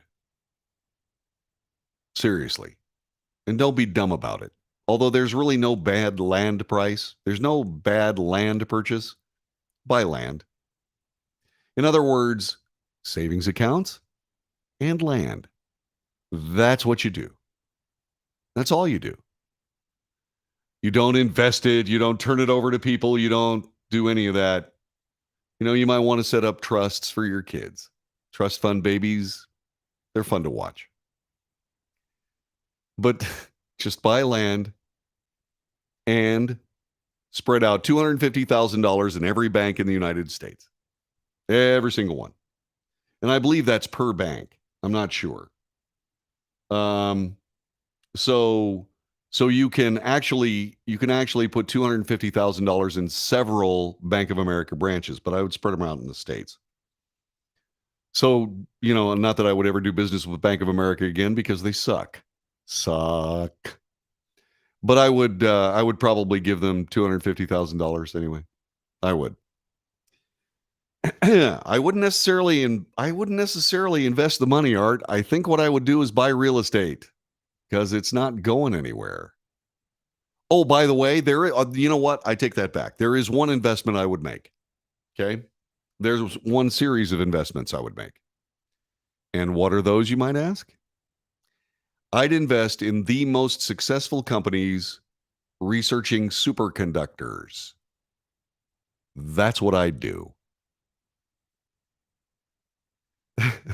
Seriously. And don't be dumb about it. Although there's really no bad land price. There's no bad land purchase. Buy land. In other words, savings accounts and land. That's what you do. That's all you do. You don't invest it. You don't turn it over to people. You don't do any of that. You might want to set up trusts for your kids. Trust fund babies, they're fun to watch. But just buy land and spread out $250,000 in every bank in the United States. Every single one. And I believe that's per bank. I'm not sure. So you can actually put $250,000 in several Bank of America branches, but I would spread them out in the States. So, not that I would ever do business with Bank of America again because they suck. But I would probably give them $250,000 anyway. I would. I wouldn't necessarily invest the money, Art. I think what I would do is buy real estate because it's not going anywhere. Oh, by the way, you know what? I take that back. There is one investment I would make. Okay. There's one series of investments I would make. And what are those, you might ask? I'd invest in the most successful companies researching superconductors. That's what I'd do.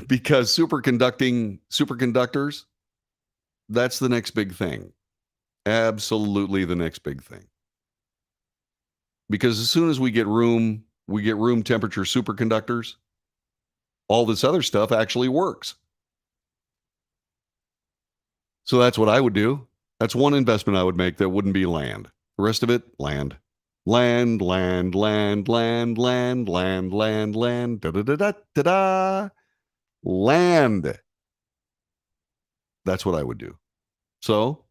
Because superconductors, that's the next big thing. Absolutely the next big thing. Because as soon as we get room temperature superconductors, all this other stuff actually works. So that's what I would do. That's one investment I would make that wouldn't be land. The rest of it, land. Land. Da-da-da-da-da. Land. That's what I would do. So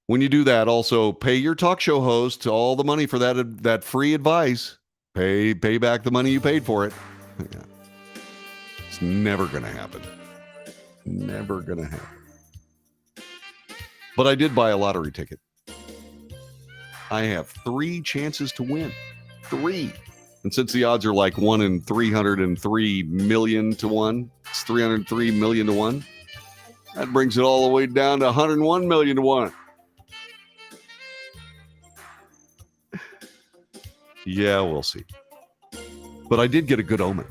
when you do that, also pay your talk show host all the money for that free advice. Pay back the money you paid for it. Yeah. It's never going to happen. Never going to happen. But I did buy a lottery ticket. I have 3 chances to win. 3. And since the odds are like 1 in 303 million to 1, it's 303 million to 1. That brings it all the way down to 101 million to 1. Yeah, we'll see. But I did get a good omen.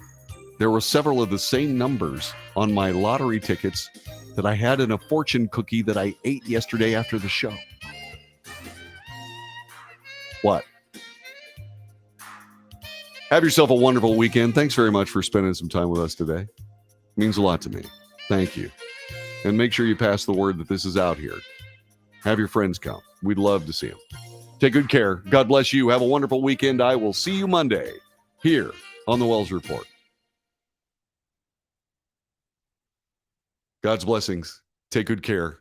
There were several of the same numbers on my lottery tickets that I had in a fortune cookie that I ate yesterday after the show. What? Have yourself a wonderful weekend. Thanks very much for spending some time with us today. It means a lot to me. Thank you. And make sure you pass the word that this is out here. Have your friends come. We'd love to see them. Take good care. God bless you. Have a wonderful weekend. I will see you Monday here on the Wells Report. God's blessings. Take good care.